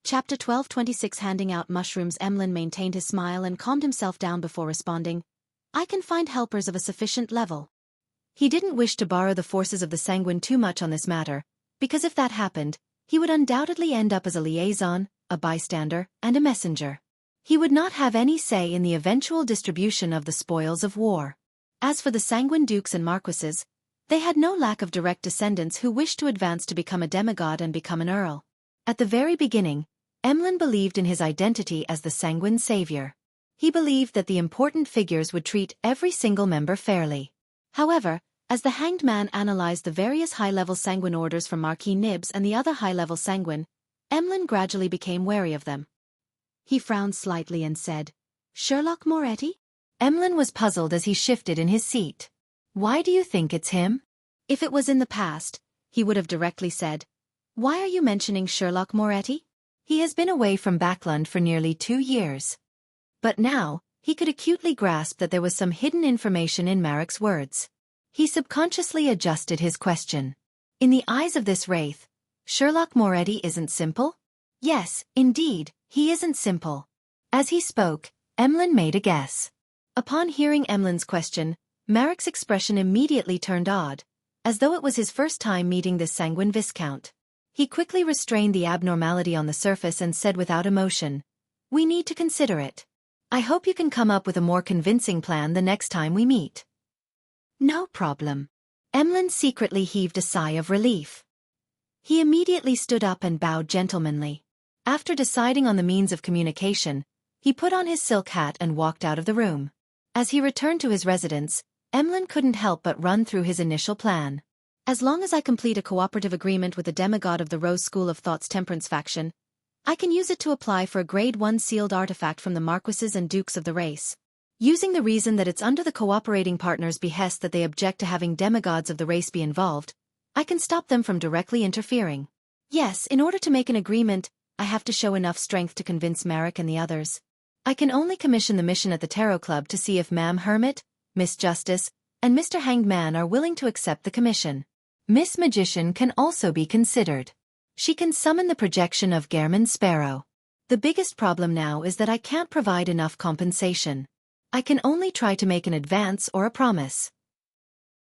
Chapter 1226 Handing out mushrooms. Emlyn maintained his smile and calmed himself down before responding. I can find helpers of a sufficient level. He didn't wish to borrow the forces of the sanguine too much on this matter, because if that happened, he would undoubtedly end up as a liaison, a bystander, and a messenger. He would not have any say in the eventual distribution of the spoils of war. As for the sanguine dukes and marquises, they had no lack of direct descendants who wished to advance to become a demigod and become an earl. At the very beginning, Emlyn believed in his identity as the sanguine savior. He believed that the important figures would treat every single member fairly. However, as the hanged man analyzed the various high-level sanguine orders from Marquis Nibs and the other high-level sanguine, Emlyn gradually became wary of them. He frowned slightly and said, "Sherlock Moretti?" Emlyn was puzzled as he shifted in his seat. "Why do you think it's him?" If it was in the past, he would have directly said, "Why are you mentioning Sherlock Moretti? He has been away from Backland for nearly 2 years." But now, he could acutely grasp that there was some hidden information in Marek's words. He subconsciously adjusted his question. In the eyes of this wraith, Sherlock Moretti isn't simple? Yes, indeed, he isn't simple. As he spoke, Emlyn made a guess. Upon hearing Emlyn's question, Marek's expression immediately turned odd, as though it was his first time meeting this sanguine viscount. He quickly restrained the abnormality on the surface and said without emotion, "We need to consider it. I hope you can come up with a more convincing plan the next time we meet." "No problem." Emlyn secretly heaved a sigh of relief. He immediately stood up and bowed gentlemanly. After deciding on the means of communication, he put on his silk hat and walked out of the room. As he returned to his residence, Emlyn couldn't help but run through his initial plan. As long as I complete a cooperative agreement with the demigod of the Rose School of Thought's Temperance faction, I can use it to apply for a Grade 1 sealed artifact from the marquises and dukes of the race. Using the reason that it's under the cooperating partners' behest that they object to having demigods of the race be involved, I can stop them from directly interfering. Yes, in order to make an agreement, I have to show enough strength to convince Marek and the others. I can only commission the mission at the Tarot Club to see if Ma'am Hermit, Miss Justice, and Mr. Hanged Man are willing to accept the commission. Miss Magician can also be considered. She can summon the projection of Gehrman Sparrow. The biggest problem now is that I can't provide enough compensation. I can only try to make an advance or a promise.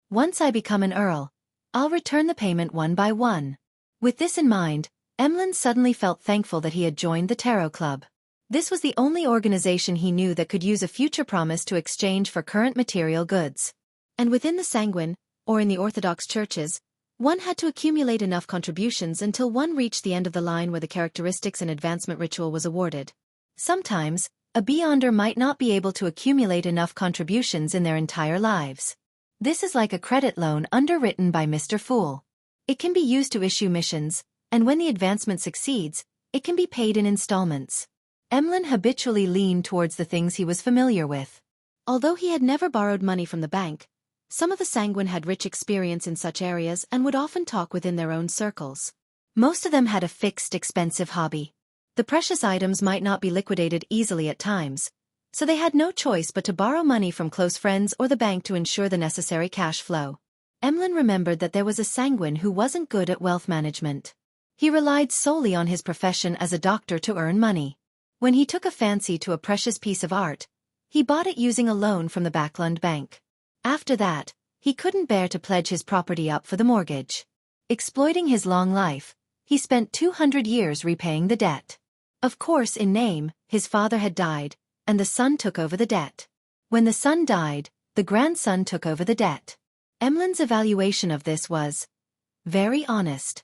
Once I become an earl, I'll return the payment one by one. With this in mind, Emlyn suddenly felt thankful that he had joined the Tarot Club. This was the only organization he knew that could use a future promise to exchange for current material goods. And within the sanguine, or in the Orthodox churches, one had to accumulate enough contributions until one reached the end of the line where the characteristics and advancement ritual was awarded. Sometimes, a Beyonder might not be able to accumulate enough contributions in their entire lives. This is like a credit loan underwritten by Mr. Fool. It can be used to issue missions, and when the advancement succeeds, it can be paid in installments. Emlyn habitually leaned towards the things he was familiar with. Although he had never borrowed money from the bank, some of the sanguine had rich experience in such areas and would often talk within their own circles. Most of them had a fixed, expensive hobby. The precious items might not be liquidated easily at times, so they had no choice but to borrow money from close friends or the bank to ensure the necessary cash flow. Emlyn remembered that there was a sanguine who wasn't good at wealth management. He relied solely on his profession as a doctor to earn money. When he took a fancy to a precious piece of art, he bought it using a loan from the Backland Bank. After that, he couldn't bear to pledge his property up for the mortgage. Exploiting his long life, he spent 200 years repaying the debt. Of course, in name, his father had died, and the son took over the debt. When the son died, the grandson took over the debt. Emlyn's evaluation of this was very honest.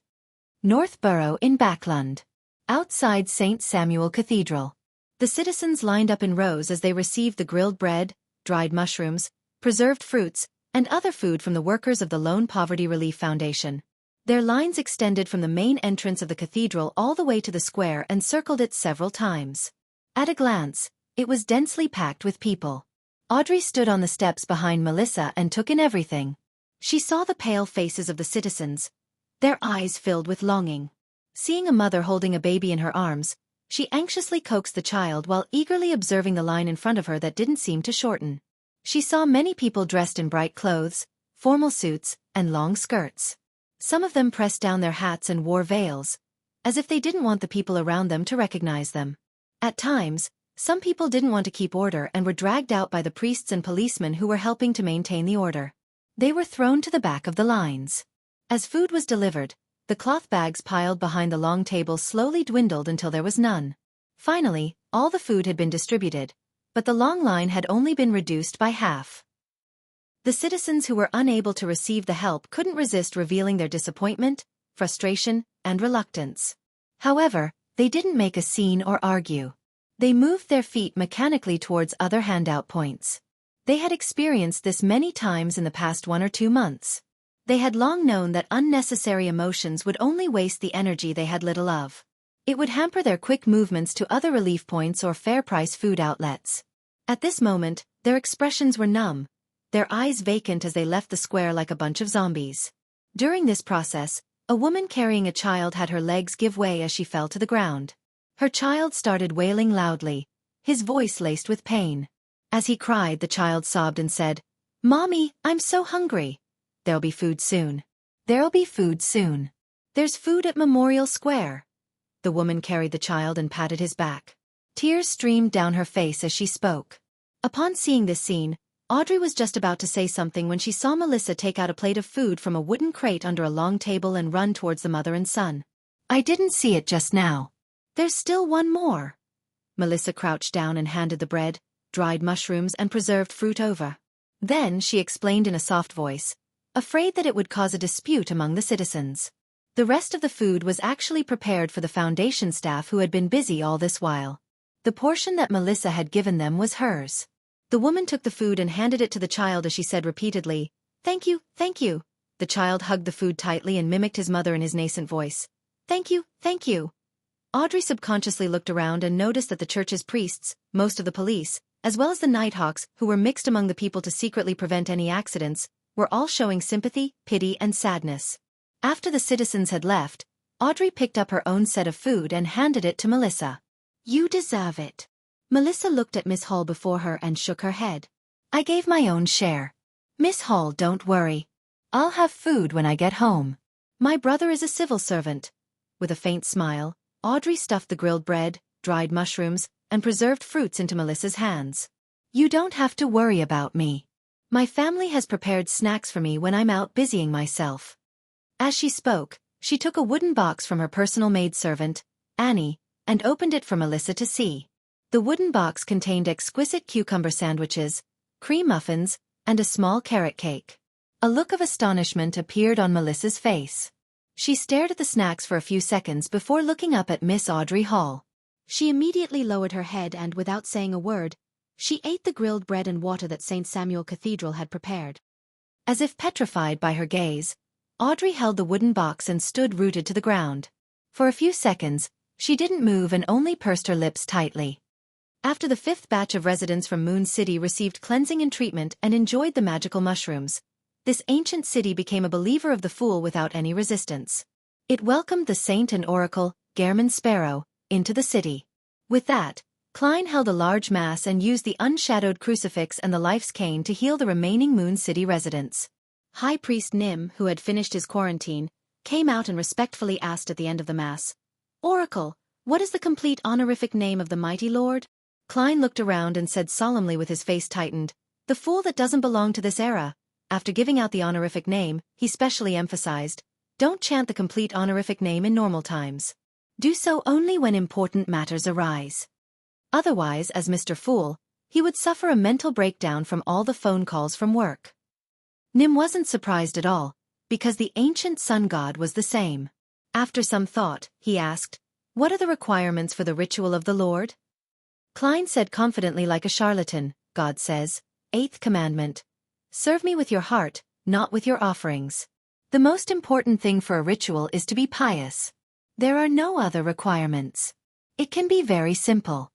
Northborough in Backland. Outside St. Samuel Cathedral. The citizens lined up in rows as they received the grilled bread, dried mushrooms, preserved fruits, and other food from the workers of the Lone Poverty Relief Foundation. Their lines extended from the main entrance of the cathedral all the way to the square and circled it several times. At a glance, it was densely packed with people. Audrey stood on the steps behind Melissa and took in everything. She saw the pale faces of the citizens, their eyes filled with longing. Seeing a mother holding a baby in her arms, she anxiously coaxed the child while eagerly observing the line in front of her that didn't seem to shorten. She saw many people dressed in bright clothes, formal suits, and long skirts. Some of them pressed down their hats and wore veils, as if they didn't want the people around them to recognize them. At times, some people didn't want to keep order and were dragged out by the priests and policemen who were helping to maintain the order. They were thrown to the back of the lines. As food was delivered, the cloth bags piled behind the long table slowly dwindled until there was none. Finally, all the food had been distributed, but the long line had only been reduced by half. The citizens who were unable to receive the help couldn't resist revealing their disappointment, frustration, and reluctance. However, they didn't make a scene or argue. They moved their feet mechanically towards other handout points. They had experienced this many times in the past 1 or 2 months. They had long known that unnecessary emotions would only waste the energy they had little of. It would hamper their quick movements to other relief points or fair-price food outlets. At this moment, their expressions were numb, their eyes vacant as they left the square like a bunch of zombies. During this process, a woman carrying a child had her legs give way as she fell to the ground. Her child started wailing loudly, his voice laced with pain. As he cried, the child sobbed and said, "Mommy, I'm so hungry." "There'll be food soon. There'll be food soon. There's food at Memorial Square." The woman carried the child and patted his back. Tears streamed down her face as she spoke. Upon seeing this scene, Audrey was just about to say something when she saw Melissa take out a plate of food from a wooden crate under a long table and run towards the mother and son. "I didn't see it just now. There's still one more." Melissa crouched down and handed the bread, dried mushrooms and preserved fruit over. Then she explained in a soft voice, afraid that it would cause a dispute among the citizens. The rest of the food was actually prepared for the foundation staff who had been busy all this while. The portion that Melissa had given them was hers. The woman took the food and handed it to the child as she said repeatedly, "Thank you, thank you." The child hugged the food tightly and mimicked his mother in his nascent voice. "Thank you, thank you." Audrey subconsciously looked around and noticed that the church's priests, most of the police, as well as the Nighthawks who were mixed among the people to secretly prevent any accidents, were all showing sympathy, pity and sadness. After the citizens had left, Audrey picked up her own set of food and handed it to Melissa. "You deserve it." Melissa looked at Miss Hall before her and shook her head. "I gave my own share. Miss Hall, don't worry. I'll have food when I get home. My brother is a civil servant." With a faint smile, Audrey stuffed the grilled bread, dried mushrooms, and preserved fruits into Melissa's hands. "You don't have to worry about me. My family has prepared snacks for me when I'm out busying myself." As she spoke, she took a wooden box from her personal maidservant, Annie, and opened it for Melissa to see. The wooden box contained exquisite cucumber sandwiches, cream muffins, and a small carrot cake. A look of astonishment appeared on Melissa's face. She stared at the snacks for a few seconds before looking up at Miss Audrey Hall. She immediately lowered her head and, without saying a word, she ate the grilled bread and water that St. Samuel Cathedral had prepared. As if petrified by her gaze, Audrey held the wooden box and stood rooted to the ground. For a few seconds, she didn't move and only pursed her lips tightly. After the 5th batch of residents from Moon City received cleansing and treatment and enjoyed the magical mushrooms, this ancient city became a believer of the Fool without any resistance. It welcomed the saint and oracle, Gehrman Sparrow, into the city. With that, Klein held a large mass and used the unshadowed crucifix and the life's cane to heal the remaining Moon City residents. High Priest Nim, who had finished his quarantine, came out and respectfully asked at the end of the mass, "Oracle, what is the complete honorific name of the mighty lord?" Klein looked around and said solemnly with his face tightened, "The fool that doesn't belong to this era." After giving out the honorific name, he specially emphasized, "Don't chant the complete honorific name in normal times. Do so only when important matters arise. Otherwise, as Mr. Fool, he would suffer a mental breakdown from all the phone calls from work." Nim wasn't surprised at all, because the ancient sun god was the same. After some thought, he asked, "What are the requirements for the ritual of the Lord?" Klein said confidently like a charlatan, "God says, 8th commandment, serve me with your heart, not with your offerings. The most important thing for a ritual is to be pious. There are no other requirements. It can be very simple.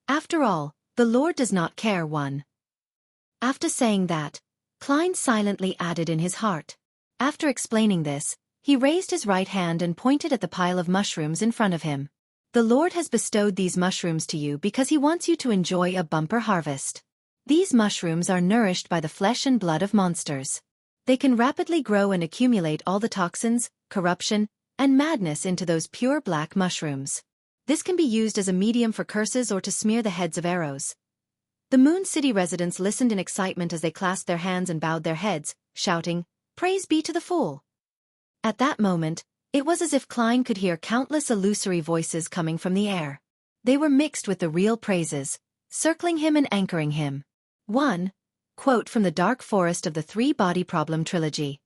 After all, the Lord does not care one." After saying that, Klein silently added in his heart. After explaining this, he raised his right hand and pointed at the pile of mushrooms in front of him. "The Lord has bestowed these mushrooms to you because he wants you to enjoy a bumper harvest. These mushrooms are nourished by the flesh and blood of monsters. They can rapidly grow and accumulate all the toxins, corruption, and madness into those pure black mushrooms. This can be used as a medium for curses or to smear the heads of arrows. The Moon City residents listened in excitement as they clasped their hands and bowed their heads, shouting, "Praise be to the Fool!" At that moment, it was as if Klein could hear countless illusory voices coming from the air. They were mixed with the real praises, circling him and anchoring him. 1. Quote from the Dark Forest of the Three-Body Problem Trilogy.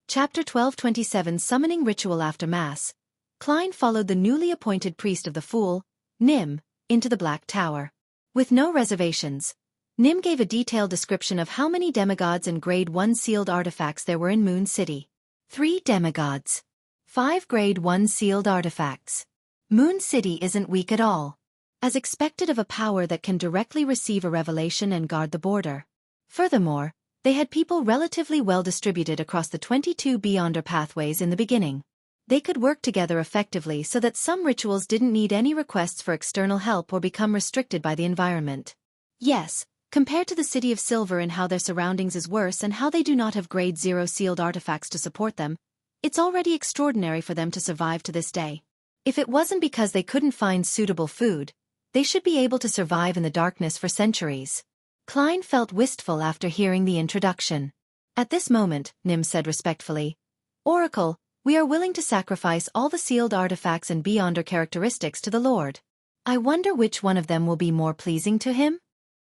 Chapter 1227 Summoning Ritual After Mass. Klein followed the newly appointed priest of the Fool, Nim, into the Black Tower. With no reservations, Nim gave a detailed description of how many demigods and Grade 1 sealed artifacts there were in Moon City. 3 demigods. 5 Grade 1 sealed artifacts. Moon City isn't weak at all, as expected of a power that can directly receive a revelation and guard the border. Furthermore, they had people relatively well distributed across the 22 Beyonder pathways in the beginning. They could work together effectively so that some rituals didn't need any requests for external help or become restricted by the environment. Yes, compared to the City of Silver in how their surroundings is worse and how they do not have Grade 0 sealed artifacts to support them, it's already extraordinary for them to survive to this day. If it wasn't because they couldn't find suitable food, they should be able to survive in the darkness for centuries. Klein felt wistful after hearing the introduction. At this moment, Nim said respectfully, "Oracle, we are willing to sacrifice all the sealed artifacts and Beyonder characteristics to the Lord. I wonder which one of them will be more pleasing to him?"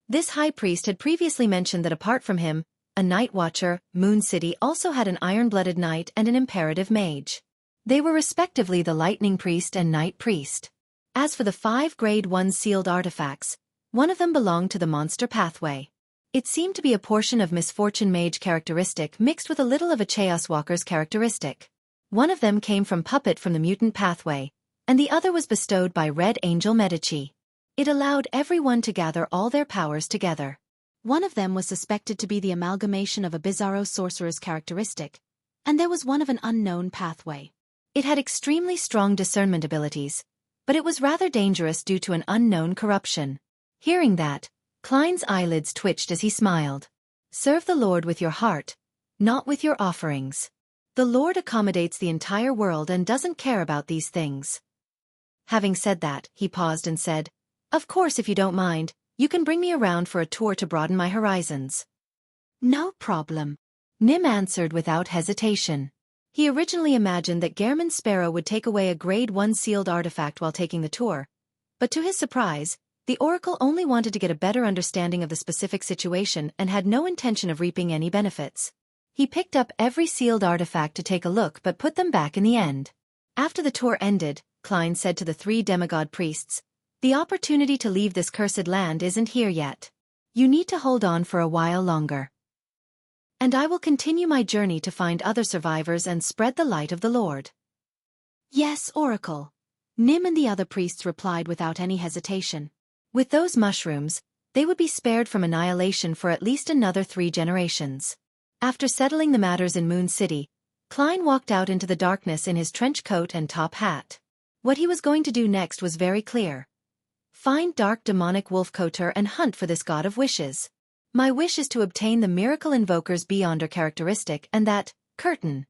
This high priest had previously mentioned that apart from him, a night watcher, Moon City also had an iron-blooded knight and an imperative mage. They were respectively the lightning priest and night priest. As for the 5 Grade 1 sealed artifacts, one of them belonged to the monster pathway. It seemed to be a portion of misfortune mage characteristic mixed with a little of a chaos walker's characteristic. One of them came from puppet from the mutant pathway, and the other was bestowed by Red Angel Medici. It allowed everyone to gather all their powers together. One of them was suspected to be the amalgamation of a bizarro sorcerer's characteristic, and there was one of an unknown pathway. It had extremely strong discernment abilities, but it was rather dangerous due to an unknown corruption. Hearing that, Klein's eyelids twitched as he smiled. Serve the Lord with your heart, not with your offerings. The Lord accommodates the entire world and doesn't care about these things. Having said that, he paused and said, "Of course, if you don't mind, you can bring me around for a tour to broaden my horizons." "No problem," Nim answered without hesitation. He originally imagined that Gehrman Sparrow would take away a Grade 1 sealed artifact while taking the tour, but to his surprise, the Oracle only wanted to get a better understanding of the specific situation and had no intention of reaping any benefits. He picked up every sealed artifact to take a look but put them back in the end. After the tour ended, Klein said to the 3 demigod priests, "The opportunity to leave this cursed land isn't here yet. You need to hold on for a while longer. And I will continue my journey to find other survivors and spread the light of the Lord." "Yes, Oracle," Nim and the other priests replied without any hesitation. With those mushrooms, they would be spared from annihilation for at least another 3 generations. After settling the matters in Moon City, Klein walked out into the darkness in his trench coat and top hat. What he was going to do next was very clear. Find dark demonic wolfcoater and hunt for this god of wishes. My wish is to obtain the miracle invoker's Beyonder characteristic and that curtain.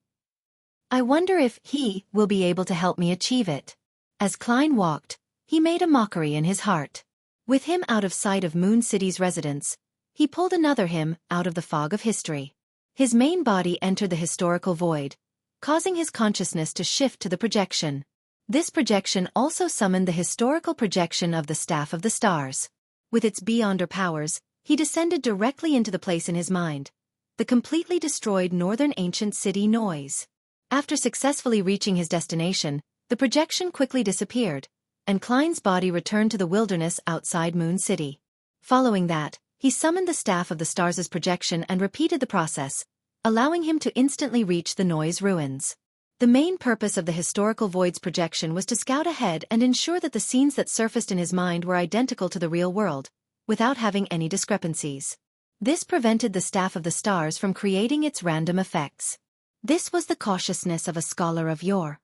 I wonder if he will be able to help me achieve it. As Klein walked, he made a mockery in his heart. With him out of sight of Moon City's residents, he pulled another him out of the fog of history. His main body entered the historical void, causing his consciousness to shift to the projection. This projection also summoned the historical projection of the Staff of the Stars. With its Beyonder powers, he descended directly into the place in his mind, the completely destroyed northern ancient city Noise. After successfully reaching his destination, the projection quickly disappeared, and Klein's body returned to the wilderness outside Moon City. Following that, he summoned the Staff of the Stars' projection and repeated the process, allowing him to instantly reach the Noise ruins. The main purpose of the historical void's projection was to scout ahead and ensure that the scenes that surfaced in his mind were identical to the real world, without having any discrepancies. This prevented the Staff of the Stars from creating its random effects. This was the cautiousness of a scholar of yore.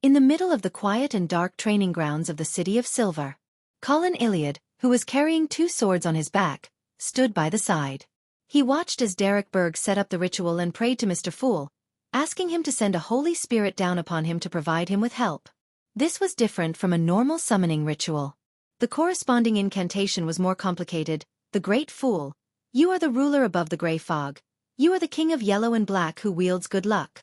In the middle of the quiet and dark training grounds of the City of Silver, Colin Iliad, who was carrying 2 swords on his back, stood by the side. He watched as Derek Berg set up the ritual and prayed to Mr. Fool, asking him to send a Holy Spirit down upon him to provide him with help. This was different from a normal summoning ritual. The corresponding incantation was more complicated. The Great Fool. You are the ruler above the gray fog. You are the king of yellow and black who wields good luck.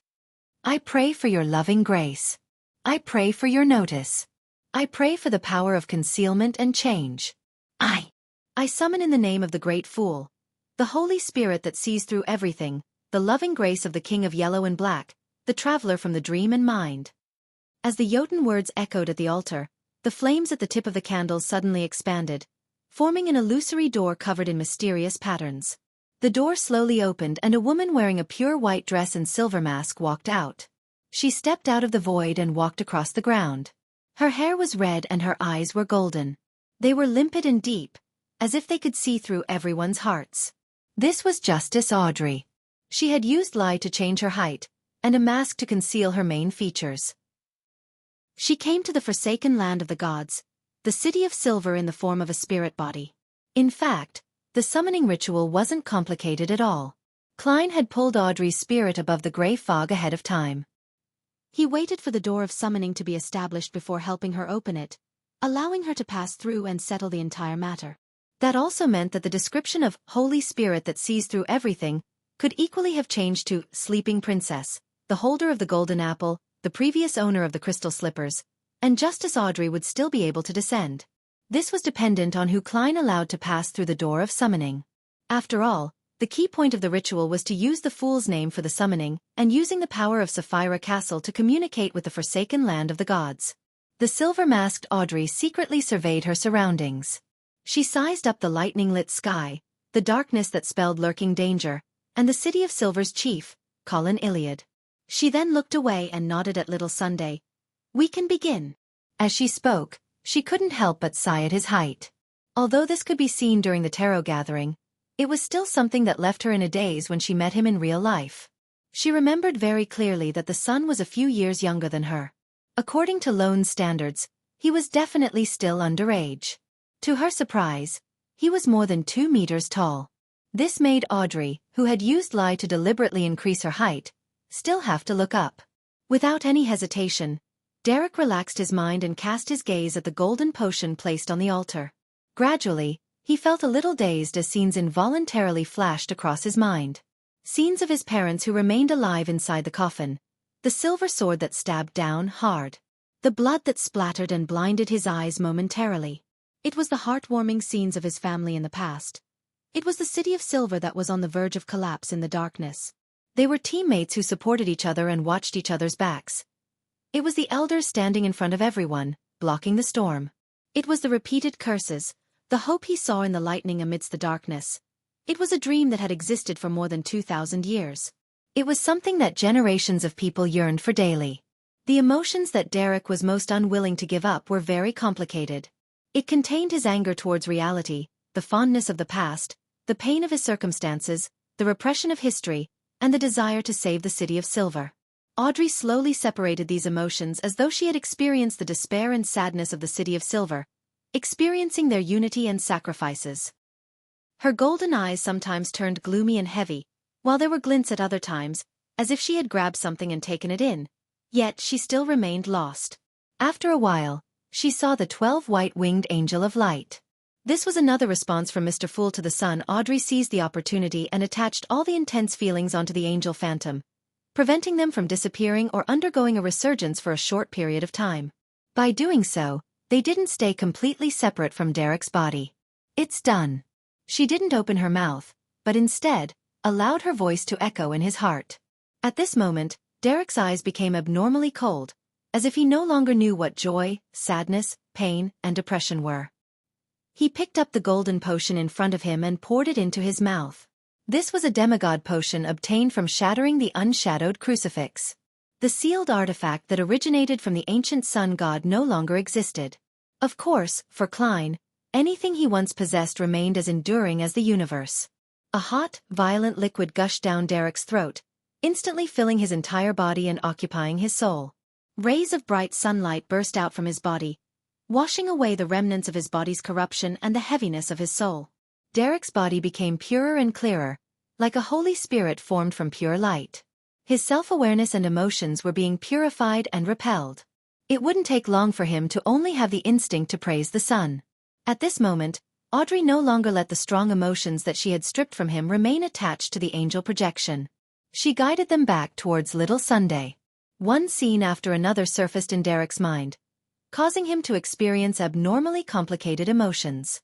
I pray for your loving grace. I pray for your notice. I pray for the power of concealment and change. I summon in the name of the Great Fool, the Holy Spirit that sees through everything, the loving grace of the king of yellow and black, the traveler from the dream and mind. As the Jotun words echoed at the altar, the flames at the tip of the candles suddenly expanded, forming an illusory door covered in mysterious patterns. The door slowly opened and a woman wearing a pure white dress and silver mask walked out. She stepped out of the void and walked across the ground. Her hair was red and her eyes were golden. They were limpid and deep, as if they could see through everyone's hearts. This was Justice Audrey. She had used lie to change her height, and a mask to conceal her main features. She came to the forsaken land of the gods, the city of silver in the form of a spirit body. In fact, the summoning ritual wasn't complicated at all. Klein had pulled Audrey's spirit above the gray fog ahead of time. He waited for the door of summoning to be established before helping her open it, allowing her to pass through and settle the entire matter. That also meant that the description of Holy Spirit that sees through everything could equally have changed to Sleeping Princess, the holder of the golden apple, the previous owner of the crystal slippers, and Justice Audrey would still be able to descend. This was dependent on who Klein allowed to pass through the door of summoning. After all, the key point of the ritual was to use the Fool's name for the summoning, and using the power of Sapphira Castle to communicate with the forsaken land of the gods. The silver-masked Audrey secretly surveyed her surroundings. She sized up the lightning-lit sky, the darkness that spelled lurking danger, and the city of Silver's chief, Colin Iliad. She then looked away and nodded at Little Sunday. We can begin. As she spoke, she couldn't help but sigh at his height. Although this could be seen during the tarot gathering, it was still something that left her in a daze when she met him in real life. She remembered very clearly that the son was a few years younger than her. According to Lone's standards, he was definitely still underage. To her surprise, he was more than 2 meters tall. This made Audrey, who had used lie to deliberately increase her height, still have to look up. Without any hesitation, Derek relaxed his mind and cast his gaze at the golden potion placed on the altar. Gradually, he felt a little dazed as scenes involuntarily flashed across his mind. Scenes of his parents who remained alive inside the coffin, the silver sword that stabbed down hard, the blood that splattered and blinded his eyes momentarily. It was the heartwarming scenes of his family in the past. It was the city of silver that was on the verge of collapse in the darkness. They were teammates who supported each other and watched each other's backs. It was the elders standing in front of everyone, blocking the storm. It was the repeated curses, the hope he saw in the lightning amidst the darkness. It was a dream that had existed for more than 2,000 years. It was something that generations of people yearned for daily. The emotions that Derek was most unwilling to give up were very complicated. It contained his anger towards reality, the fondness of the past, the pain of his circumstances, the repression of history, and the desire to save the city of silver. Audrey slowly separated these emotions as though she had experienced the despair and sadness of the city of silver, experiencing their unity and sacrifices. Her golden eyes sometimes turned gloomy and heavy, while there were glints at other times, as if she had grabbed something and taken it in. Yet she still remained lost. After a while, she saw the 12 white-winged angel of light. This was another response from Mr. Fool to the sun. Audrey seized the opportunity and attached all the intense feelings onto the angel phantom, preventing them from disappearing or undergoing a resurgence for a short period of time. By doing so, they didn't stay completely separate from Derek's body. It's done. She didn't open her mouth, but instead, allowed her voice to echo in his heart. At this moment, Derek's eyes became abnormally cold, as if he no longer knew what joy, sadness, pain, and depression were. He picked up the golden potion in front of him and poured it into his mouth. This was a demigod potion obtained from shattering the unshadowed crucifix. The sealed artifact that originated from the ancient sun god no longer existed. Of course, for Klein, anything he once possessed remained as enduring as the universe. A hot, violent liquid gushed down Derek's throat, instantly filling his entire body and occupying his soul. Rays of bright sunlight burst out from his body, washing away the remnants of his body's corruption and the heaviness of his soul. Derek's body became purer and clearer, like a holy spirit formed from pure light. His self-awareness and emotions were being purified and repelled. It wouldn't take long for him to only have the instinct to praise the sun. At this moment, Audrey no longer let the strong emotions that she had stripped from him remain attached to the angel projection. She guided them back towards Little Sunday. One scene after another surfaced in Derek's mind, causing him to experience abnormally complicated emotions.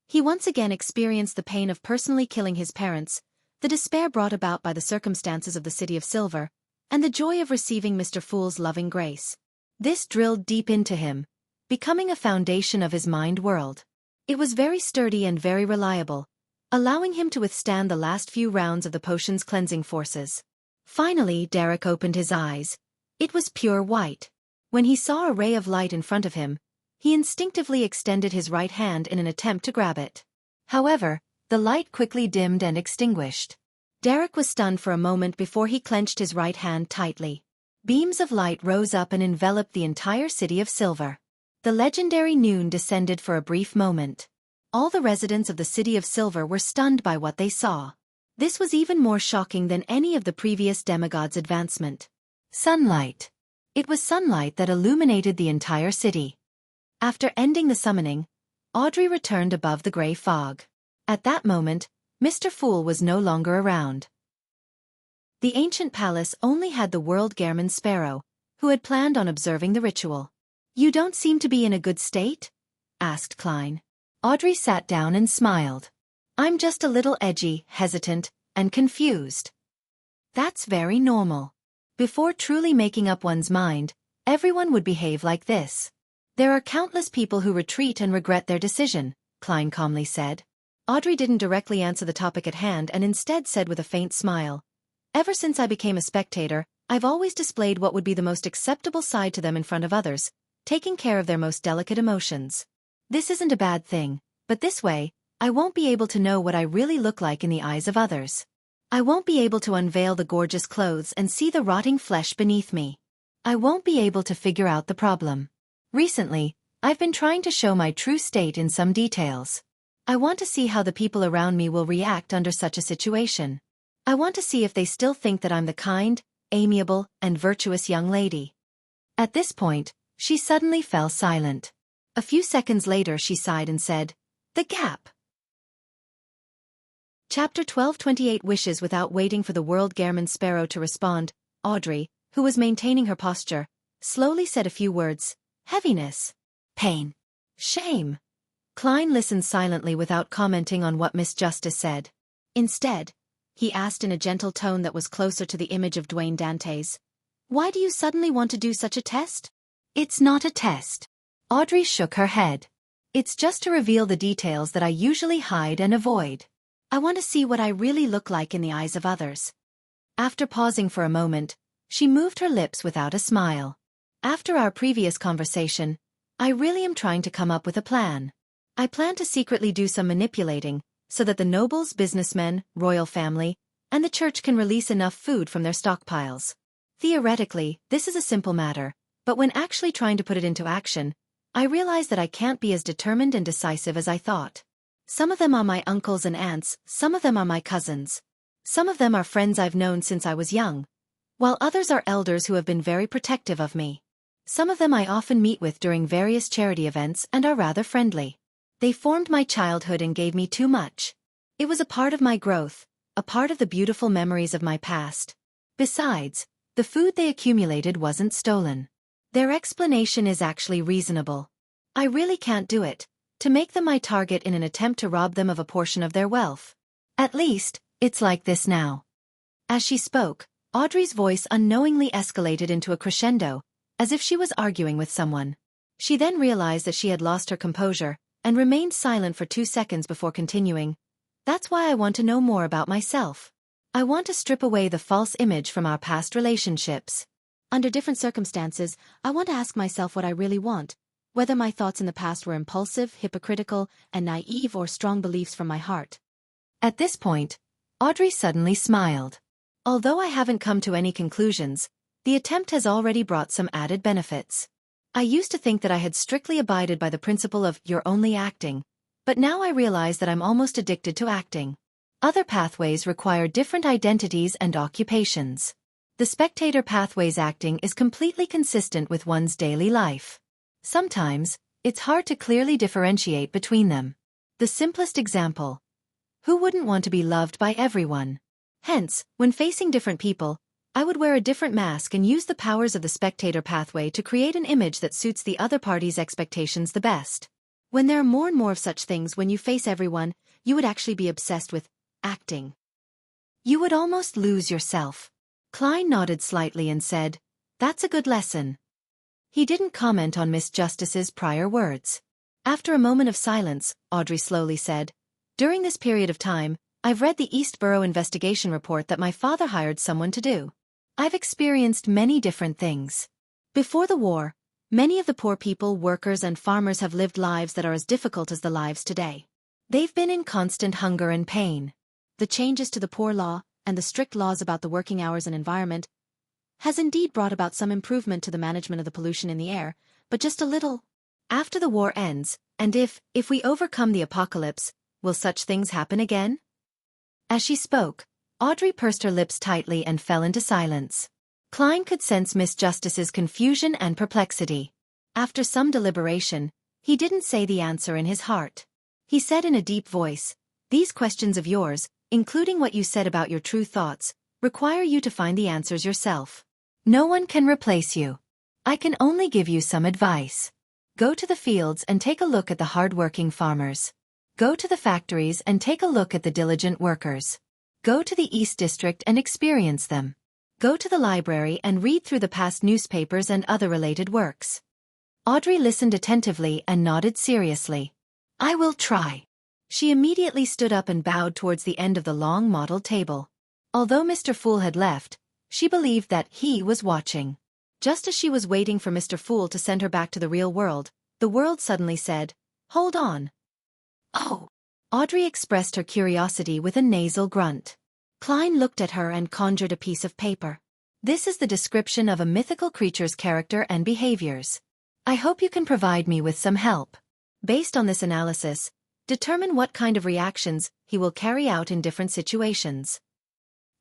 He once again experienced the pain of personally killing his parents, the despair brought about by the circumstances of the City of Silver, and the joy of receiving Mr. Fool's loving grace. This drilled deep into him, becoming a foundation of his mind world. It was very sturdy and very reliable, allowing him to withstand the last few rounds of the potion's cleansing forces. Finally, Derek opened his eyes. It was pure white. When he saw a ray of light in front of him, he instinctively extended his right hand in an attempt to grab it. However, the light quickly dimmed and extinguished. Derek was stunned for a moment before he clenched his right hand tightly. Beams of light rose up and enveloped the entire City of Silver. The legendary noon descended for a brief moment. All the residents of the City of Silver were stunned by what they saw. This was even more shocking than any of the previous demigods' advancement. Sunlight. It was sunlight that illuminated the entire city. After ending the summoning, Audrey returned above the gray fog. At that moment, Mr. Fool was no longer around. The ancient palace only had the world Gehrman Sparrow, who had planned on observing the ritual. "You don't seem to be in a good state?" asked Klein. Audrey sat down and smiled. "I'm just a little edgy, hesitant, and confused." "That's very normal. Before truly making up one's mind, everyone would behave like this. There are countless people who retreat and regret their decision," Klein calmly said. Audrey didn't directly answer the topic at hand and instead said with a faint smile, "Ever since I became a spectator, I've always displayed what would be the most acceptable side to them in front of others, taking care of their most delicate emotions. This isn't a bad thing, but this way, I won't be able to know what I really look like in the eyes of others. I won't be able to unveil the gorgeous clothes and see the rotting flesh beneath me. I won't be able to figure out the problem. Recently, I've been trying to show my true state in some details. I want to see how the people around me will react under such a situation. I want to see if they still think that I'm the kind, amiable, and virtuous young lady." At this point, she suddenly fell silent. A few seconds later she sighed and said, "The gap." Chapter 12:28 Wishes. Without waiting for the world Gehrman Sparrow to respond, Audrey, who was maintaining her posture, slowly said a few words: "Heaviness. Pain. Shame." Klein listened silently without commenting on what Miss Justice said. Instead, he asked in a gentle tone that was closer to the image of Dwayne Dante's, "Why do you suddenly want to do such a test?" "It's not a test." Audrey shook her head. "It's just to reveal the details that I usually hide and avoid. I want to see what I really look like in the eyes of others." After pausing for a moment, she moved her lips without a smile. "After our previous conversation, I really am trying to come up with a plan. I plan to secretly do some manipulating, so that the nobles, businessmen, royal family, and the church can release enough food from their stockpiles. Theoretically, this is a simple matter, but when actually trying to put it into action, I realize that I can't be as determined and decisive as I thought. Some of them are my uncles and aunts, some of them are my cousins. Some of them are friends I've known since I was young, while others are elders who have been very protective of me. Some of them I often meet with during various charity events and are rather friendly. They formed my childhood and gave me too much. It was a part of my growth, a part of the beautiful memories of my past. Besides, the food they accumulated wasn't stolen. Their explanation is actually reasonable. I really can't do it, to make them my target in an attempt to rob them of a portion of their wealth. At least, it's like this now." As she spoke, Audrey's voice unknowingly escalated into a crescendo, as if she was arguing with someone. She then realized that she had lost her composure, and remained silent for 2 seconds before continuing. "That's why I want to know more about myself. I want to strip away the false image from our past relationships. Under different circumstances, I want to ask myself what I really want, whether my thoughts in the past were impulsive, hypocritical, and naive, or strong beliefs from my heart." At this point, Audrey suddenly smiled. "Although I haven't come to any conclusions, the attempt has already brought some added benefits. I used to think that I had strictly abided by the principle of 'you're only acting,' but now I realize that I'm almost addicted to acting. Other pathways require different identities and occupations. The spectator pathway's acting is completely consistent with one's daily life. Sometimes, it's hard to clearly differentiate between them. The simplest example. Who wouldn't want to be loved by everyone? Hence, when facing different people, I would wear a different mask and use the powers of the spectator pathway to create an image that suits the other party's expectations the best. When there are more and more of such things when you face everyone, you would actually be obsessed with acting. You would almost lose yourself. Klein nodded slightly and said, "That's a good lesson." He didn't comment on Miss Justice's prior words. After a moment of silence, Audrey slowly said, "During this period of time, I've read the East Borough investigation report that my father hired someone to do. I've experienced many different things. Before the war, many of the poor people, workers and farmers have lived lives that are as difficult as the lives today. They've been in constant hunger and pain. The changes to the poor law, and the strict laws about the working hours and environment, has indeed brought about some improvement to the management of the pollution in the air, but just a little. After the war ends, and if we overcome the apocalypse, will such things happen again?" As she spoke, Audrey pursed her lips tightly and fell into silence. Klein could sense Miss Justice's confusion and perplexity. After some deliberation, he didn't say the answer in his heart. He said in a deep voice, "These questions of yours, including what you said about your true thoughts, require you to find the answers yourself. No one can replace you. I can only give you some advice. Go to the fields and take a look at the hard-working farmers. Go to the factories and take a look at the diligent workers. Go to the East District and experience them. Go to the library and read through the past newspapers and other related works." Audrey listened attentively and nodded seriously. "I will try." She immediately stood up and bowed towards the end of the long model table. Although Mr. Fool had left, she believed that he was watching. Just as she was waiting for Mr. Fool to send her back to the real world, the world suddenly said, "Hold on." "Oh." Audrey expressed her curiosity with a nasal grunt. Klein looked at her and conjured a piece of paper. "This is the description of a mythical creature's character and behaviors. I hope you can provide me with some help. Based on this analysis, determine what kind of reactions he will carry out in different situations."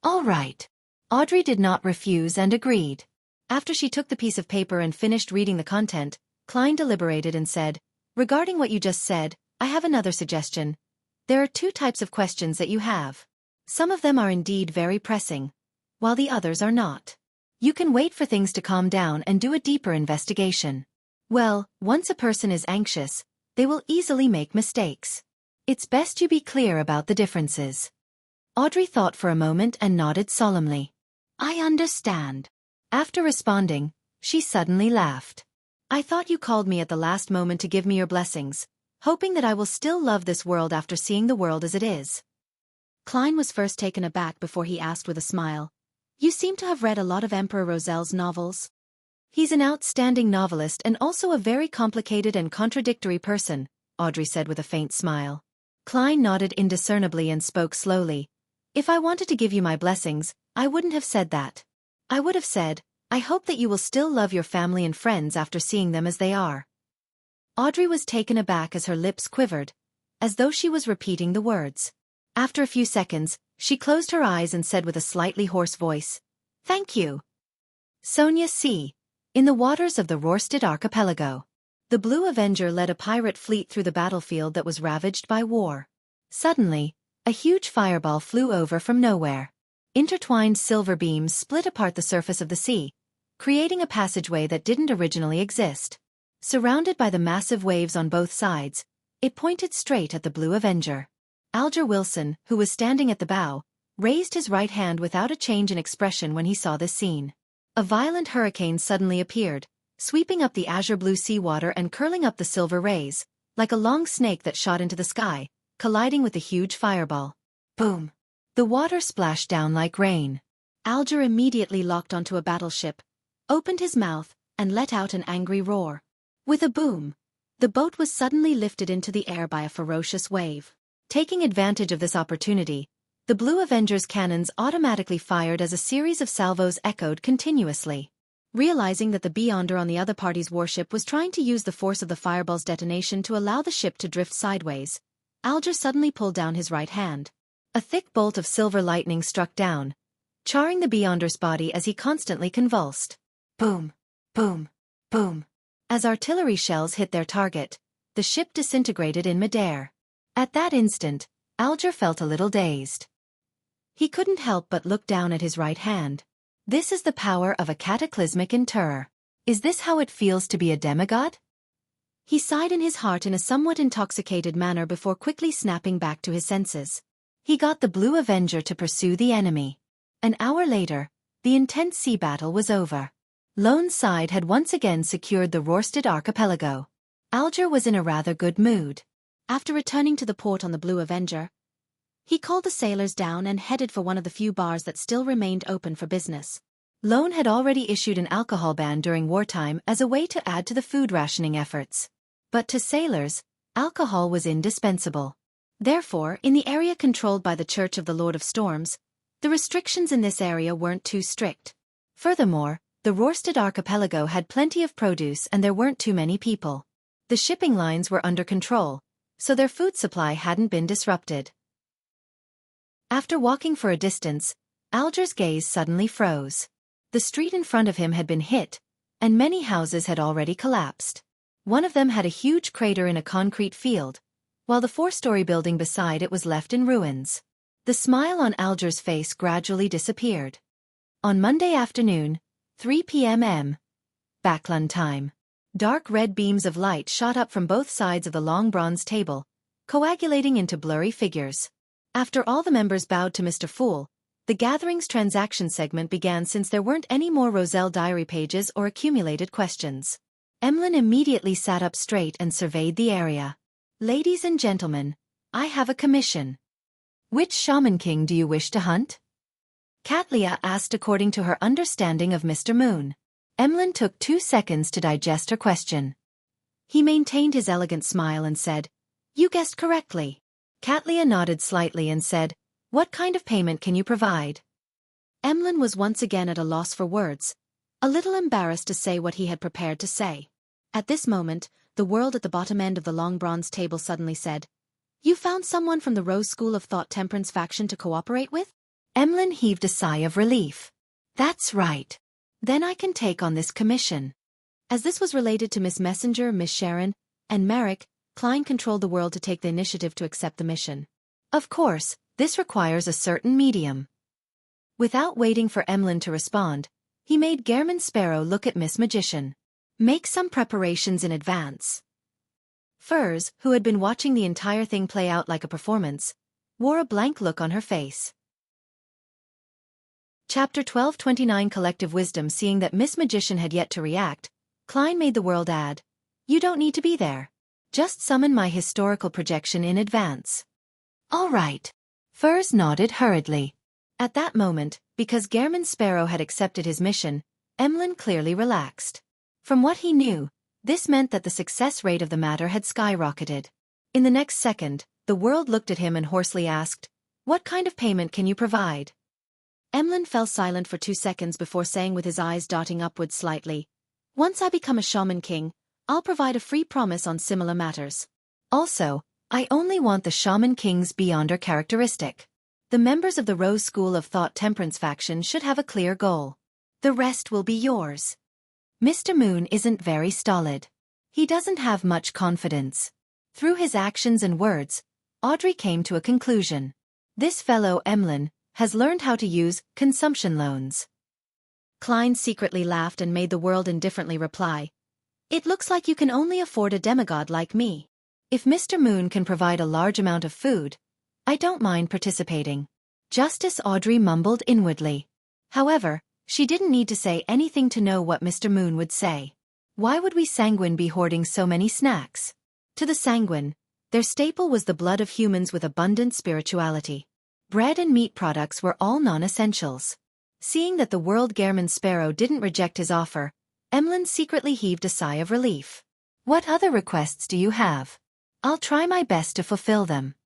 "All right." Audrey did not refuse and agreed. After she took the piece of paper and finished reading the content, Klein deliberated and said, "Regarding what you just said, I have another suggestion. There are two types of questions that you have. Some of them are indeed very pressing, while the others are not. You can wait for things to calm down and do a deeper investigation. Well, once a person is anxious, they will easily make mistakes. It's best you be clear about the differences." Audrey thought for a moment and nodded solemnly. "I understand." After responding, she suddenly laughed. "I thought you called me at the last moment to give me your blessings, hoping that I will still love this world after seeing the world as it is." Klein was first taken aback before he asked with a smile, "You seem to have read a lot of Emperor Rosel's novels." "He's an outstanding novelist and also a very complicated and contradictory person," Audrey said with a faint smile. Klein nodded indiscernibly and spoke slowly. "If I wanted to give you my blessings, I wouldn't have said that. I would have said, I hope that you will still love your family and friends after seeing them as they are." Audrey was taken aback as her lips quivered, as though she was repeating the words. After a few seconds, she closed her eyes and said with a slightly hoarse voice, "Thank you." Sonia C. In the waters of the Rorstad archipelago. The Blue Avenger led a pirate fleet through the battlefield that was ravaged by war. Suddenly, a huge fireball flew over from nowhere. Intertwined silver beams split apart the surface of the sea, creating a passageway that didn't originally exist. Surrounded by the massive waves on both sides, it pointed straight at the Blue Avenger. Alger Wilson, who was standing at the bow, raised his right hand without a change in expression when he saw this scene. A violent hurricane suddenly appeared, sweeping up the azure-blue seawater and curling up the silver rays, like a long snake that shot into the sky, colliding with the huge fireball. Boom! The water splashed down like rain. Alger immediately locked onto a battleship, opened his mouth, and let out an angry roar. With a boom, the boat was suddenly lifted into the air by a ferocious wave. Taking advantage of this opportunity, the Blue Avenger's cannons automatically fired as a series of salvos echoed continuously. Realizing that the Beyonder on the other party's warship was trying to use the force of the fireball's detonation to allow the ship to drift sideways, Alger suddenly pulled down his right hand. A thick bolt of silver lightning struck down, charring the Beyonder's body as he constantly convulsed. Boom, boom, boom. As artillery shells hit their target, the ship disintegrated in midair. At that instant, Alger felt a little dazed. He couldn't help but look down at his right hand. This is the power of a cataclysmic interrer. Is this how it feels to be a demigod? He sighed in his heart in a somewhat intoxicated manner before quickly snapping back to his senses. He got the Blue Avenger to pursue the enemy. An hour later, the intense sea battle was over. Lone's side had once again secured the Rørsted archipelago. Alger was in a rather good mood. After returning to the port on the Blue Avenger, he called the sailors down and headed for one of the few bars that still remained open for business. Lone had already issued an alcohol ban during wartime as a way to add to the food rationing efforts. But to sailors, alcohol was indispensable. Therefore, in the area controlled by the Church of the Lord of Storms, the restrictions in this area weren't too strict. Furthermore, the Rørsted archipelago had plenty of produce and there weren't too many people. The shipping lines were under control, so their food supply hadn't been disrupted. After walking for a distance, Alger's gaze suddenly froze. The street in front of him had been hit, and many houses had already collapsed. One of them had a huge crater in a concrete field, while the 4-story building beside it was left in ruins. The smile on Alger's face gradually disappeared. On Monday afternoon, 3 p.m. Backlund time. Dark red beams of light shot up from both sides of the long bronze table, coagulating into blurry figures. After all the members bowed to Mr. Fool, the gathering's transaction segment began since there weren't any more Roselle diary pages or accumulated questions. Emlyn immediately sat up straight and surveyed the area. Ladies and gentlemen, I have a commission. Which Shaman King do you wish to hunt? Katlia asked according to her understanding of Mr. Moon. Emlyn took 2 seconds to digest her question. He maintained his elegant smile and said, "You guessed correctly." Katlia nodded slightly and said, "What kind of payment can you provide?" Emlyn was once again at a loss for words, a little embarrassed to say what he had prepared to say. At this moment, the world at the bottom end of the long bronze table suddenly said, "You found someone from the Rose School of Thought Temperance faction to cooperate with?" Emlyn heaved a sigh of relief. "That's right. Then I can take on this commission." As this was related to Miss Messenger, Miss Sharon, and Merrick, Klein controlled the world to take the initiative to accept the mission. Of course, this requires a certain medium. Without waiting for Emlyn to respond, he made Gehrman Sparrow look at Miss Magician. Make some preparations in advance. Furs, who had been watching the entire thing play out like a performance, wore a blank look on her face. Chapter 1229 Collective Wisdom. Seeing that Miss Magician had yet to react, Klein made the world add, "You don't need to be there. Just summon my historical projection in advance." "All right." Furs nodded hurriedly. At that moment, because Gehrman Sparrow had accepted his mission, Emlyn clearly relaxed. From what he knew, this meant that the success rate of the matter had skyrocketed. In the next second, the world looked at him and hoarsely asked, "What kind of payment can you provide?" Emlyn fell silent for 2 seconds before saying with his eyes dotting upwards slightly, "Once I become a Shaman King, I'll provide a free promise on similar matters. Also, I only want the Shaman King's Beyonder characteristic. The members of the Rose School of Thought Temperance faction should have a clear goal. The rest will be yours." Mr. Moon isn't very stolid. He doesn't have much confidence. Through his actions and words, Audrey came to a conclusion. This fellow Emlyn has learned how to use consumption loans. Klein secretly laughed and made the world indifferently reply, "It looks like you can only afford a demigod like me. If Mr. Moon can provide a large amount of food, I don't mind participating." Justice Audrey mumbled inwardly. However, she didn't need to say anything to know what Mr. Moon would say. Why would we Sanguine be hoarding so many snacks? To the Sanguine, their staple was the blood of humans with abundant spirituality. Bread and meat products were all non-essentials. Seeing that the world Gehrman Sparrow didn't reject his offer, Emlyn secretly heaved a sigh of relief. "What other requests do you have? I'll try my best to fulfill them."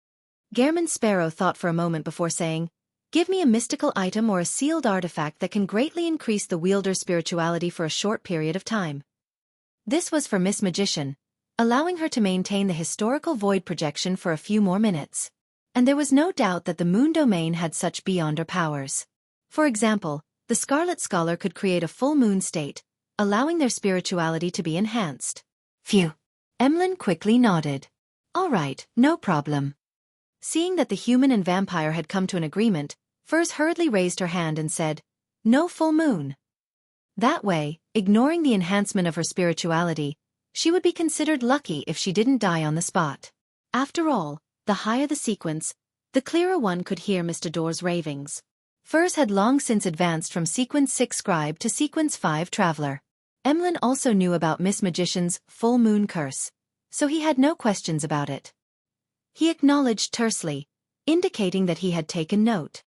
Gehrman Sparrow thought for a moment before saying, "Give me a mystical item or a sealed artifact that can greatly increase the wielder's spirituality for a short period of time." This was for Miss Magician, allowing her to maintain the historical void projection for a few more minutes. And there was no doubt that the Moon domain had such Beyonder powers. For example, the Scarlet Scholar could create a full moon state, allowing their spirituality to be enhanced. Phew. Emlyn quickly nodded. All right, no problem. Seeing that the human and vampire had come to an agreement, Furs hurriedly raised her hand and said, "No full moon." That way, ignoring the enhancement of her spirituality, she would be considered lucky if she didn't die on the spot. After all, the higher the sequence, the clearer one could hear Mr. Door's ravings. Furs had long since advanced from Sequence 6 Scribe to Sequence 5 Traveler. Emlyn also knew about Miss Magician's full moon curse, so he had no questions about it. He acknowledged tersely, indicating that he had taken note.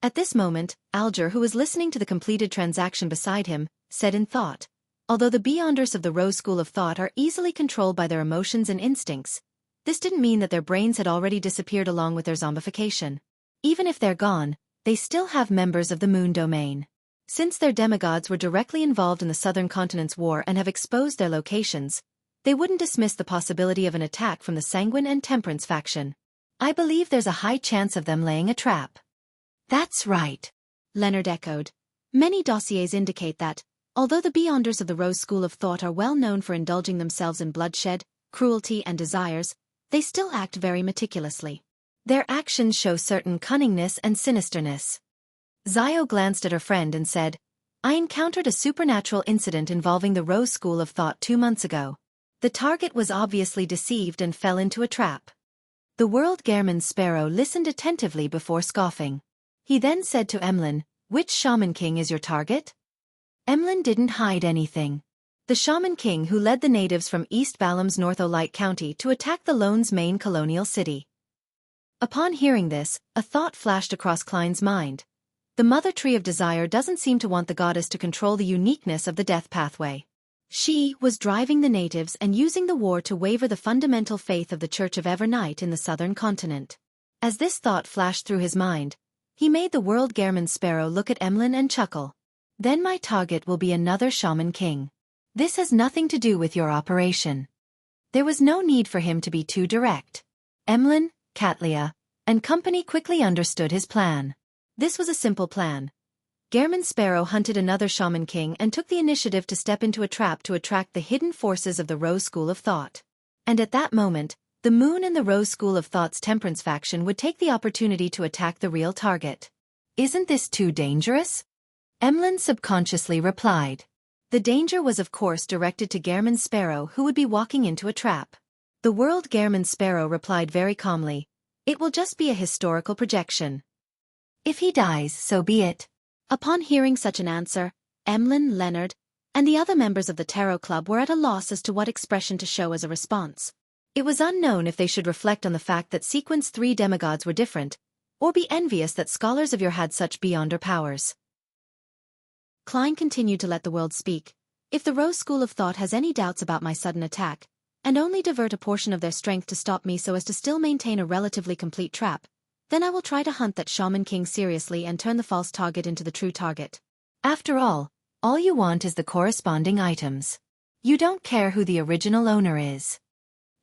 At this moment, Alger, who was listening to the completed transaction beside him, said in thought, although the Beyonders of the Rose School of Thought are easily controlled by their emotions and instincts, this didn't mean that their brains had already disappeared along with their zombification. Even if they're gone, they still have members of the Moon Domain. Since their demigods were directly involved in the Southern Continent's war and have exposed their locations, they wouldn't dismiss the possibility of an attack from the Sanguine and Temperance faction. I believe there's a high chance of them laying a trap. That's right, Leonard echoed. Many dossiers indicate that, although the Beyonders of the Rose School of Thought are well known for indulging themselves in bloodshed, cruelty and desires, they still act very meticulously. Their actions show certain cunningness and sinisterness. Zio glanced at her friend and said, I encountered a supernatural incident involving the Rose School of Thought 2 months ago. The target was obviously deceived and fell into a trap. The World Gehrman Sparrow listened attentively before scoffing. He then said to Emlyn, which Shaman King is your target? Emlyn didn't hide anything. The Shaman King who led the natives from East Balam's Northolite County to attack the Lone's main colonial city. Upon hearing this, a thought flashed across Klein's mind. The Mother Tree of Desire doesn't seem to want the goddess to control the uniqueness of the death pathway. She was driving the natives and using the war to waver the fundamental faith of the Church of Evernight in the southern continent. As this thought flashed through his mind, he made the World Gehrman Sparrow look at Emlyn and chuckle. Then my target will be another Shaman King. This has nothing to do with your operation. There was no need for him to be too direct. Emlyn, Katlia, and company quickly understood his plan. This was a simple plan. Gehrman Sparrow hunted another Shaman King and took the initiative to step into a trap to attract the hidden forces of the Rose School of Thought. And at that moment, the Moon and the Rose School of Thought's Temperance faction would take the opportunity to attack the real target. Isn't this too dangerous? Emlyn subconsciously replied. The danger was of course directed to Gehrman Sparrow who would be walking into a trap. The World Gehrman Sparrow replied very calmly, it will just be a historical projection. If he dies, so be it. Upon hearing such an answer, Emlyn, Leonard, and the other members of the Tarot Club were at a loss as to what expression to show as a response. It was unknown if they should reflect on the fact that Sequence 3 demigods were different, or be envious that scholars of yore had such beyonder powers. Klein continued to let the world speak. If the Rose School of Thought has any doubts about my sudden attack, and only divert a portion of their strength to stop me so as to still maintain a relatively complete trap, then I will try to hunt that Shaman King seriously and turn the false target into the true target. After all you want is the corresponding items. You don't care who the original owner is.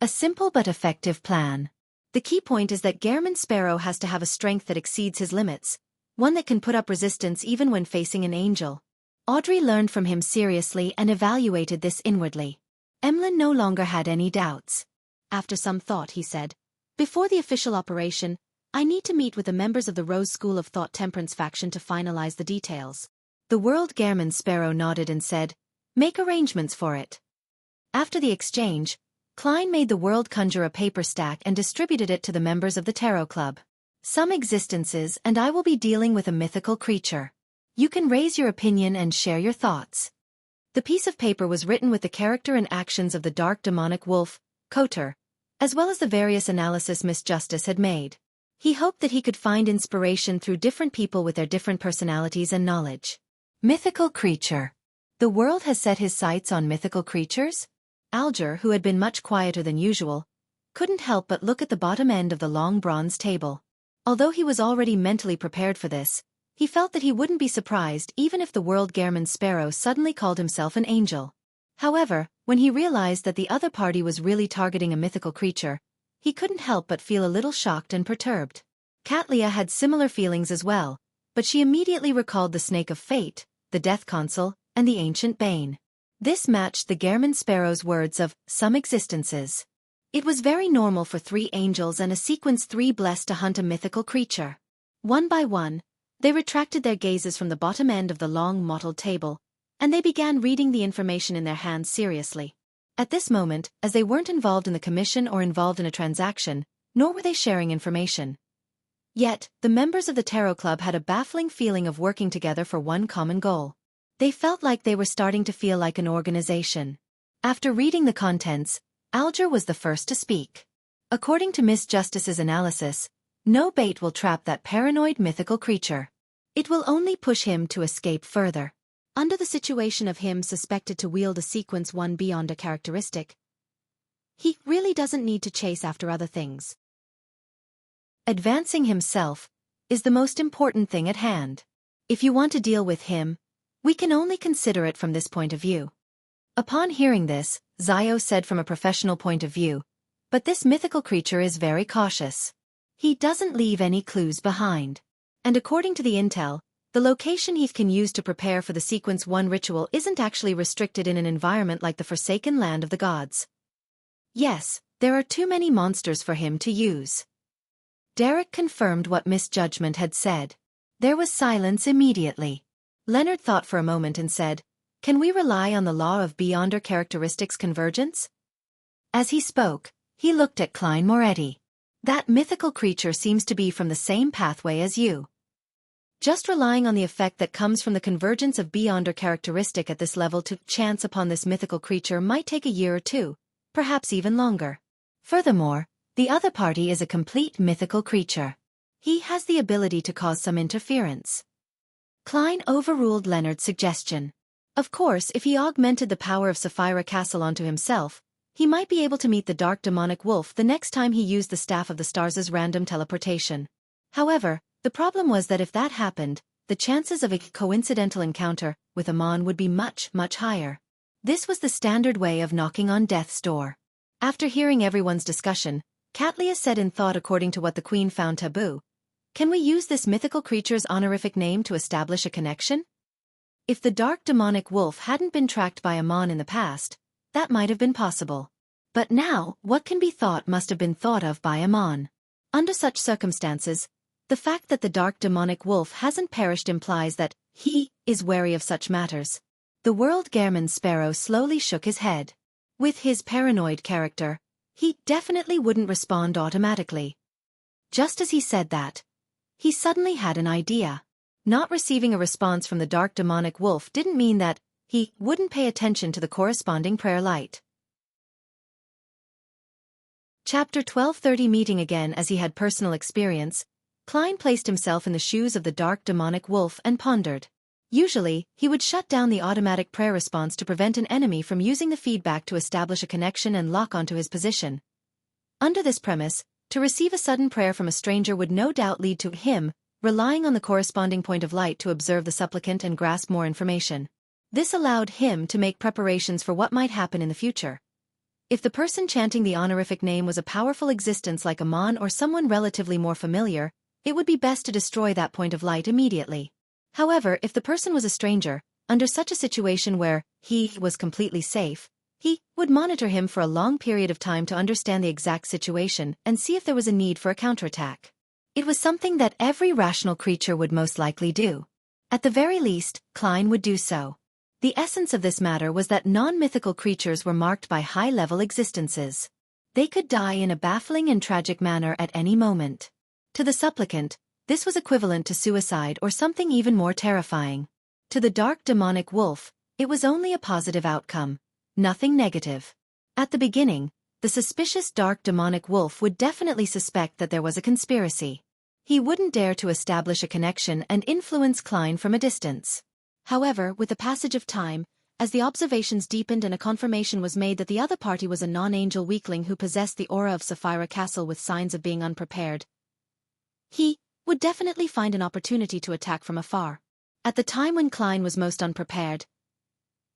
A simple but effective plan. The key point is that Gehrman Sparrow has to have a strength that exceeds his limits, one that can put up resistance even when facing an angel. Audrey learned from him seriously and evaluated this inwardly. Emlyn no longer had any doubts. After some thought he said, before the official operation, I need to meet with the members of the Rose School of Thought Temperance faction to finalize the details. The World Gehrman Sparrow nodded and said, make arrangements for it. After the exchange, Klein made the World Conjure a paper stack and distributed it to the members of the Tarot Club. Some existences and I will be dealing with a mythical creature. You can raise your opinion and share your thoughts. The piece of paper was written with the character and actions of the dark demonic wolf, Kotor, as well as the various analysis Miss Justice had made. He hoped that he could find inspiration through different people with their different personalities and knowledge. Mythical creature. The world has set his sights on mythical creatures? Alger, who had been much quieter than usual, couldn't help but look at the bottom end of the long bronze table. Although he was already mentally prepared for this, he felt that he wouldn't be surprised even if the World Gehrman Sparrow suddenly called himself an angel. However, when he realized that the other party was really targeting a mythical creature, he couldn't help but feel a little shocked and perturbed. Katlia had similar feelings as well, but she immediately recalled the Snake of Fate, the Death Consul, and the Ancient Bane. This matched the Gehrman Sparrow's words of some existences. It was very normal for 3 angels and a sequence 3 blessed to hunt a mythical creature. One by one, they retracted their gazes from the bottom end of the long mottled table, and they began reading the information in their hands seriously. At this moment, as they weren't involved in the commission or involved in a transaction, nor were they sharing information. Yet, the members of the Tarot Club had a baffling feeling of working together for one common goal. They felt like they were starting to feel like an organization. After reading the contents, Alger was the first to speak. According to Miss Justice's analysis, no bait will trap that paranoid mythical creature. It will only push him to escape further. Under the situation of him suspected to wield a sequence 1 beyond a characteristic, he really doesn't need to chase after other things. Advancing himself is the most important thing at hand. If you want to deal with him, we can only consider it from this point of view. Upon hearing this, Zio said from a professional point of view, but this mythical creature is very cautious. He doesn't leave any clues behind. And according to the intel, the location he can use to prepare for the Sequence 1 ritual isn't actually restricted in an environment like the Forsaken Land of the Gods. Yes, there are too many monsters for him to use. Derek confirmed what Miss Judgment had said. There was silence immediately. Leonard thought for a moment and said, "Can we rely on the law of beyonder characteristics convergence?" As he spoke, he looked at Klein Moretti. That mythical creature seems to be from the same pathway as you. Just relying on the effect that comes from the convergence of beyonder characteristic at this level to chance upon this mythical creature might take a year or 2, perhaps even longer. Furthermore, the other party is a complete mythical creature. He has the ability to cause some interference. Klein overruled Leonard's suggestion. Of course, if he augmented the power of Sapphira Castle onto himself, he might be able to meet the dark demonic wolf the next time he used the Staff of the Stars' random teleportation. However, the problem was that if that happened, the chances of a coincidental encounter with Amon would be much, much higher. This was the standard way of knocking on death's door. After hearing everyone's discussion, Catlia said in thought according to what the Queen found taboo, "Can we use this mythical creature's honorific name to establish a connection?" If the dark demonic wolf hadn't been tracked by Amon in the past, that might have been possible. But now, what can be thought must have been thought of by Amon. Under such circumstances, the fact that the dark demonic wolf hasn't perished implies that he is wary of such matters. The World Gehrman Sparrow slowly shook his head. With his paranoid character, he definitely wouldn't respond automatically. Just as he said that, he suddenly had an idea. Not receiving a response from the dark demonic wolf didn't mean that he wouldn't pay attention to the corresponding prayer light. Chapter 12:30 Meeting again. As he had personal experience, Klein placed himself in the shoes of the dark demonic wolf and pondered. Usually, he would shut down the automatic prayer response to prevent an enemy from using the feedback to establish a connection and lock onto his position. Under this premise, to receive a sudden prayer from a stranger would no doubt lead to him relying on the corresponding point of light to observe the supplicant and grasp more information. This allowed him to make preparations for what might happen in the future. If the person chanting the honorific name was a powerful existence like Amon or someone relatively more familiar, it would be best to destroy that point of light immediately. However, if the person was a stranger, under such a situation where he was completely safe, he would monitor him for a long period of time to understand the exact situation and see if there was a need for a counterattack. It was something that every rational creature would most likely do. At the very least, Klein would do so. The essence of this matter was that non-mythical creatures were marked by high-level existences. They could die in a baffling and tragic manner at any moment. To the supplicant, this was equivalent to suicide or something even more terrifying. To the dark demonic wolf, it was only a positive outcome, nothing negative. At the beginning, the suspicious dark demonic wolf would definitely suspect that there was a conspiracy. He wouldn't dare to establish a connection and influence Klein from a distance. However, with the passage of time, as the observations deepened and a confirmation was made that the other party was a non-angel weakling who possessed the aura of Sapphira Castle with signs of being unprepared, he would definitely find an opportunity to attack from afar. At the time when Klein was most unprepared,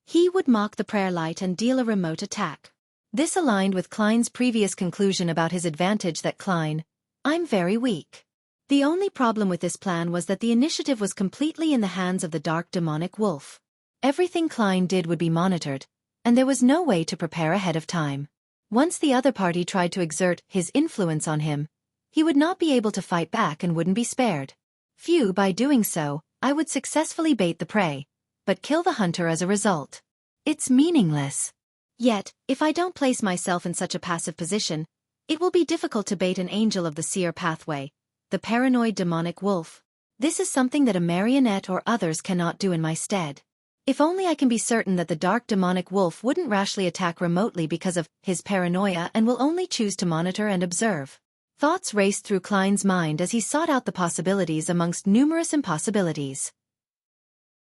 he would mock the prayer light and deal a remote attack. This aligned with Klein's previous conclusion about his advantage that Klein, "I'm very weak." The only problem with this plan was that the initiative was completely in the hands of the dark demonic wolf. Everything Klein did would be monitored, and there was no way to prepare ahead of time. Once the other party tried to exert his influence on him, he would not be able to fight back and wouldn't be spared. Phew, by doing so, I would successfully bait the prey, but kill the hunter as a result. It's meaningless. Yet, if I don't place myself in such a passive position, it will be difficult to bait an angel of the seer pathway, the paranoid demonic wolf. This is something that a marionette or others cannot do in my stead. If only I can be certain that the dark demonic wolf wouldn't rashly attack remotely because of his paranoia and will only choose to monitor and observe. Thoughts raced through Klein's mind as he sought out the possibilities amongst numerous impossibilities.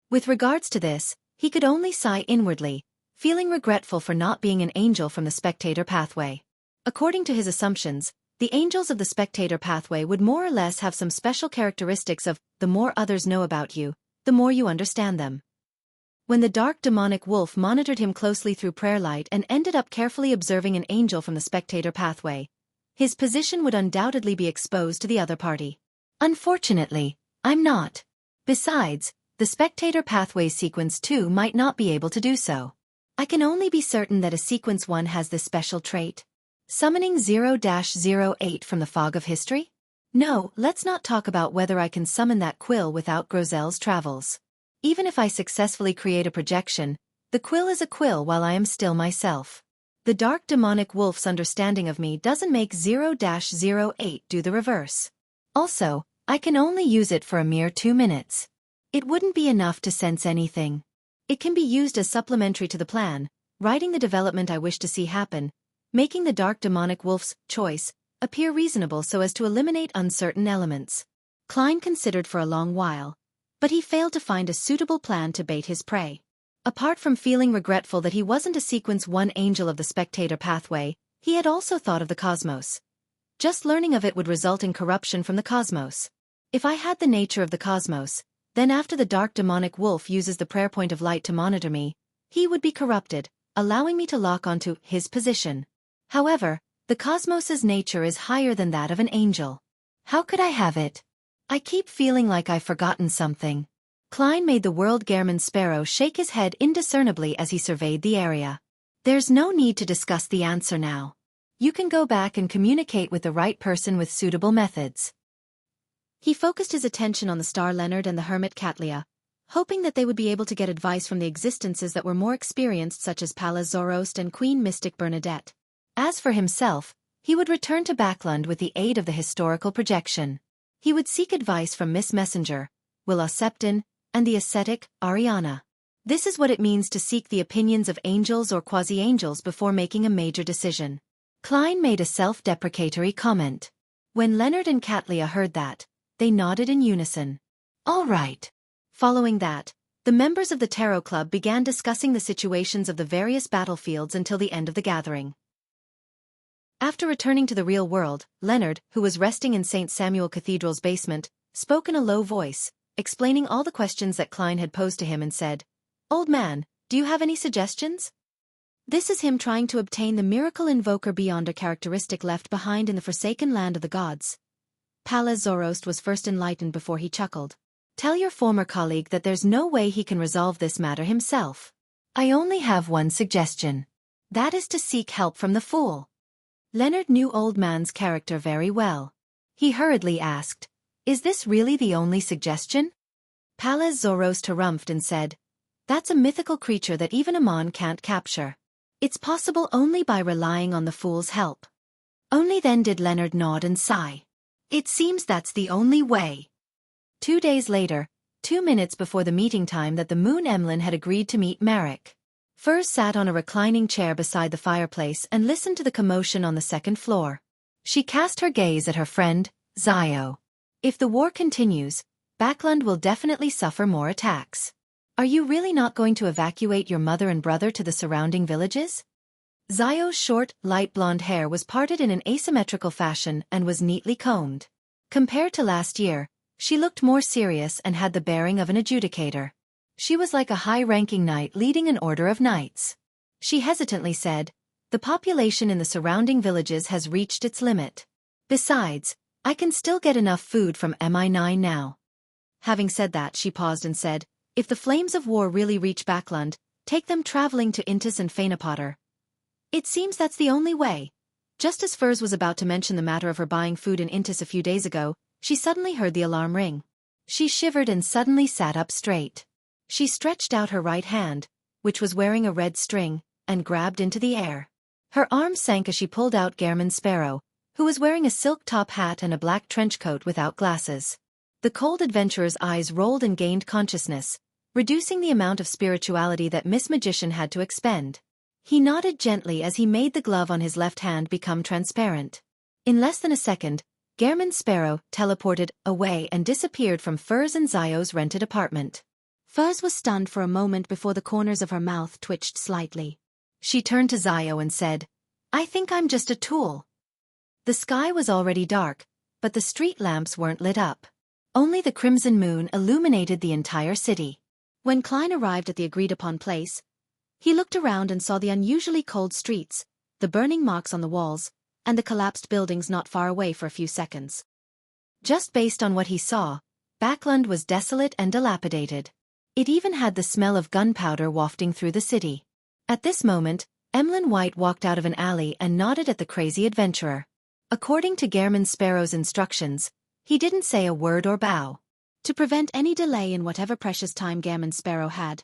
With regards to this, he could only sigh inwardly, feeling regretful for not being an angel from the spectator pathway. According to his assumptions, the angels of the spectator pathway would more or less have some special characteristics of, the more others know about you, the more you understand them. When the dark demonic wolf monitored him closely through prayer light and ended up carefully observing an angel from the spectator pathway, his position would undoubtedly be exposed to the other party. Unfortunately, I'm not. Besides, the spectator pathway sequence 2 might not be able to do so. I can only be certain that a sequence 1 has this special trait. Summoning 0-08 from the fog of history? No, let's not talk about whether I can summon that quill without Grozel's travels. Even if I successfully create a projection, the quill is a quill while I am still myself. The dark demonic wolf's understanding of me doesn't make 0-08 do the reverse. Also, I can only use it for a mere 2 minutes. It wouldn't be enough to sense anything. It can be used as supplementary to the plan, writing the development I wish to see happen, making the dark demonic wolf's choice appear reasonable so as to eliminate uncertain elements. Klein considered for a long while, but he failed to find a suitable plan to bait his prey. Apart from feeling regretful that he wasn't a sequence 1 angel of the spectator pathway, he had also thought of the cosmos. Just learning of it would result in corruption from the cosmos. If I had the nature of the cosmos, then after the dark demonic wolf uses the prayer point of light to monitor me, he would be corrupted, allowing me to lock onto his position. However, the cosmos's nature is higher than that of an angel. How could I have it? I keep feeling like I've forgotten something. Klein made the world German sparrow shake his head indiscernibly as he surveyed the area. There's no need to discuss the answer now. You can go back and communicate with the right person with suitable methods. He focused his attention on the star Leonard and the hermit Katlia, hoping that they would be able to get advice from the existences that were more experienced such as Pallas Zoroast and Queen Mystic Bernadette. As for himself, he would return to Backland with the aid of the historical projection. He would seek advice from Miss Messenger, Willa Septon, and the ascetic, Ariana. This is what it means to seek the opinions of angels or quasi-angels before making a major decision. Klein made a self-deprecatory comment. When Leonard and Katlia heard that, they nodded in unison. All right. Following that, the members of the Tarot Club began discussing the situations of the various battlefields until the end of the gathering. After returning to the real world, Leonard, who was resting in St. Samuel Cathedral's basement, spoke in a low voice, explaining all the questions that Klein had posed to him and said, "Old man, do you have any suggestions?" This is him trying to obtain the miracle invoker beyond a characteristic left behind in the forsaken land of the gods. Pallas Zoroast was first enlightened before he chuckled. Tell your former colleague that there's no way he can resolve this matter himself. I only have one suggestion. That is to seek help from the fool. Leonard knew Old Man's character very well. He hurriedly asked, "Is this really the only suggestion?" Pallas Zoroast harumphed and said, "That's a mythical creature that even Amon can't capture. It's possible only by relying on the fool's help." Only then did Leonard nod and sigh. It seems that's the only way. 2 days later, 2 minutes before the meeting time that the Moon Emlyn had agreed to meet Merrick, Furs sat on a reclining chair beside the fireplace and listened to the commotion on the second floor. She cast her gaze at her friend, Zio. If the war continues, Backland will definitely suffer more attacks. Are you really not going to evacuate your mother and brother to the surrounding villages? Zio's short, light blonde hair was parted in an asymmetrical fashion and was neatly combed. Compared to last year, she looked more serious and had the bearing of an adjudicator. She was like a high-ranking knight leading an order of knights. She hesitantly said, "The population in the surrounding villages has reached its limit. Besides, I can still get enough food from Mi-9 now. Having said that, she paused and said, if the flames of war really reach Backland, take them traveling to Intis and Fainapotter. It seems that's the only way. Just as Furs was about to mention the matter of her buying food in Intis a few days ago, she suddenly heard the alarm ring. She shivered and suddenly sat up straight. She stretched out her right hand, which was wearing a red string, and grabbed into the air. Her arm sank as she pulled out Gehrman Sparrow, who was wearing a silk top hat and a black trench coat without glasses. The cold adventurer's eyes rolled and gained consciousness, reducing the amount of spirituality that Miss Magician had to expend. He nodded gently as he made the glove on his left hand become transparent. In less than a second, Gehrman Sparrow teleported away and disappeared from Furs and Zio's rented apartment. Furs was stunned for a moment before the corners of her mouth twitched slightly. She turned to Zio and said, I think I'm just a tool. The sky was already dark, but the street lamps weren't lit up. Only the crimson moon illuminated the entire city. When Klein arrived at the agreed-upon place, he looked around and saw the unusually cold streets, the burning marks on the walls, and the collapsed buildings not far away for a few seconds. Just based on what he saw, Backland was desolate and dilapidated. It even had the smell of gunpowder wafting through the city. At this moment, Emlyn White walked out of an alley and nodded at the crazy adventurer. According to Gehrman Sparrow's instructions, he didn't say a word or bow. To prevent any delay in whatever precious time Gehrman Sparrow had,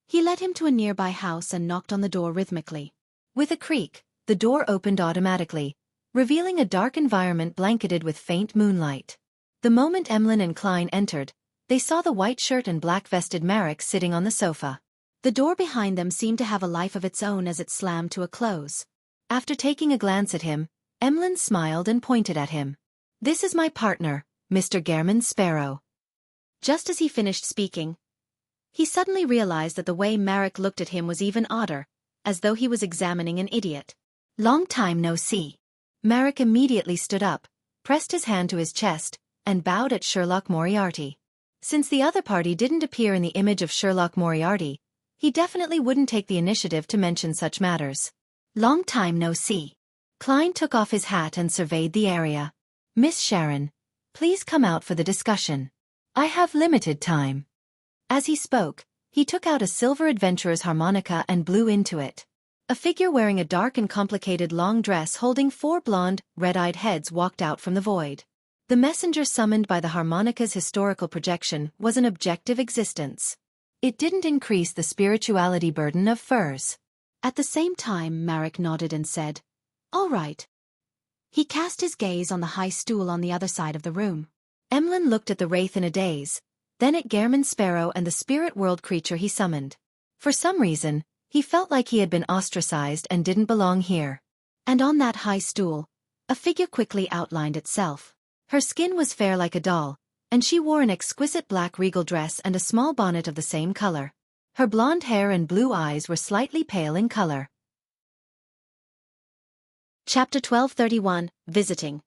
he led him to a nearby house and knocked on the door rhythmically. With a creak, the door opened automatically, revealing a dark environment blanketed with faint moonlight. The moment Emlyn and Klein entered, they saw the white shirt and black-vested Marek sitting on the sofa. The door behind them seemed to have a life of its own as it slammed to a close. After taking a glance at him, Emlyn smiled and pointed at him. This is my partner, Mr. Gehrman Sparrow. Just as he finished speaking, he suddenly realized that the way Marek looked at him was even odder, as though he was examining an idiot. Long time no see. Marek immediately stood up, pressed his hand to his chest, and bowed at Sherlock Moriarty. Since the other party didn't appear in the image of Sherlock Moriarty, he definitely wouldn't take the initiative to mention such matters. Long time no see. Klein took off his hat and surveyed the area. Miss Sharon, please come out for the discussion. I have limited time. As he spoke, he took out a silver adventurer's harmonica and blew into it. A figure wearing a dark and complicated long dress holding 4 blonde, red-eyed heads walked out from the void. The messenger summoned by the harmonica's historical projection was an objective existence. It didn't increase the spirituality burden of Furs. At the same time, Marek nodded and said, All right. He cast his gaze on the high stool on the other side of the room. Emlyn looked at the wraith in a daze, then at Gehrman Sparrow and the spirit world creature he summoned. For some reason, he felt like he had been ostracized and didn't belong here. And on that high stool, a figure quickly outlined itself. Her skin was fair like a doll, and she wore an exquisite black regal dress and a small bonnet of the same color. Her blonde hair and blue eyes were slightly pale in color. Chapter 1231, Visiting.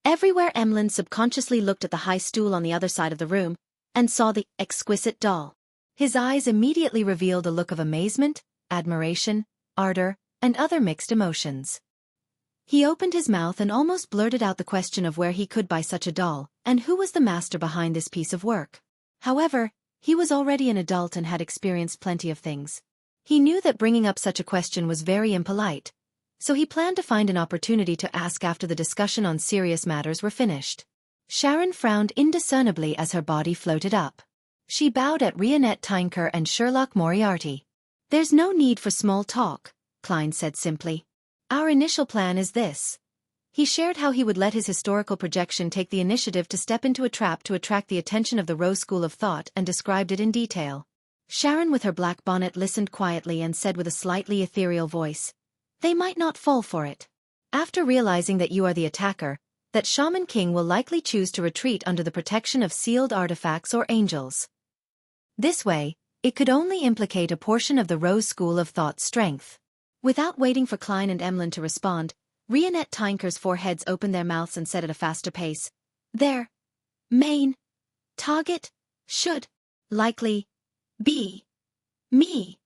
Everywhere Emlyn subconsciously looked at the high stool on the other side of the room, and saw the exquisite doll. His eyes immediately revealed a look of amazement, admiration, ardor, and other mixed emotions. He opened his mouth and almost blurted out the question of where he could buy such a doll, and who was the master behind this piece of work. However, he was already an adult and had experienced plenty of things. He knew that bringing up such a question was very impolite, so he planned to find an opportunity to ask after the discussion on serious matters were finished. Sharon frowned indiscernibly as her body floated up. She bowed at Rionette Tynker and Sherlock Moriarty. There's no need for small talk, Klein said simply. Our initial plan is this. He shared how he would let his historical projection take the initiative to step into a trap to attract the attention of the Rose School of Thought and described it in detail. Sharon with her black bonnet listened quietly and said with a slightly ethereal voice, They might not fall for it. After realizing that you are the attacker, that Shaman King will likely choose to retreat under the protection of sealed artifacts or angels. This way, it could only implicate a portion of the Rose School of Thought's strength. Without waiting for Klein and Emlyn to respond, Rionette Tynker's 4 heads opened their mouths and said at a faster pace, Their main target should likely be me.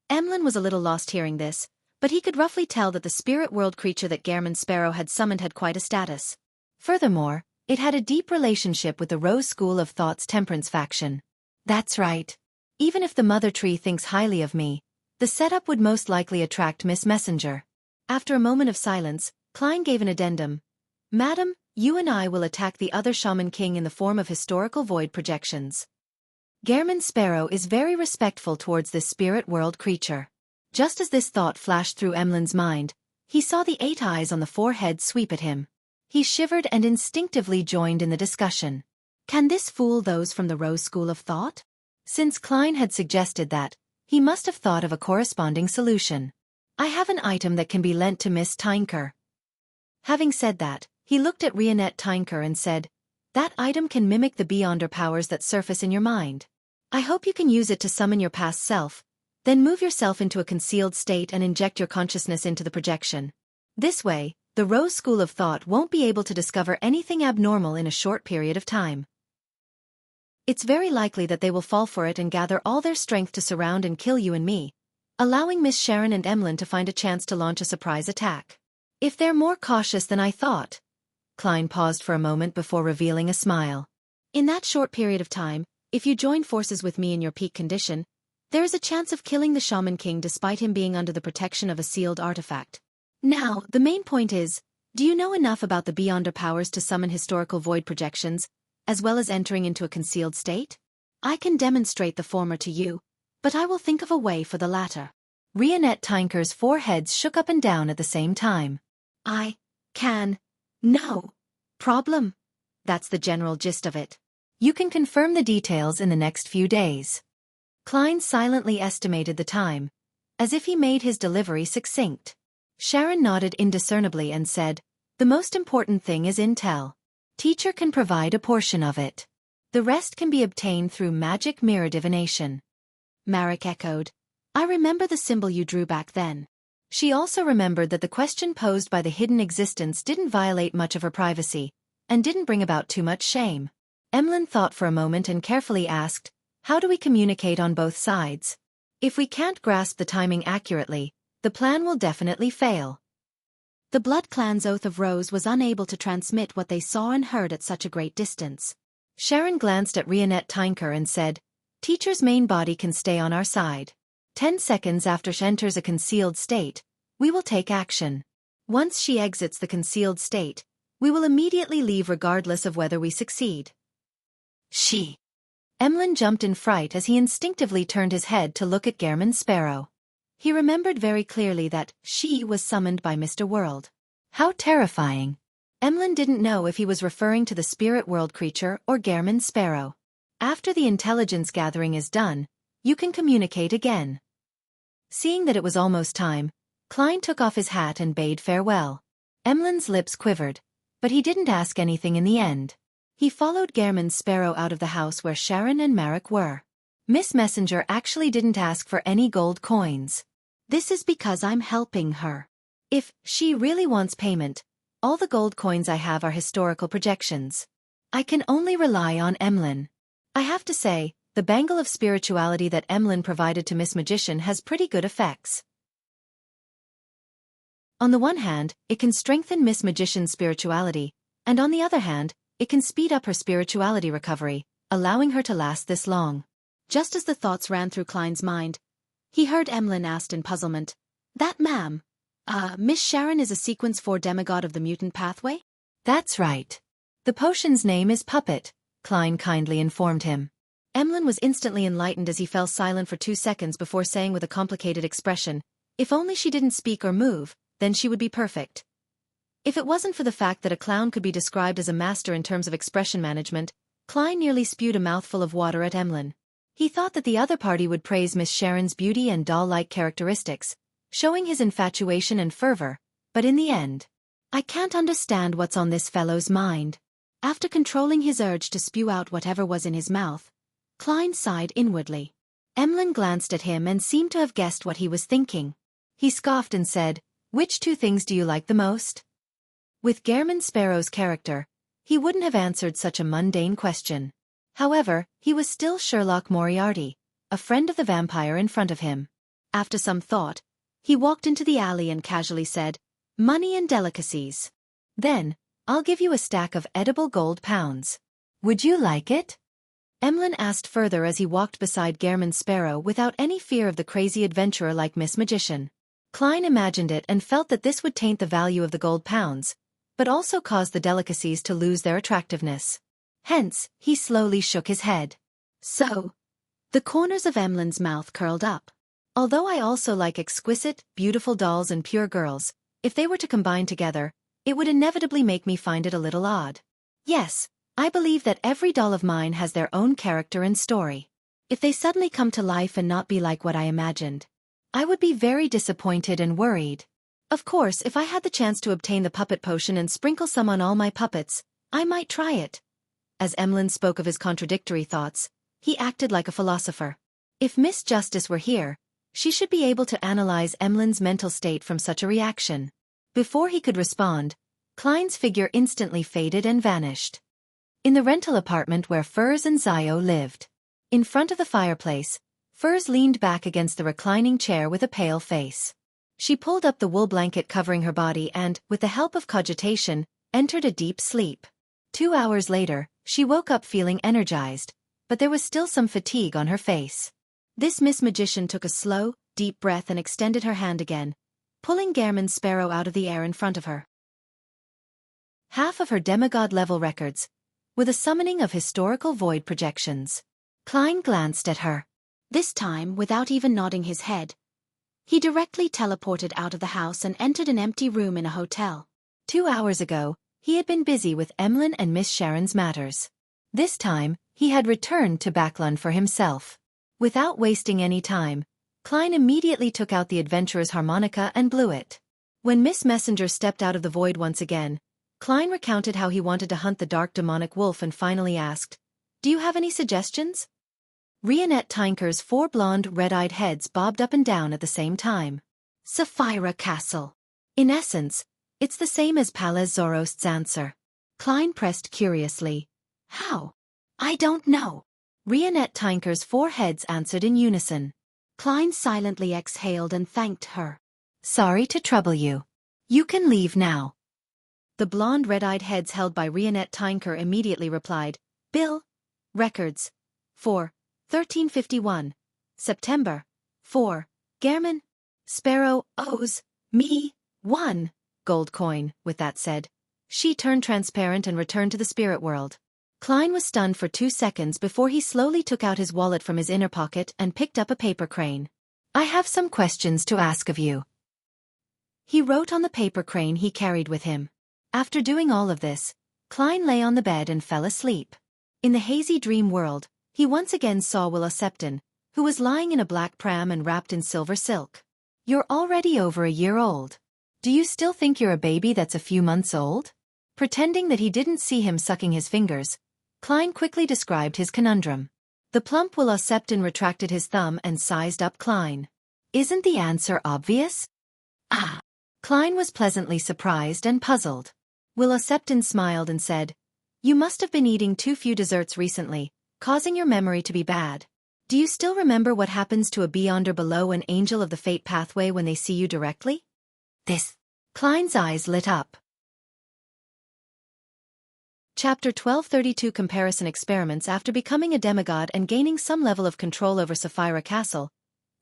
Emlyn was a little lost hearing this, but he could roughly tell that the spirit world creature that Gehrman Sparrow had summoned had quite a status. Furthermore, It had a deep relationship with the Rose School of Thought's temperance faction. That's right. Even if the mother tree thinks highly of me, the setup would most likely attract Miss Messenger. After a moment of silence, Klein gave an addendum. Madam, you and I will attack the other Shaman King in the form of historical void projections. Gehrman Sparrow is very respectful towards this spirit world creature. Just as this thought flashed through Emlyn's mind, he saw the 8 eyes on the forehead sweep at him. He shivered and instinctively joined in the discussion. Can this fool those from the Rose School of Thought? Since Klein had suggested that, he must have thought of a corresponding solution. I have an item that can be lent to Miss Tynker. Having said that, he looked at Rionette Tynker and said, that item can mimic the Beyonder powers that surface in your mind. I hope you can use it to summon your past self, then move yourself into a concealed state and inject your consciousness into the projection. This way, the Rose School of Thought won't be able to discover anything abnormal in a short period of time. It's very likely that they will fall for it and gather all their strength to surround and kill you and me, allowing Miss Sharon and Emlyn to find a chance to launch a surprise attack. If they're more cautious than I thought. Klein paused for a moment before revealing a smile. In that short period of time, if you join forces with me in your peak condition, there is a chance of killing the Shaman King despite him being under the protection of a sealed artifact. Now, the main point is, do you know enough about the Beyonder powers to summon historical void projections, as well as entering into a concealed state? I can demonstrate the former to you, but I will think of a way for the latter. Rionette Tynker's 4 heads shook up and down at the same time. I can. No problem. That's the general gist of it. You can confirm the details in the next few days. Klein silently estimated the time, as if he made his delivery succinct. Sharon nodded indiscernibly and said, the most important thing is intel. Teacher can provide a portion of it. The rest can be obtained through magic mirror divination. Marek echoed. I remember the symbol you drew back then. She also remembered that the question posed by the hidden existence didn't violate much of her privacy, and didn't bring about too much shame. Emlyn thought for a moment and carefully asked, how do we communicate on both sides? If we can't grasp the timing accurately, the plan will definitely fail. The Blood Clan's Oath of Rose was unable to transmit what they saw and heard at such a great distance. Sharon glanced at Rionette Tynker and said, Teacher's main body can stay on our side. 10 seconds after she enters a concealed state, we will take action. Once she exits the concealed state, we will immediately leave regardless of whether we succeed. She. Emlyn jumped in fright as he instinctively turned his head to look at Gehrman Sparrow. He remembered very clearly that she was summoned by Mr. World. How terrifying. Emlyn didn't know if he was referring to the spirit world creature or Gehrman Sparrow. After the intelligence gathering is done, you can communicate again. Seeing that it was almost time, Klein took off his hat and bade farewell. Emlyn's lips quivered, but he didn't ask anything in the end. He followed Gehrman Sparrow out of the house where Sharon and Marek were. Miss Messenger actually didn't ask for any gold coins. This is because I'm helping her. If she really wants payment, all the gold coins I have are historical projections. I can only rely on Emlyn. I have to say, the bangle of spirituality that Emlyn provided to Miss Magician has pretty good effects. On the one hand, it can strengthen Miss Magician's spirituality, and on the other hand, it can speed up her spirituality recovery, allowing her to last this long. Just as the thoughts ran through Klein's mind, he heard Emlyn asked in puzzlement, That ma'am, Miss Sharon is a sequence 4 demigod of the mutant pathway? That's right. The potion's name is Puppet, Klein kindly informed him. Emlyn was instantly enlightened as he fell silent for 2 seconds before saying with a complicated expression, if only she didn't speak or move, then she would be perfect. If it wasn't for the fact that a clown could be described as a master in terms of expression management, Klein nearly spewed a mouthful of water at Emlyn. He thought that the other party would praise Miss Sharon's beauty and doll-like characteristics, showing his infatuation and fervor, but in the end, I can't understand what's on this fellow's mind. After controlling his urge to spew out whatever was in his mouth, Klein sighed inwardly. Emlyn glanced at him and seemed to have guessed what he was thinking. He scoffed and said, Which 2 things do you like the most? With Gehrman Sparrow's character, he wouldn't have answered such a mundane question. However, he was still Sherlock Moriarty, a friend of the vampire in front of him. After some thought, he walked into the alley and casually said, Money and delicacies. Then, I'll give you a stack of edible gold pounds. Would you like it? Emlyn asked further as he walked beside Gehrman's sparrow without any fear of the crazy adventurer like Miss Magician. Klein imagined it and felt that this would taint the value of the gold pounds, but also cause the delicacies to lose their attractiveness. Hence, he slowly shook his head. So, the corners of Emlyn's mouth curled up. Although I also like exquisite, beautiful dolls and pure girls, if they were to combine together, it would inevitably make me find it a little odd. Yes, I believe that every doll of mine has their own character and story. If they suddenly come to life and not be like what I imagined, I would be very disappointed and worried. Of course, if I had the chance to obtain the puppet potion and sprinkle some on all my puppets, I might try it. As Emlyn spoke of his contradictory thoughts, he acted like a philosopher. If Miss Justice were here, she should be able to analyze Emlyn's mental state from such a reaction. Before he could respond, Klein's figure instantly faded and vanished. In the rental apartment where Furs and Zio lived. In front of the fireplace, Furs leaned back against the reclining chair with a pale face. She pulled up the wool blanket covering her body and, with the help of cogitation, entered a deep sleep. 2 hours later, she woke up feeling energized, but there was still some fatigue on her face. This Miss Magician took a slow, deep breath and extended her hand again, pulling Gehrman's sparrow out of the air in front of her. Half of her demigod-level records, with a summoning of historical void projections. Klein glanced at her. This time, without even nodding his head, he directly teleported out of the house and entered an empty room in a hotel. 2 hours ago, he had been busy with Emlyn and Miss Sharon's matters. This time, he had returned to Backlund for himself. Without wasting any time, Klein immediately took out the adventurer's harmonica and blew it. When Miss Messenger stepped out of the void once again, Klein recounted how he wanted to hunt the dark demonic wolf and finally asked, "Do you have any suggestions?" Rionette Tinker's 4 blonde, red-eyed heads bobbed up and down at the same time. Sapphira Castle. In essence, it's the same as Palaz Zorost's answer. Klein pressed curiously. How? I don't know. Rionette Tinker's 4 heads answered in unison. Klein silently exhaled and thanked her. Sorry to trouble you. You can leave now. The blonde red-eyed heads held by Rionette Tinker immediately replied, Bill. Records. 4. 1351. September. 4. Gehrman. Sparrow owes me 1 gold coin. With that said, she turned transparent and returned to the spirit world. Klein was stunned for 2 seconds before he slowly took out his wallet from his inner pocket and picked up a paper crane. I have some questions to ask of you. He wrote on the paper crane he carried with him. After doing all of this, Klein lay on the bed and fell asleep. In the hazy dream world, he once again saw Willa Septon, who was lying in a black pram and wrapped in silver silk. You're already over a year old. Do you still think you're a baby that's a few months old? Pretending that he didn't see him sucking his fingers, Klein quickly described his conundrum. The plump Willa Septon retracted his thumb and sized up Klein. Isn't the answer obvious? Ah! Klein was pleasantly surprised and puzzled. Willa Septon smiled and said, You must have been eating too few desserts recently, causing your memory to be bad. Do you still remember what happens to a beyonder below an angel of the fate pathway when they see you directly? This. Klein's eyes lit up. Chapter 1232 Comparison Experiments. After becoming a demigod and gaining some level of control over Sapphira Castle,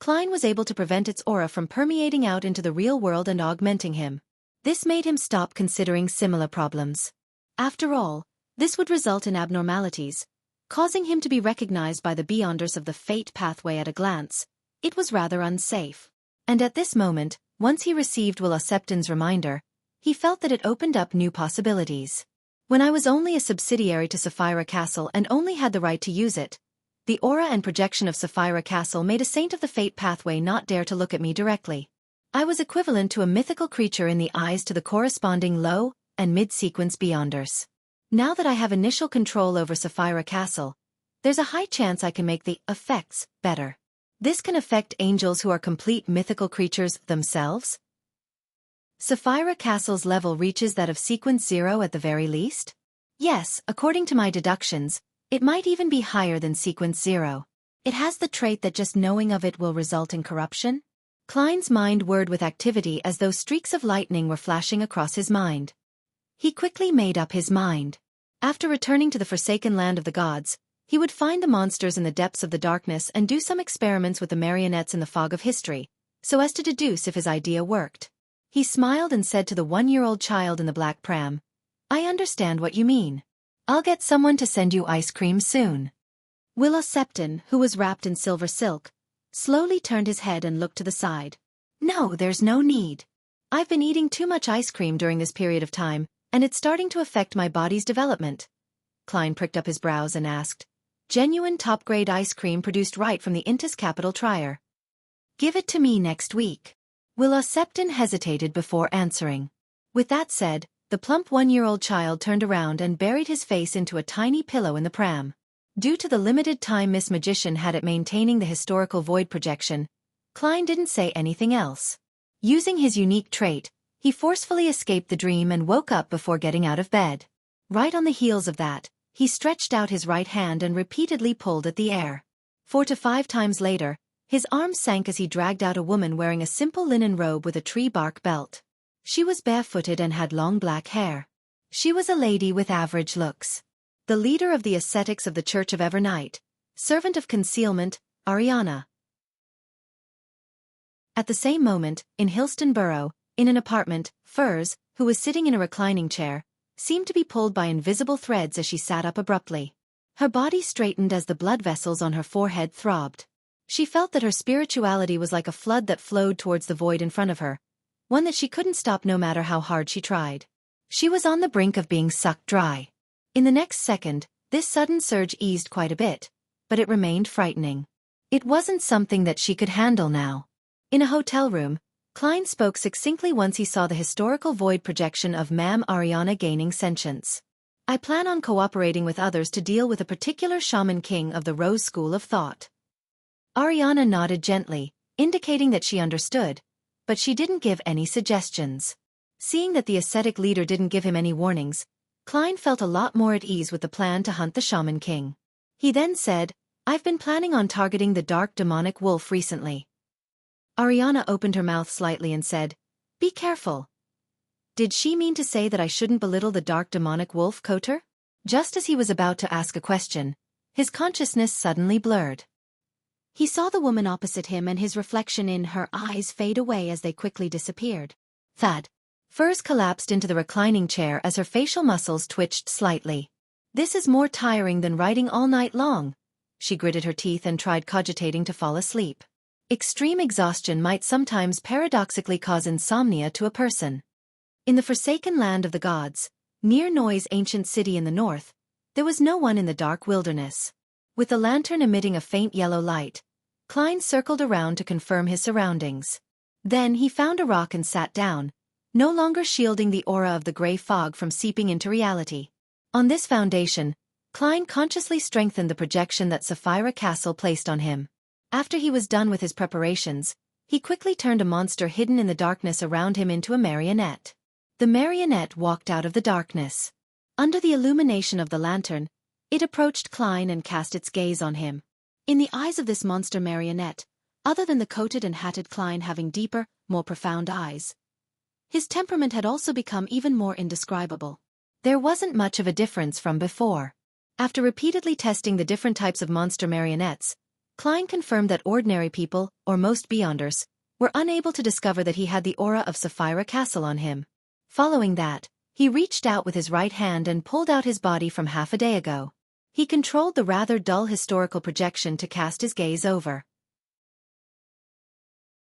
Klein was able to prevent its aura from permeating out into the real world and augmenting him. This made him stop considering similar problems. After all, this would result in abnormalities, causing him to be recognized by the beyonders of the fate pathway at a glance. It was rather unsafe. And at this moment, once he received Willa Septon's reminder, he felt that it opened up new possibilities. When I was only a subsidiary to Sapphira Castle and only had the right to use it, the aura and projection of Sapphira Castle made a saint of the fate pathway not dare to look at me directly. I was equivalent to a mythical creature in the eyes to the corresponding low and mid-sequence beyonders. Now that I have initial control over Sapphira Castle, there's a high chance I can make the effects better. This can affect angels who are complete mythical creatures themselves. Sapphira Castle's level reaches that of Sequence 0 at the very least? Yes, according to my deductions, it might even be higher than Sequence 0. It has the trait that just knowing of it will result in corruption? Klein's mind whirred with activity as though streaks of lightning were flashing across his mind. He quickly made up his mind. After returning to the forsaken land of the gods, he would find the monsters in the depths of the darkness and do some experiments with the marionettes in the fog of history, so as to deduce if his idea worked. He smiled and said to the 1-year-old child in the black pram, "I understand what you mean. I'll get someone to send you ice cream soon." Xiaofan, who was wrapped in silver silk, slowly turned his head and looked to the side. "No, there's no need. I've been eating too much ice cream during this period of time, and it's starting to affect my body's development." Klein pricked up his brows and asked, "Genuine top-grade ice cream produced right from the Intis capital Trier. Give it to me next week." Xiaofan hesitated before answering. With that said, the plump 1-year-old child turned around and buried his face into a tiny pillow in the pram. Due to the limited time Miss Magician had at maintaining the historical void projection, Klein didn't say anything else. Using his unique trait, he forcefully escaped the dream and woke up before getting out of bed. Right on the heels of that, he stretched out his right hand and repeatedly pulled at the air. 4 to 5 times later, his arms sank as he dragged out a woman wearing a simple linen robe with a tree bark belt. She was barefooted and had long black hair. She was a lady with average looks. The leader of the ascetics of the Church of Evernight, servant of concealment, Ariana. At the same moment, in Hillston Borough, in an apartment, Furs, who was sitting in a reclining chair, seemed to be pulled by invisible threads as she sat up abruptly. Her body straightened as the blood vessels on her forehead throbbed. She felt that her spirituality was like a flood that flowed towards the void in front of her, one that she couldn't stop no matter how hard she tried. She was on the brink of being sucked dry. In the next second, this sudden surge eased quite a bit, but it remained frightening. It wasn't something that she could handle now. In a hotel room, Klein spoke succinctly once he saw the historical void projection of Ma'am Ariana gaining sentience. "I plan on cooperating with others to deal with a particular shaman king of the Rose School of Thought." Ariana nodded gently, indicating that she understood, but she didn't give any suggestions. Seeing that the ascetic leader didn't give him any warnings, Klein felt a lot more at ease with the plan to hunt the Shaman King. He then said, "I've been planning on targeting the dark demonic wolf recently." Ariana opened her mouth slightly and said, "Be careful." Did she mean to say that I shouldn't belittle the dark demonic wolf, Koter? Just as he was about to ask a question, his consciousness suddenly blurred. He saw the woman opposite him and his reflection in her eyes fade away as they quickly disappeared. Thud. Furs collapsed into the reclining chair as her facial muscles twitched slightly. "This is more tiring than writing all night long." She gritted her teeth and tried cogitating to fall asleep. Extreme exhaustion might sometimes paradoxically cause insomnia to a person. In the forsaken land of the gods, near Noi's ancient city in the north, there was no one in the dark wilderness. With the lantern emitting a faint yellow light, Klein circled around to confirm his surroundings. Then he found a rock and sat down, no longer shielding the aura of the gray fog from seeping into reality. On this foundation, Klein consciously strengthened the projection that Sapphira Castle placed on him. After he was done with his preparations, he quickly turned a monster hidden in the darkness around him into a marionette. The marionette walked out of the darkness. Under the illumination of the lantern, it approached Klein and cast its gaze on him. In the eyes of this monster marionette, other than the coated and hatted Klein having deeper, more profound eyes, his temperament had also become even more indescribable. There wasn't much of a difference from before. After repeatedly testing the different types of monster marionettes, Klein confirmed that ordinary people, or most Beyonders, were unable to discover that he had the aura of Sapphira Castle on him. Following that, he reached out with his right hand and pulled out his body from half a day ago. He controlled the rather dull historical projection to cast his gaze over.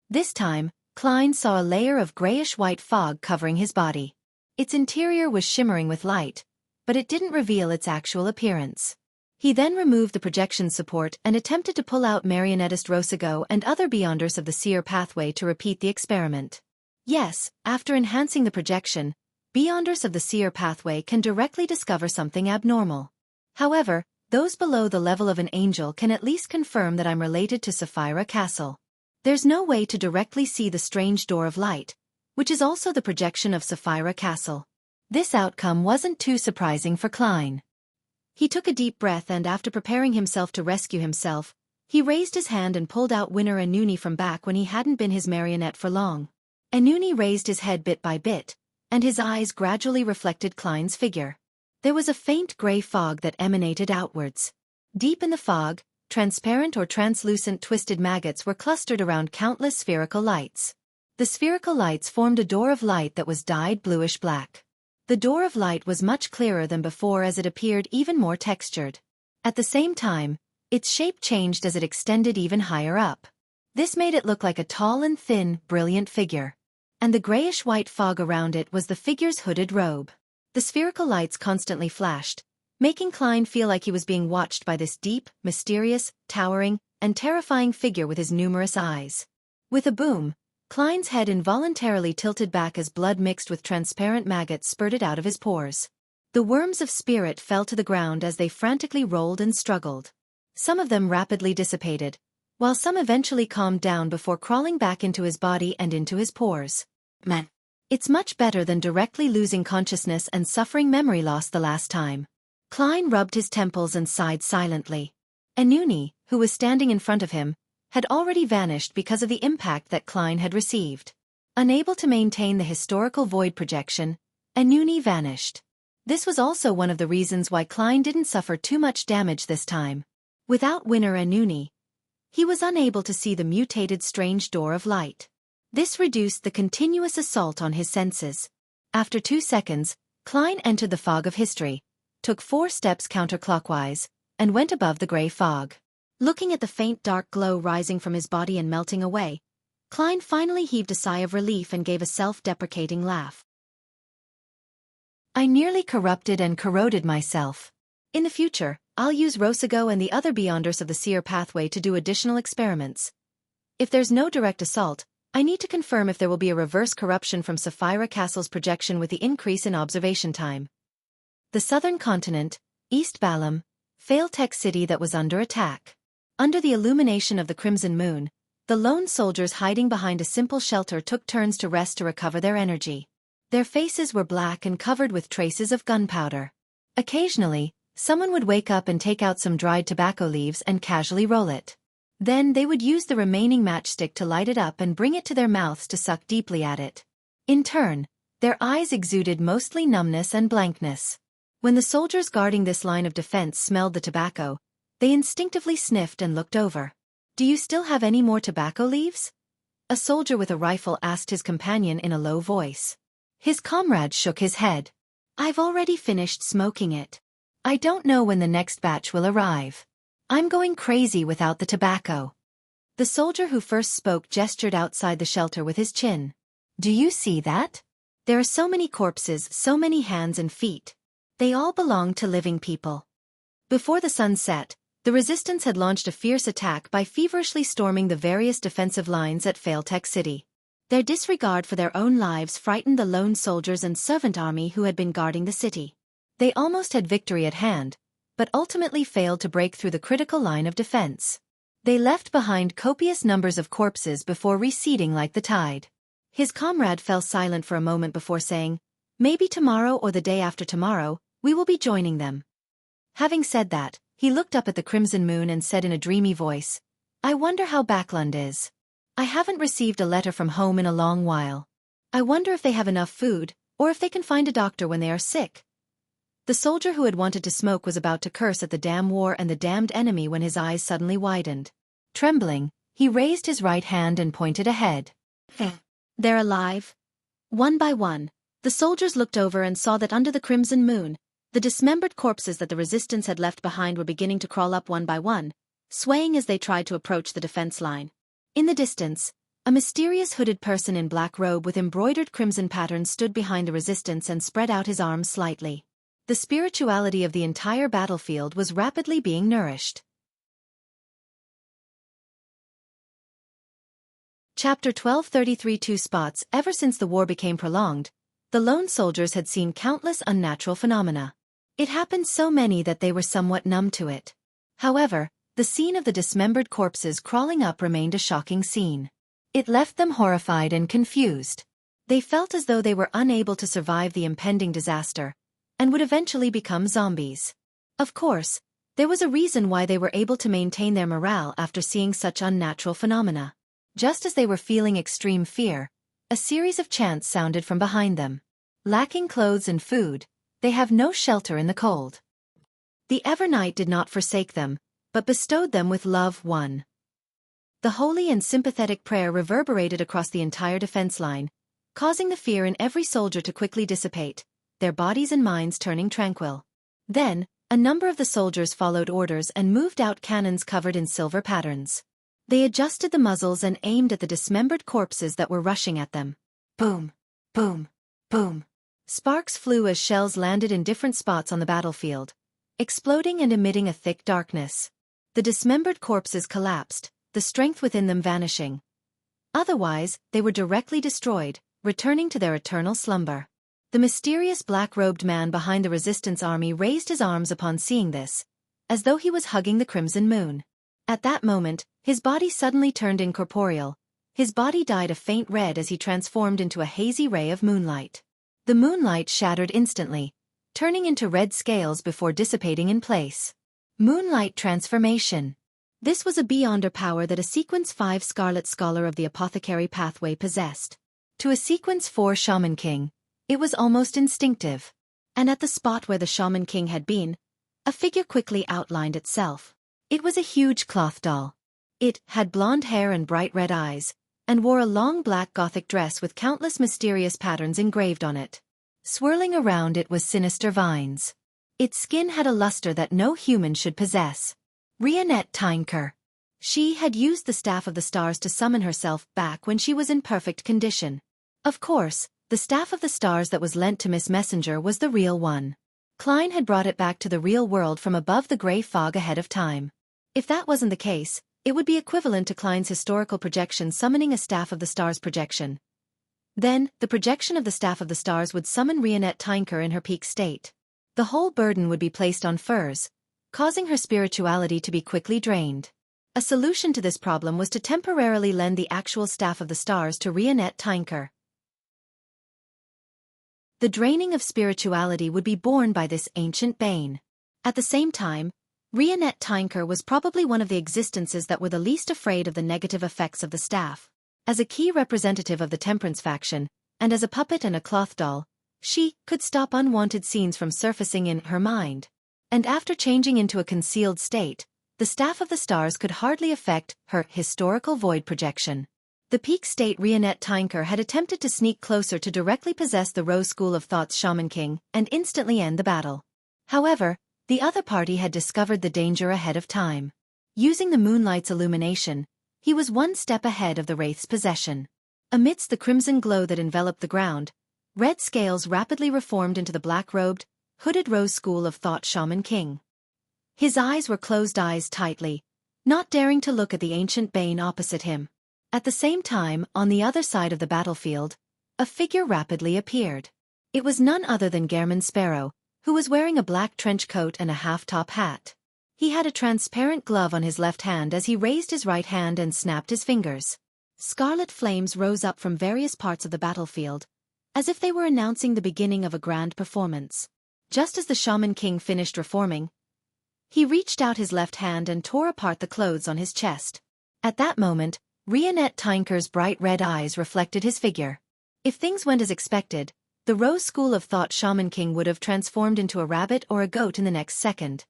This time, Klein saw a layer of grayish-white fog covering his body. Its interior was shimmering with light, but it didn't reveal its actual appearance. He then removed the projection support and attempted to pull out marionettist Rosago and other Beyonders of the seer pathway to repeat the experiment. Yes, after enhancing the projection, Beyonders of the seer pathway can directly discover something abnormal. However, those below the level of an angel can at least confirm that I'm related to Sapphira Castle. There's no way to directly see the strange door of light, which is also the projection of Sapphira Castle. This outcome wasn't too surprising for Klein. He took a deep breath and after preparing himself to rescue himself, he raised his hand and pulled out Winner Anuni from back when he hadn't been his marionette for long. Anuni raised his head bit by bit, and his eyes gradually reflected Klein's figure. There was a faint gray fog that emanated outwards. Deep in the fog, transparent or translucent twisted maggots were clustered around countless spherical lights. The spherical lights formed a door of light that was dyed bluish-black. The door of light was much clearer than before as it appeared even more textured. At the same time, its shape changed as it extended even higher up. This made it look like a tall and thin, brilliant figure. And the grayish-white fog around it was the figure's hooded robe. The spherical lights constantly flashed, making Klein feel like he was being watched by this deep, mysterious, towering, and terrifying figure with his numerous eyes. With a boom, Klein's head involuntarily tilted back as blood mixed with transparent maggots spurted out of his pores. The worms of spirit fell to the ground as they frantically rolled and struggled. Some of them rapidly dissipated, while some eventually calmed down before crawling back into his body and into his pores. Man, it's much better than directly losing consciousness and suffering memory loss the last time. Klein rubbed his temples and sighed silently. Enuni, who was standing in front of him, had already vanished because of the impact that Klein had received. Unable to maintain the historical void projection, Enuni vanished. This was also one of the reasons why Klein didn't suffer too much damage this time. Without Winner Enuni, he was unable to see the mutated strange door of light. This reduced the continuous assault on his senses. After 2 seconds, Klein entered the fog of history, took 4 steps counterclockwise, and went above the gray fog. Looking at the faint dark glow rising from his body and melting away, Klein finally heaved a sigh of relief and gave a self-deprecating laugh. I nearly corrupted and corroded myself. In the future, I'll use Rosago and the other Beyonders of the Seer pathway to do additional experiments. If there's no direct assault, I need to confirm if there will be a reverse corruption from Sapphira Castle's projection with the increase in observation time. The southern continent, East Balam, Failtech City that was under attack. Under the illumination of the crimson moon, the lone soldiers hiding behind a simple shelter took turns to rest to recover their energy. Their faces were black and covered with traces of gunpowder. Occasionally, someone would wake up and take out some dried tobacco leaves and casually roll it. Then they would use the remaining matchstick to light it up and bring it to their mouths to suck deeply at it. In turn, their eyes exuded mostly numbness and blankness. When the soldiers guarding this line of defense smelled the tobacco, they instinctively sniffed and looked over. "Do you still have any more tobacco leaves?" A soldier with a rifle asked his companion in a low voice. His comrade shook his head. "I've already finished smoking it. I don't know when the next batch will arrive. I'm going crazy without the tobacco." The soldier who first spoke gestured outside the shelter with his chin. "Do you see that? There are so many corpses, so many hands and feet. They all belong to living people." Before the sun set, the resistance had launched a fierce attack by feverishly storming the various defensive lines at Failtech City. Their disregard for their own lives frightened the lone soldiers and servant army who had been guarding the city. They almost had victory at hand, but ultimately failed to break through the critical line of defense. They left behind copious numbers of corpses before receding like the tide. His comrade fell silent for a moment before saying, "Maybe tomorrow or the day after tomorrow, we will be joining them." Having said that, he looked up at the crimson moon and said in a dreamy voice, "I wonder how Backlund is. I haven't received a letter from home in a long while. I wonder if they have enough food, or if they can find a doctor when they are sick." The soldier who had wanted to smoke was about to curse at the damn war and the damned enemy when his eyes suddenly widened. Trembling, he raised his right hand and pointed ahead. "They're alive." One by one, the soldiers looked over and saw that under the crimson moon, the dismembered corpses that the resistance had left behind were beginning to crawl up one by one, swaying as they tried to approach the defense line. In the distance, a mysterious hooded person in black robe with embroidered crimson patterns stood behind the resistance and spread out his arms slightly. The spirituality of the entire battlefield was rapidly being nourished. Chapter 1233 Two spots. Ever since the war became prolonged, the lone soldiers had seen countless unnatural phenomena. It happened so many that they were somewhat numb to it. However, the scene of the dismembered corpses crawling up remained a shocking scene. It left them horrified and confused. They felt as though they were unable to survive the impending disaster, and would eventually become zombies. Of course, there was a reason why they were able to maintain their morale after seeing such unnatural phenomena. Just as they were feeling extreme fear, a series of chants sounded from behind them. Lacking clothes and food, they have no shelter in the cold. The Evernight did not forsake them, but bestowed them with love. 1. The holy and sympathetic prayer reverberated across the entire defense line, causing the fear in every soldier to quickly dissipate, their bodies and minds turning tranquil. Then, a number of the soldiers followed orders and moved out cannons covered in silver patterns. They adjusted the muzzles and aimed at the dismembered corpses that were rushing at them. Boom! Boom! Boom! Sparks flew as shells landed in different spots on the battlefield, exploding and emitting a thick darkness. The dismembered corpses collapsed, the strength within them vanishing. Otherwise, they were directly destroyed, returning to their eternal slumber. The mysterious black-robed man behind the resistance army raised his arms upon seeing this, as though he was hugging the crimson moon. At that moment, his body suddenly turned incorporeal. His body dyed a faint red as he transformed into a hazy ray of moonlight. The moonlight shattered instantly, turning into red scales before dissipating in place. Moonlight transformation. This was a beyonder power that a Sequence 5 Scarlet Scholar of the Apothecary Pathway possessed. To a Sequence 4 Shaman King, it was almost instinctive. And at the spot where the Shaman King had been, a figure quickly outlined itself. It was a huge cloth doll. It had blonde hair and bright red eyes, and wore a long black gothic dress with countless mysterious patterns engraved on it. Swirling around it was sinister vines. Its skin had a luster that no human should possess. Rionette Tinker. She had used the Staff of the Stars to summon herself back when she was in perfect condition. Of course, the Staff of the Stars that was lent to Miss Messenger was the real one. Klein had brought it back to the real world from above the gray fog ahead of time. If that wasn't the case, it would be equivalent to Klein's historical projection summoning a Staff of the Stars projection. Then, the projection of the Staff of the Stars would summon Rionette Tinker in her peak state. The whole burden would be placed on Furs, causing her spirituality to be quickly drained. A solution to this problem was to temporarily lend the actual Staff of the Stars to Rionette Tinker. The draining of spirituality would be borne by this ancient bane. At the same time, Rionette Tinker was probably one of the existences that were the least afraid of the negative effects of the staff. As a key representative of the Temperance faction, and as a puppet and a cloth doll, she could stop unwanted scenes from surfacing in her mind. And after changing into a concealed state, the Staff of the Stars could hardly affect her historical void projection. The peak state Rionette Tinker had attempted to sneak closer to directly possess the Rose School of Thought's Shaman King and instantly end the battle. However, the other party had discovered the danger ahead of time. Using the moonlight's illumination, he was one step ahead of the Wraith's possession. Amidst the crimson glow that enveloped the ground, red scales rapidly reformed into the black-robed, hooded Rose School of Thought Shaman King. His eyes were closed tightly, not daring to look at the ancient bane opposite him. At the same time, on the other side of the battlefield, a figure rapidly appeared. It was none other than Gehrman Sparrow, who was wearing a black trench coat and a half-top hat. He had a transparent glove on his left hand as he raised his right hand and snapped his fingers. Scarlet flames rose up from various parts of the battlefield, as if they were announcing the beginning of a grand performance. Just as the Shaman King finished reforming, he reached out his left hand and tore apart the clothes on his chest. At that moment, Rionette Tinker's bright red eyes reflected his figure. If things went as expected, the Rose School of Thought Shaman King would have transformed into a rabbit or a goat in the next second.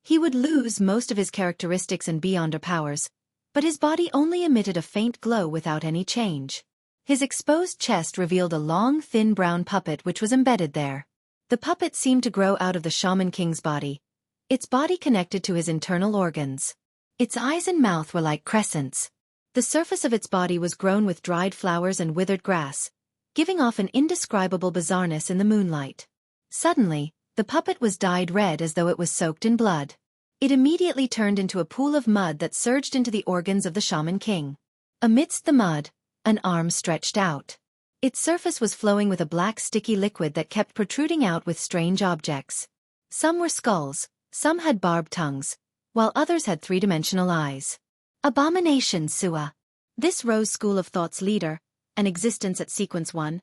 He would lose most of his characteristics and beyonder powers, but his body only emitted a faint glow without any change. His exposed chest revealed a long, thin brown puppet which was embedded there. The puppet seemed to grow out of the Shaman King's body, its body connected to his internal organs. Its eyes and mouth were like crescents. The surface of its body was grown with dried flowers and withered grass, giving off an indescribable bizarreness in the moonlight. Suddenly, the puppet was dyed red as though it was soaked in blood. It immediately turned into a pool of mud that surged into the organs of the Shaman King. Amidst the mud, an arm stretched out. Its surface was flowing with a black sticky liquid that kept protruding out with strange objects. Some were skulls, some had barbed tongues, while others had three-dimensional eyes. Abomination Sua. This Rose School of Thought's leader, an existence at Sequence 1,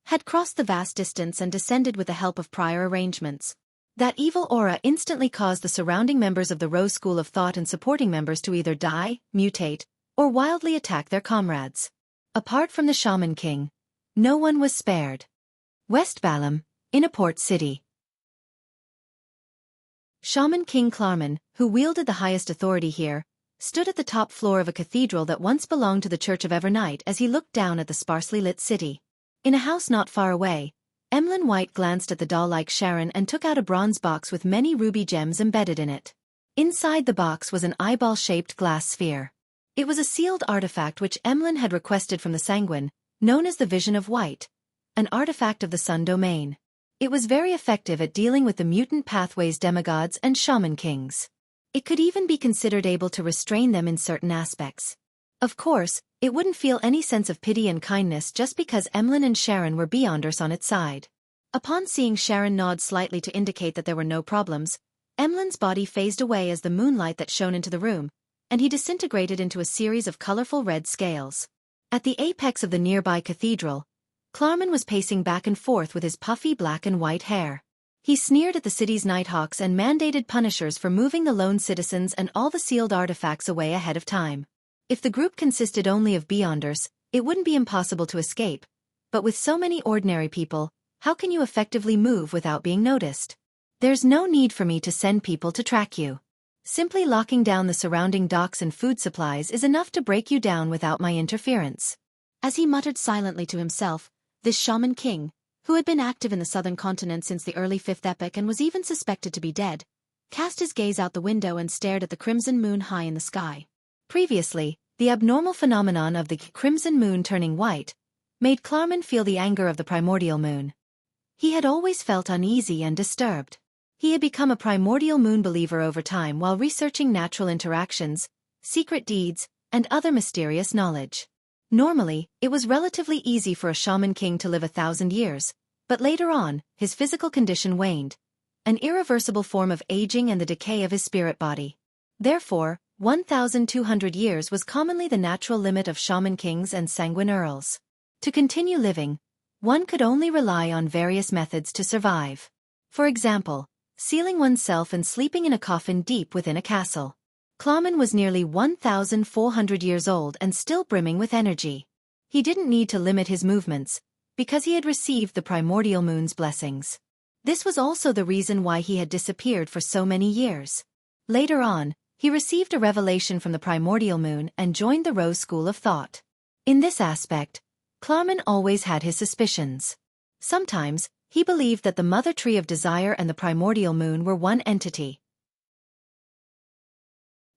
had crossed the vast distance and descended with the help of prior arrangements. That evil aura instantly caused the surrounding members of the Rose School of Thought and supporting members to either die, mutate, or wildly attack their comrades. Apart from the Shaman King, no one was spared. West Balam, in a port city. Shaman King Klarman, who wielded the highest authority here, stood at the top floor of a cathedral that once belonged to the Church of Evernight as he looked down at the sparsely lit city. In a house not far away, Emlyn White glanced at the doll-like Sharon and took out a bronze box with many ruby gems embedded in it. Inside the box was an eyeball-shaped glass sphere. It was a sealed artifact which Emlyn had requested from the Sanguine, known as the Vision of White, an artifact of the Sun domain. It was very effective at dealing with the mutant pathways demigods and shaman kings. It could even be considered able to restrain them in certain aspects. Of course, it wouldn't feel any sense of pity and kindness just because Emlyn and Sharon were beyonders on its side. Upon seeing Sharon nod slightly to indicate that there were no problems, Emlyn's body phased away as the moonlight that shone into the room, and he disintegrated into a series of colorful red scales. At the apex of the nearby cathedral, Klarman was pacing back and forth with his puffy black and white hair. He sneered at the city's nighthawks and mandated punishers for moving the lone citizens and all the sealed artifacts away ahead of time. If the group consisted only of beyonders, it wouldn't be impossible to escape, but with so many ordinary people, how can you effectively move without being noticed? There's no need for me to send people to track you. Simply locking down the surrounding docks and food supplies is enough to break you down without my interference. As he muttered silently to himself, this shaman king, who had been active in the southern continent since the early 5th epoch and was even suspected to be dead, cast his gaze out the window and stared at the crimson moon high in the sky. Previously, the abnormal phenomenon of the crimson moon turning white made Klarman feel the anger of the primordial moon. He had always felt uneasy and disturbed. He had become a primordial moon believer over time while researching natural interactions, secret deeds, and other mysterious knowledge. Normally, it was relatively easy for a shaman king to live 1,000 years, but later on, his physical condition waned, an irreversible form of aging and the decay of his spirit body. Therefore, 1,200 years was commonly the natural limit of shaman kings and sanguine earls. To continue living, one could only rely on various methods to survive. For example, sealing oneself and sleeping in a coffin deep within a castle. Klarman was nearly 1,400 years old and still brimming with energy. He didn't need to limit his movements, because he had received the primordial moon's blessings. This was also the reason why he had disappeared for so many years. Later on, he received a revelation from the primordial moon and joined the Rose School of Thought. In this aspect, Klarman always had his suspicions. Sometimes, he believed that the Mother Tree of Desire and the primordial moon were one entity.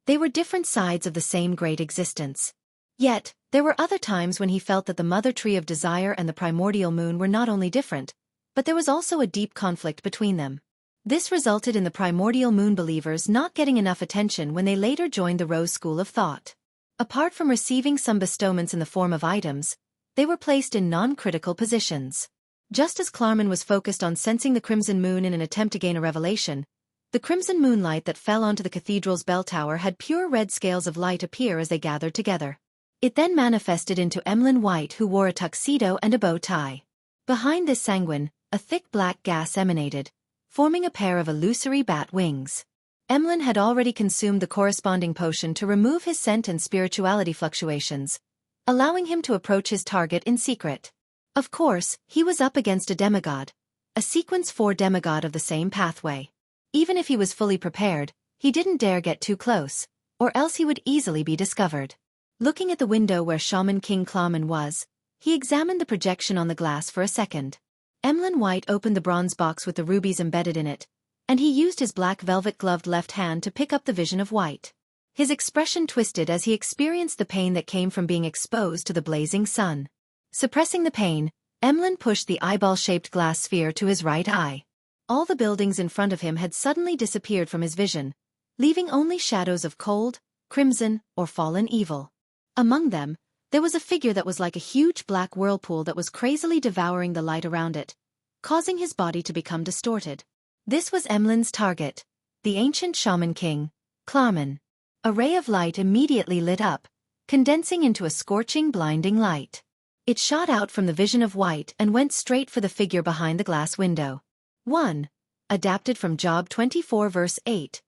They were different sides of the same great existence. Yet, there were other times when he felt that the Mother Tree of Desire and the primordial moon were not only different, but there was also a deep conflict between them. This resulted in the primordial moon believers not getting enough attention when they later joined the Rose School of Thought. Apart from receiving some bestowments in the form of items, they were placed in non-critical positions. Just as Klarman was focused on sensing the crimson moon in an attempt to gain a revelation, the crimson moonlight that fell onto the cathedral's bell tower had pure red scales of light appear as they gathered together. It then manifested into Emlyn White, who wore a tuxedo and a bow tie. Behind this sanguine, a thick black gas emanated, forming a pair of illusory bat wings. Emlyn had already consumed the corresponding potion to remove his scent and spirituality fluctuations, allowing him to approach his target in secret. Of course, he was up against a demigod, a sequence 4 demigod of the same pathway. Even if he was fully prepared, he didn't dare get too close, or else he would easily be discovered. Looking at the window where Shaman King Klarman was, he examined the projection on the glass for a second. Emlyn White opened the bronze box with the rubies embedded in it, and he used his black velvet-gloved left hand to pick up the Vision of White. His expression twisted as he experienced the pain that came from being exposed to the blazing sun. Suppressing the pain, Emlyn pushed the eyeball-shaped glass sphere to his right eye. All the buildings in front of him had suddenly disappeared from his vision, leaving only shadows of cold, crimson, or fallen evil. Among them, there was a figure that was like a huge black whirlpool that was crazily devouring the light around it, causing his body to become distorted. This was Emlyn's target, the ancient shaman king, Klarman. A ray of light immediately lit up, condensing into a scorching, blinding light. It shot out from the Vision of White and went straight for the figure behind the glass window. 1. Adapted from Job 24 verse 8.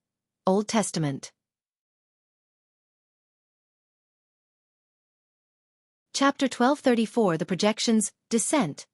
Old Testament. Chapter 1234 The Projections, Descent.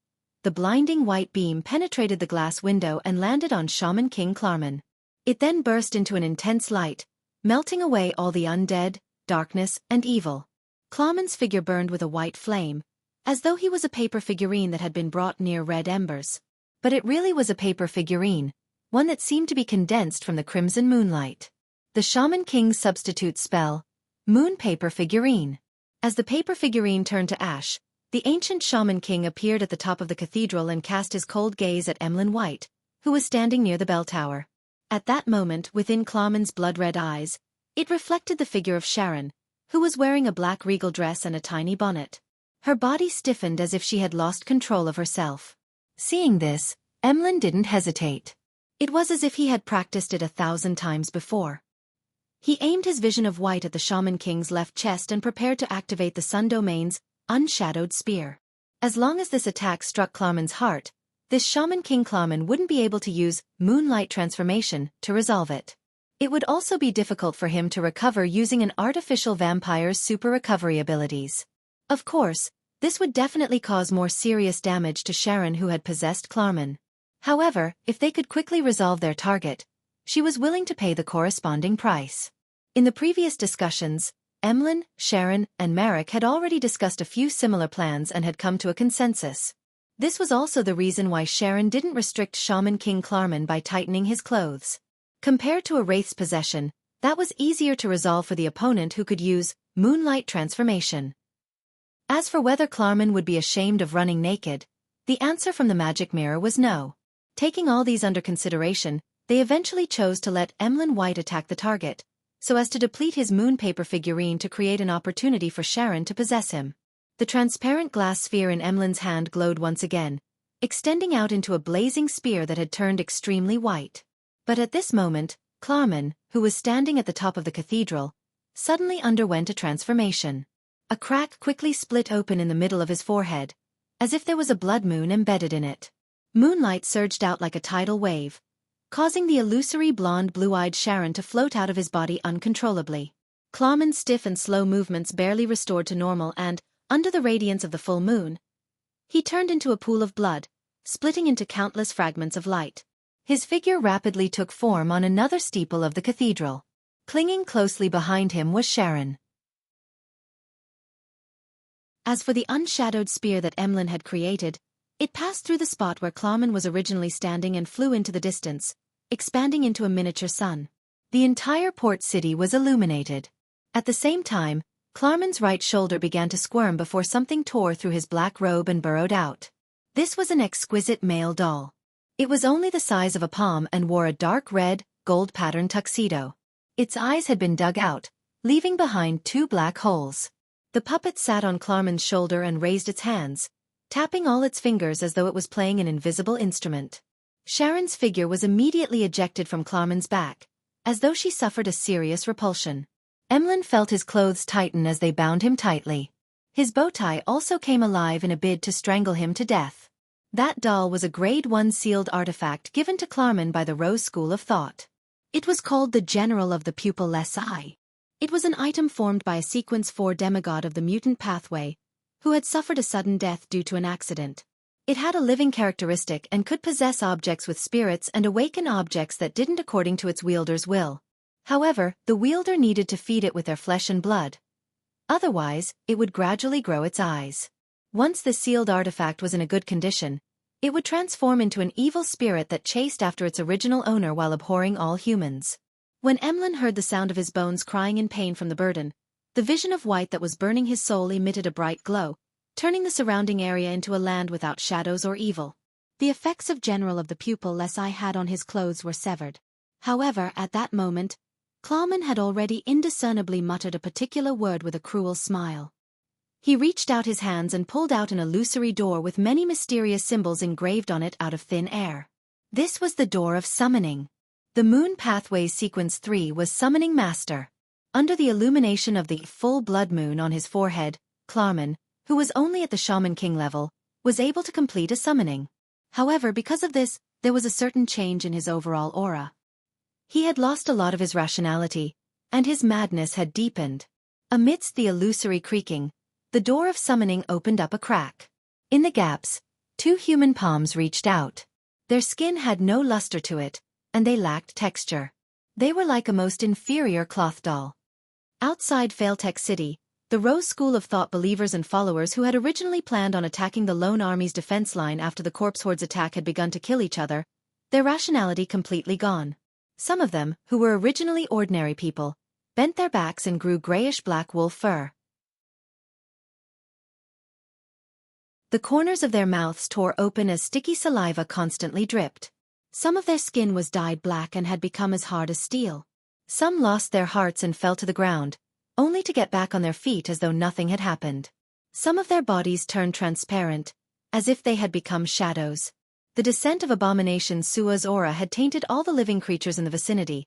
the blinding white beam penetrated the glass window and landed on Shaman King Klarman. It then burst into an intense light, melting away all the undead, darkness, and evil. Klarman's figure burned with a white flame, as though he was a paper figurine that had been brought near red embers. But it really was a paper figurine, one that seemed to be condensed from the crimson moonlight. The Shaman King's substitute spell, Moon Paper Figurine. As the paper figurine turned to ash, the ancient Shaman King appeared at the top of the cathedral and cast his cold gaze at Emlyn White, who was standing near the bell tower. At that moment, within Klarman's blood-red eyes, it reflected the figure of Sharon, who was wearing a black regal dress and a tiny bonnet. Her body stiffened as if she had lost control of herself. Seeing this, Emlyn didn't hesitate. It was as if he had practiced it 1,000 times before. He aimed his vision of white at the Shaman King's left chest and prepared to activate the Sun Domain's unshadowed spear. As long as this attack struck Klarman's heart, this Shaman King Klarman wouldn't be able to use Moonlight Transformation to resolve it. It would also be difficult for him to recover using an artificial vampire's super recovery abilities. Of course, this would definitely cause more serious damage to Sharon, who had possessed Klarman. However, if they could quickly resolve their target, she was willing to pay the corresponding price. In the previous discussions, Emlyn, Sharon, and Marek had already discussed a few similar plans and had come to a consensus. This was also the reason why Sharon didn't restrict Shaman King Klarman by tightening his clothes. Compared to a wraith's possession, that was easier to resolve for the opponent, who could use Moonlight Transformation. As for whether Klarman would be ashamed of running naked, the answer from the magic mirror was no. Taking all these under consideration, they eventually chose to let Emlyn White attack the target, so as to deplete his moon paper figurine to create an opportunity for Sharon to possess him. The transparent glass sphere in Emlyn's hand glowed once again, extending out into a blazing spear that had turned extremely white. But at this moment, Klarman, who was standing at the top of the cathedral, suddenly underwent a transformation. A crack quickly split open in the middle of his forehead, as if there was a blood moon embedded in it. Moonlight surged out like a tidal wave, causing the illusory blonde blue-eyed Sharon to float out of his body uncontrollably. Klarman's stiff and slow movements barely restored to normal, and, under the radiance of the full moon, he turned into a pool of blood, splitting into countless fragments of light. His figure rapidly took form on another steeple of the cathedral. Clinging closely behind him was Sharon. As for the unshadowed spear that Emlyn had created, it passed through the spot where Klarman was originally standing and flew into the distance, expanding into a miniature sun. The entire port city was illuminated. At the same time, Klarman's right shoulder began to squirm before something tore through his black robe and burrowed out. This was an exquisite male doll. It was only the size of a palm and wore a dark red, gold-patterned tuxedo. Its eyes had been dug out, leaving behind 2 black holes. The puppet sat on Klarman's shoulder and raised its hands, tapping all its fingers as though it was playing an invisible instrument. Sharon's figure was immediately ejected from Klarman's back, as though she suffered a serious repulsion. Emlyn felt his clothes tighten as they bound him tightly. His bow tie also came alive in a bid to strangle him to death. That doll was a Grade 1 sealed artifact given to Klarman by the Rose School of Thought. It was called the General of the Pupilless Eye. It was an item formed by a Sequence 4 demigod of the mutant pathway, who had suffered a sudden death due to an accident. It had a living characteristic and could possess objects with spirits and awaken objects that didn't according to its wielder's will. However, the wielder needed to feed it with their flesh and blood. Otherwise, it would gradually grow its eyes. Once the sealed artifact was in a good condition, it would transform into an evil spirit that chased after its original owner while abhorring all humans. When Emlyn heard the sound of his bones crying in pain from the burden, the vision of white that was burning his soul emitted a bright glow, turning the surrounding area into a land without shadows or evil. The effects of General of the Pupilless Eye had on his clothes were severed. However, at that moment, Klarman had already indiscernibly muttered a particular word with a cruel smile. He reached out his hands and pulled out an illusory door with many mysterious symbols engraved on it out of thin air. This was the Door of Summoning. The Moon Pathway's Sequence 3 was Summoning Master. Under the illumination of the full blood moon on his forehead, Klarman, who was only at the Shaman King level, was able to complete a summoning. However, because of this, there was a certain change in his overall aura. He had lost a lot of his rationality, and his madness had deepened. Amidst the illusory creaking, the Door of Summoning opened up a crack. In the gaps, 2 human palms reached out. Their skin had no luster to it, and they lacked texture. They were like a most inferior cloth doll. Outside Failtech City, the Rose School of Thought believers and followers who had originally planned on attacking the Lone Army's defense line after the Corpse Horde's attack had begun to kill each other, their rationality completely gone. Some of them, who were originally ordinary people, bent their backs and grew grayish-black wolf fur. The corners of their mouths tore open as sticky saliva constantly dripped. Some of their skin was dyed black and had become as hard as steel. Some lost their hearts and fell to the ground, only to get back on their feet as though nothing had happened. Some of their bodies turned transparent, as if they had become shadows. The descent of Abomination Sua's aura had tainted all the living creatures in the vicinity,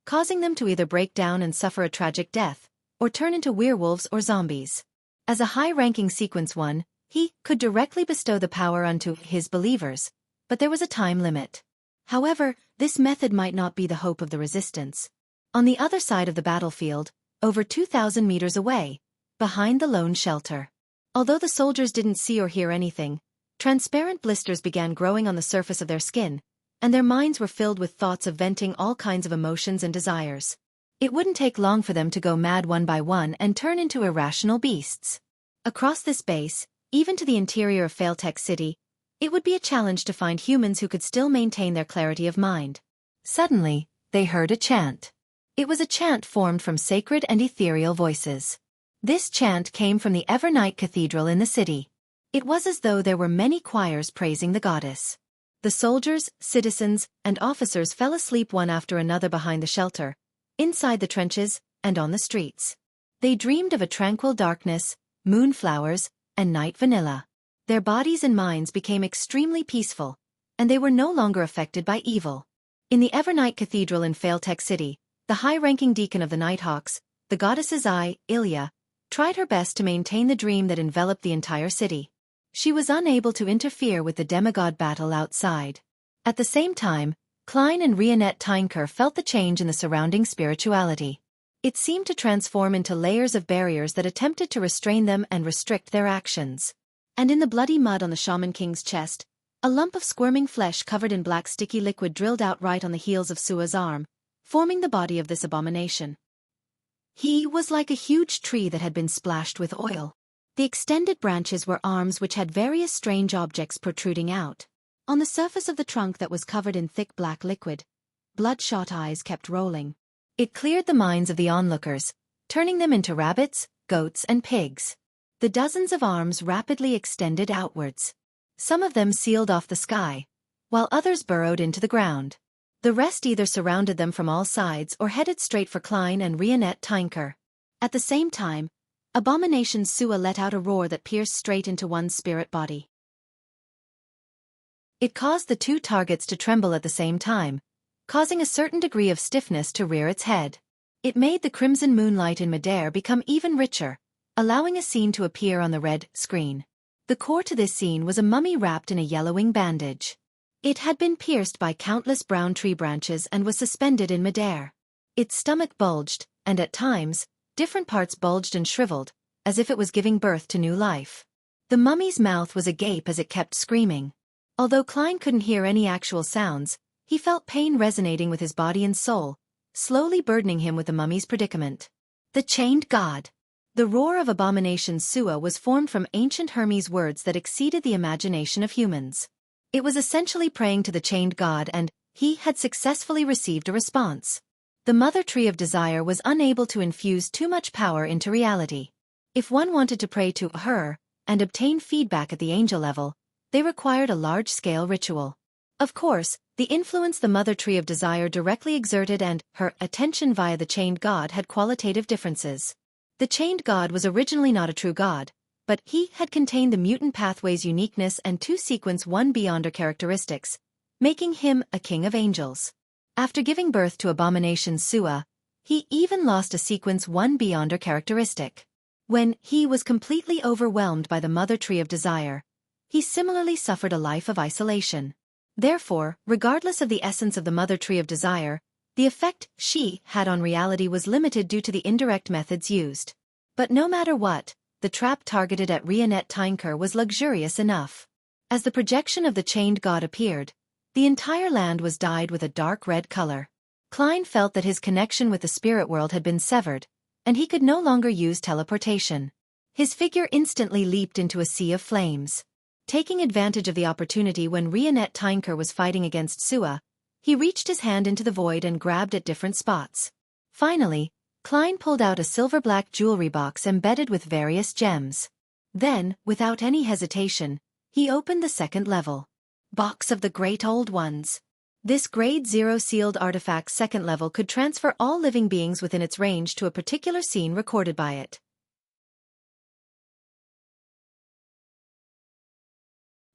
causing them to either break down and suffer a tragic death, or turn into werewolves or zombies. As a high-ranking Sequence 1, he could directly bestow the power onto his believers, but there was a time limit. However, this method might not be the hope of the resistance. On the other side of the battlefield, over 2,000 meters away, behind the lone shelter. Although the soldiers didn't see or hear anything, transparent blisters began growing on the surface of their skin, and their minds were filled with thoughts of venting all kinds of emotions and desires. It wouldn't take long for them to go mad one by one and turn into irrational beasts. Across this base, even to the interior of Failtech City, it would be a challenge to find humans who could still maintain their clarity of mind. Suddenly, they heard a chant. It was a chant formed from sacred and ethereal voices. This chant came from the Evernight Cathedral in the city. It was as though there were many choirs praising the goddess. The soldiers, citizens, and officers fell asleep one after another behind the shelter, inside the trenches, and on the streets. They dreamed of a tranquil darkness, moonflowers, and night vanilla. Their bodies and minds became extremely peaceful, and they were no longer affected by evil. In the Evernight Cathedral in Failtech City, the high-ranking deacon of the Nighthawks, the goddess's eye, Ilya, tried her best to maintain the dream that enveloped the entire city. She was unable to interfere with the demigod battle outside. At the same time, Klein and Rionette Tynker felt the change in the surrounding spirituality. It seemed to transform into layers of barriers that attempted to restrain them and restrict their actions. And in the bloody mud on the Shaman King's chest, a lump of squirming flesh covered in black sticky liquid drilled out right on the heels of Sua's arm, forming the body of this abomination. He was like a huge tree that had been splashed with oil. The extended branches were arms which had various strange objects protruding out. On the surface of the trunk that was covered in thick black liquid, bloodshot eyes kept rolling. It cleared the minds of the onlookers, turning them into rabbits, goats, and pigs. The dozens of arms rapidly extended outwards. Some of them sealed off the sky, while others burrowed into the ground. The rest either surrounded them from all sides or headed straight for Klein and Rionette Tynker. At the same time, Abomination Sua let out a roar that pierced straight into one's spirit body. It caused the 2 targets to tremble at the same time, causing a certain degree of stiffness to rear its head. It made the crimson moonlight in midair become even richer, allowing a scene to appear on the red screen. The core to this scene was a mummy wrapped in a yellowing bandage. It had been pierced by countless brown tree branches and was suspended in midair. Its stomach bulged, and at times, different parts bulged and shriveled, as if it was giving birth to new life. The mummy's mouth was agape as it kept screaming. Although Klein couldn't hear any actual sounds, he felt pain resonating with his body and soul, slowly burdening him with the mummy's predicament. The Chained God. The roar of Abomination Sua was formed from ancient Hermes words that exceeded the imagination of humans. It was essentially praying to the Chained God, and he had successfully received a response. The Mother Tree of Desire was unable to infuse too much power into reality. If one wanted to pray to her and obtain feedback at the angel level, they required a large-scale ritual. Of course, the influence the Mother Tree of Desire directly exerted and her attention via the Chained God had qualitative differences. The Chained God was originally not a true god, but he had contained the mutant pathway's uniqueness and 2 Sequence 1 Beyonder characteristics, making him a king of angels. After giving birth to Abomination Sua, he even lost a Sequence 1 Beyonder characteristic. When he was completely overwhelmed by the Mother Tree of Desire, he similarly suffered a life of isolation. Therefore, regardless of the essence of the Mother Tree of Desire, the effect she had on reality was limited due to the indirect methods used. But no matter what, the trap targeted at Rionette Tynker was luxurious enough. As the projection of the chained god appeared, the entire land was dyed with a dark red color. Klein felt that his connection with the spirit world had been severed, and he could no longer use teleportation. His figure instantly leaped into a sea of flames. Taking advantage of the opportunity when Rionette Tinker was fighting against Sua, he reached his hand into the void and grabbed at different spots. Finally, Klein pulled out a silver-black jewelry box embedded with various gems. Then, without any hesitation, he opened the second level. Box of the Great Old Ones. This Grade 0 sealed artifact's second level could transfer all living beings within its range to a particular scene recorded by it.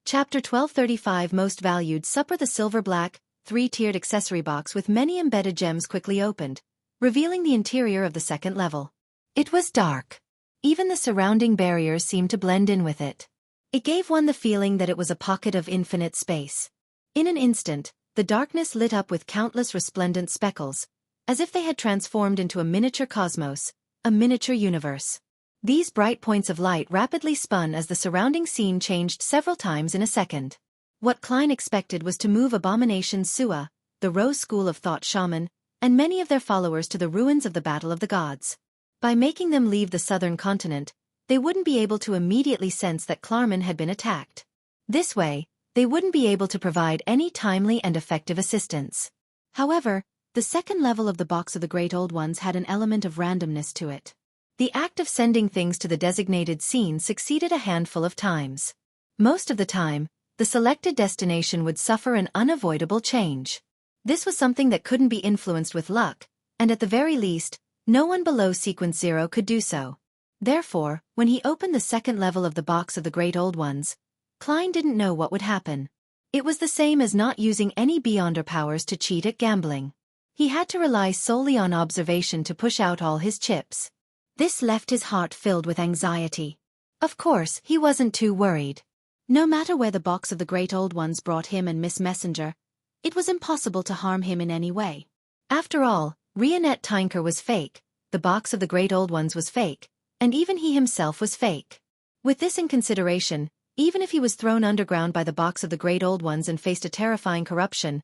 Chapter 1235 Most Valued Supper. The silver-black, three-tiered accessory box with many embedded gems quickly opened, revealing the interior of the second level. It was dark. Even the surrounding barriers seemed to blend in with it. It gave one the feeling that it was a pocket of infinite space. In an instant, the darkness lit up with countless resplendent speckles, as if they had transformed into a miniature cosmos, a miniature universe. These bright points of light rapidly spun as the surrounding scene changed several times in a second. What Klein expected was to move Abomination Sua, the Rose School of Thought shaman, and many of their followers to the ruins of the Battle of the Gods. By making them leave the southern continent, they wouldn't be able to immediately sense that Klarman had been attacked. This way, they wouldn't be able to provide any timely and effective assistance. However, the second level of the Box of the Great Old Ones had an element of randomness to it. The act of sending things to the designated scene succeeded a handful of times. Most of the time, the selected destination would suffer an unavoidable change. This was something that couldn't be influenced with luck, and at the very least, no one below Sequence 0 could do so. Therefore, when he opened the second level of the Box of the Great Old Ones, Klein didn't know what would happen. It was the same as not using any Beyonder powers to cheat at gambling. He had to rely solely on observation to push out all his chips. This left his heart filled with anxiety. Of course, he wasn't too worried. No matter where the Box of the Great Old Ones brought him and Miss Messenger, it was impossible to harm him in any way. After all, Rionette Tinker was fake, the Box of the Great Old Ones was fake, and even he himself was fake. With this in consideration, even if he was thrown underground by the Box of the Great Old Ones and faced a terrifying corruption,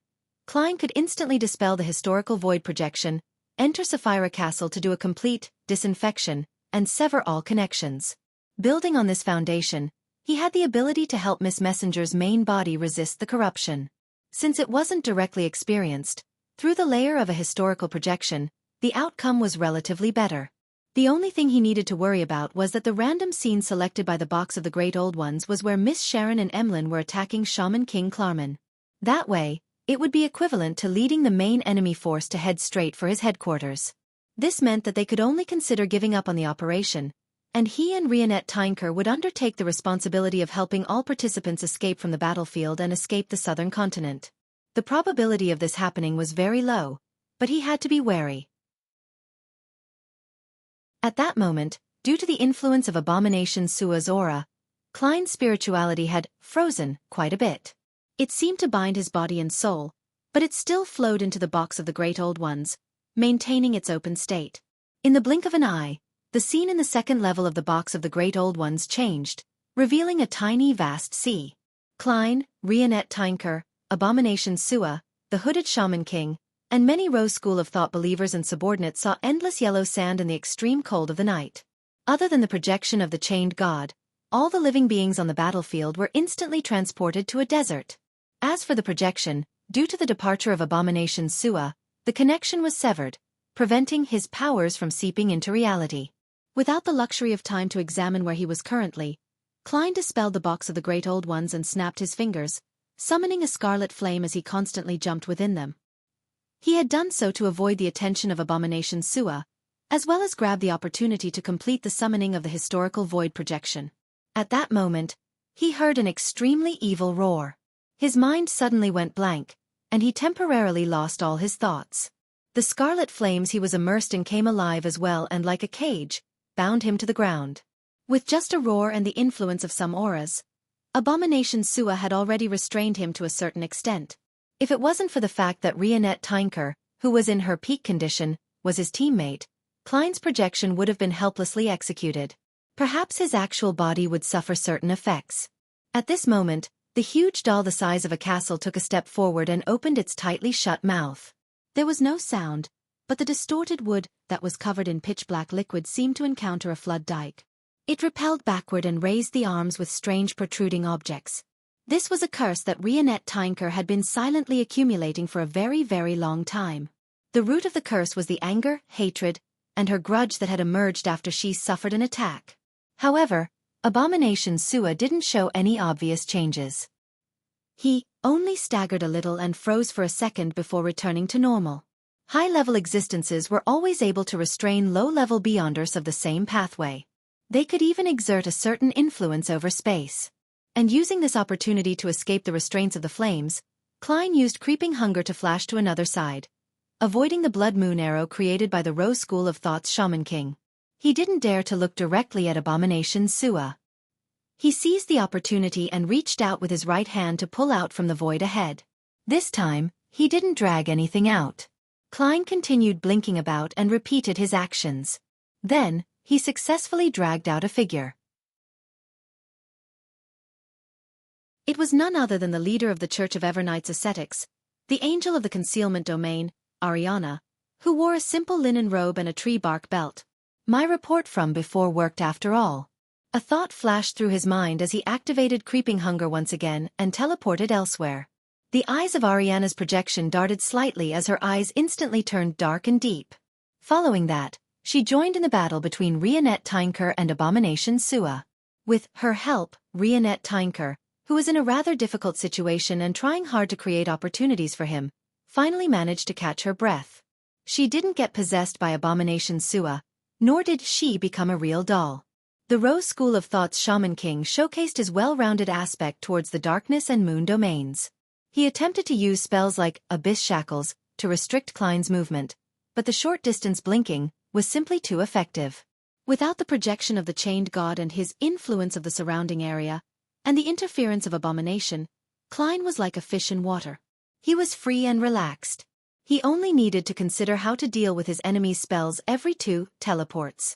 Klein could instantly dispel the historical void projection, enter Sapphira Castle to do a complete disinfection, and sever all connections. Building on this foundation, he had the ability to help Miss Messenger's main body resist the corruption. Since it wasn't directly experienced, through the layer of a historical projection, the outcome was relatively better. The only thing he needed to worry about was that the random scene selected by the Box of the Great Old Ones was where Miss Sharon and Emlyn were attacking Shaman King Klarman. That way, it would be equivalent to leading the main enemy force to head straight for his headquarters. This meant that they could only consider giving up on the operation, and he and Rionette Tinker would undertake the responsibility of helping all participants escape from the battlefield and escape the southern continent. The probability of this happening was very low, but he had to be wary. At that moment, due to the influence of Abomination Sua's aura, Klein's spirituality had frozen quite a bit. It seemed to bind his body and soul, but it still flowed into the Box of the Great Old Ones, maintaining its open state. In the blink of an eye, the scene in the second level of the Box of the Great Old Ones changed, revealing a tiny vast sea. Klein, Rionette Tinker, Abomination Sua, the Hooded Shaman King, and many Rose School of Thought believers and subordinates saw endless yellow sand in the extreme cold of the night. Other than the projection of the chained god, all the living beings on the battlefield were instantly transported to a desert. As for the projection, due to the departure of Abomination Sua, the connection was severed, preventing his powers from seeping into reality. Without the luxury of time to examine where he was currently, Klein dispelled the Box of the Great Old Ones and snapped his fingers, summoning a scarlet flame as he constantly jumped within them. He had done so to avoid the attention of Abomination Sua, as well as grab the opportunity to complete the summoning of the historical void projection. At that moment, he heard an extremely evil roar. His mind suddenly went blank, and he temporarily lost all his thoughts. The scarlet flames he was immersed in came alive as well and like a cage, bound him to the ground. With just a roar and the influence of some auras, Abomination Sua had already restrained him to a certain extent. If it wasn't for the fact that Rionette Tinker, who was in her peak condition, was his teammate, Klein's projection would have been helplessly executed. Perhaps his actual body would suffer certain effects. At this moment, The huge doll the size of a castle took a step forward and opened its tightly shut mouth. There was no sound, but the distorted wood that was covered in pitch-black liquid seemed to encounter a flood dike. It repelled backward and raised the arms with strange protruding objects. This was a curse that Rionette Tinker had been silently accumulating for a very, very long time. The root of the curse was the anger, hatred, and her grudge that had emerged after she suffered an attack. However, Abomination Sua didn't show any obvious changes. He only staggered a little and froze for a second before returning to normal. High-level existences were always able to restrain low-level beyonders of the same pathway. They could even exert a certain influence over space. And using this opportunity to escape the restraints of the flames, Klein used Creeping Hunger to flash to another side, avoiding the Blood Moon arrow created by the Rose School of Thought's Shaman King. He didn't dare to look directly at Abomination Sua. He seized the opportunity and reached out with his right hand to pull out from the void ahead. This time, he didn't drag anything out. Klein continued blinking about and repeated his actions. Then, he successfully dragged out a figure. It was none other than the leader of the Church of Evernights Ascetics, the angel of the concealment domain, Ariana, who wore a simple linen robe and a tree bark belt. My report from before worked after all. A thought flashed through his mind as he activated Creeping Hunger once again and teleported elsewhere. The eyes of Ariana's projection darted slightly as her eyes instantly turned dark and deep. Following that, she joined in the battle between Rionette Tinker and Abomination Sua. With her help, Rionette Tinker, who was in a rather difficult situation and trying hard to create opportunities for him, finally managed to catch her breath. She didn't get possessed by Abomination Sua, nor did she become a real doll. The Rose School of Thought's Shaman King showcased his well-rounded aspect towards the darkness and moon domains. He attempted to use spells like Abyss Shackles to restrict Klein's movement, but the short-distance blinking was simply too effective. Without the projection of the chained god and his influence of the surrounding area, and the interference of Abomination, Klein was like a fish in water. He was free and relaxed. He only needed to consider how to deal with his enemy's spells every 2 teleports.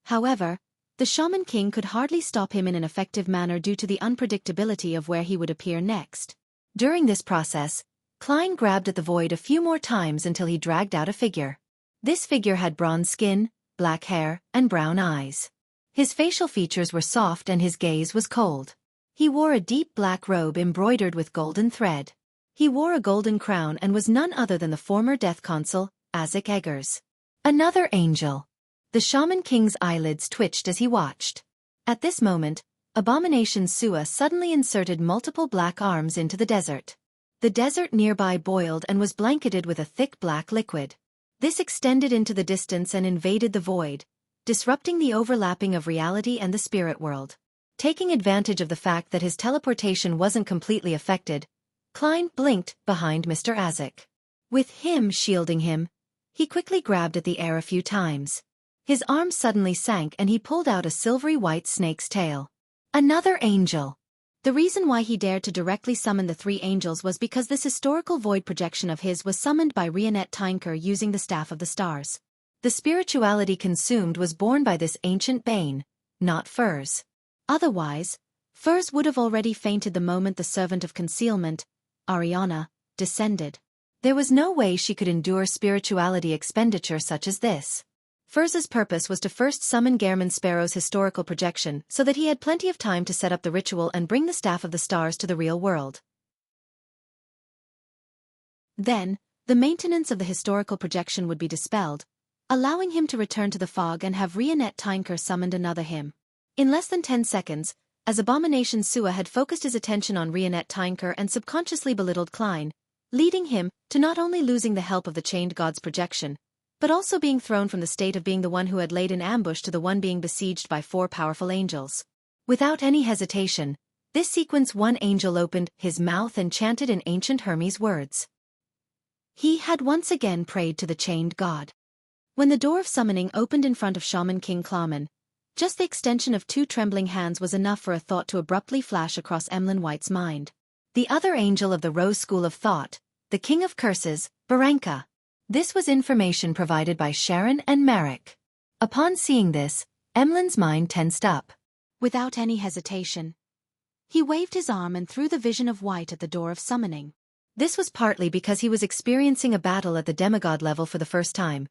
However, the Shaman King could hardly stop him in an effective manner due to the unpredictability of where he would appear next. During this process, Klein grabbed at the void a few more times until he dragged out a figure. This figure had bronze skin, black hair, and brown eyes. His facial features were soft and his gaze was cold. He wore a deep black robe embroidered with golden thread. He wore a golden crown and was none other than the former Death Consul, Isaac Eggers. Another angel. The Shaman King's eyelids twitched as he watched. At this moment, Abomination Sua suddenly inserted multiple black arms into the desert. The desert nearby boiled and was blanketed with a thick black liquid. This extended into the distance and invaded the void, disrupting the overlapping of reality and the spirit world. Taking advantage of the fact that his teleportation wasn't completely affected, Klein blinked behind Mr. Isaac. With him shielding him, he quickly grabbed at the air a few times. His arm suddenly sank and he pulled out a silvery white snake's tail. Another angel. The reason why he dared to directly summon the 3 angels was because this historical void projection of his was summoned by Rionette Tinker using the Staff of the Stars. The spirituality consumed was born by this ancient bane, not Furs. Otherwise, Furs would have already fainted the moment the servant of concealment, Ariana, descended. There was no way she could endure spirituality expenditure such as this. Furs's purpose was to first summon Gehrman Sparrow's historical projection so that he had plenty of time to set up the ritual and bring the Staff of the Stars to the real world. Then, the maintenance of the historical projection would be dispelled, allowing him to return to the fog and have Rionette Tinker summoned another him. In less than 10 seconds, as Abomination Sua had focused his attention on Rionette Tinker and subconsciously belittled Klein, leading him to not only losing the help of the chained god's projection, but also being thrown from the state of being the one who had laid an ambush to the one being besieged by 4 powerful angels. Without any hesitation, this sequence one angel opened his mouth and chanted in ancient Hermes words. He had once again prayed to the chained god. When the door of summoning opened in front of Shaman King Klamen, just the extension of 2 trembling hands was enough for a thought to abruptly flash across Emlyn White's mind. The other angel of the Rose School of Thought, the King of Curses, Baranka. This was information provided by Sharon and Marek. Upon seeing this, Emlyn's mind tensed up. Without any hesitation, He waved his arm and threw the vision of white at the door of summoning. This was partly because he was experiencing a battle at the demigod level for the first time,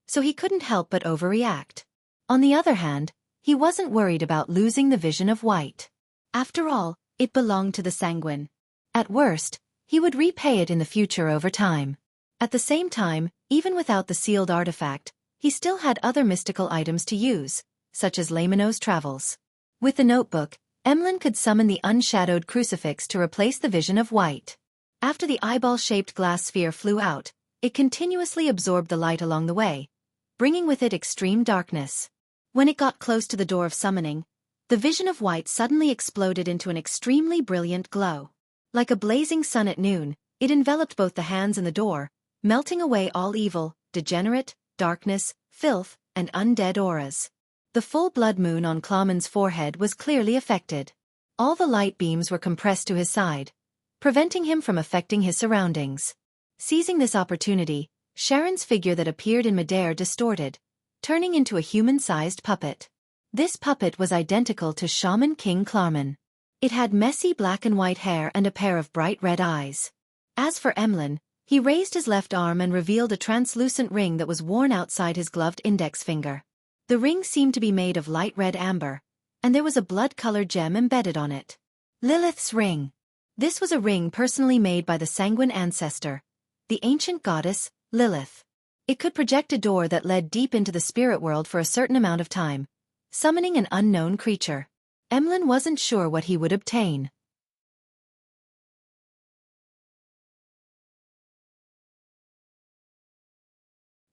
so he couldn't help but overreact. On the other hand, he wasn't worried about losing the vision of white. After all, it belonged to the sanguine. At worst, he would repay it in the future over time. At the same time, even without the sealed artifact, he still had other mystical items to use, such as Lamino's travels. With the notebook, Emlyn could summon the unshadowed crucifix to replace the vision of white. After the eyeball-shaped glass sphere flew out, it continuously absorbed the light along the way, bringing with it extreme darkness. When it got close to the door of summoning, the vision of white suddenly exploded into an extremely brilliant glow. Like a blazing sun at noon, it enveloped both the hands and the door, melting away all evil, degenerate, darkness, filth, and undead auras. The full blood moon on Clawman's forehead was clearly affected. All the light beams were compressed to his side, preventing him from affecting his surroundings. Seizing this opportunity, Sharon's figure that appeared in midair distorted, turning into a human-sized puppet. This puppet was identical to Shaman King Clawman. It had messy black and white hair and a pair of bright red eyes. As for Emlyn, he raised his left arm and revealed a translucent ring that was worn outside his gloved index finger. The ring seemed to be made of light red amber, and there was a blood-colored gem embedded on it. Lilith's ring. This was a ring personally made by the sanguine ancestor, the ancient goddess, Lilith. It could project a door that led deep into the spirit world for a certain amount of time, summoning an unknown creature. Emlyn wasn't sure what he would obtain.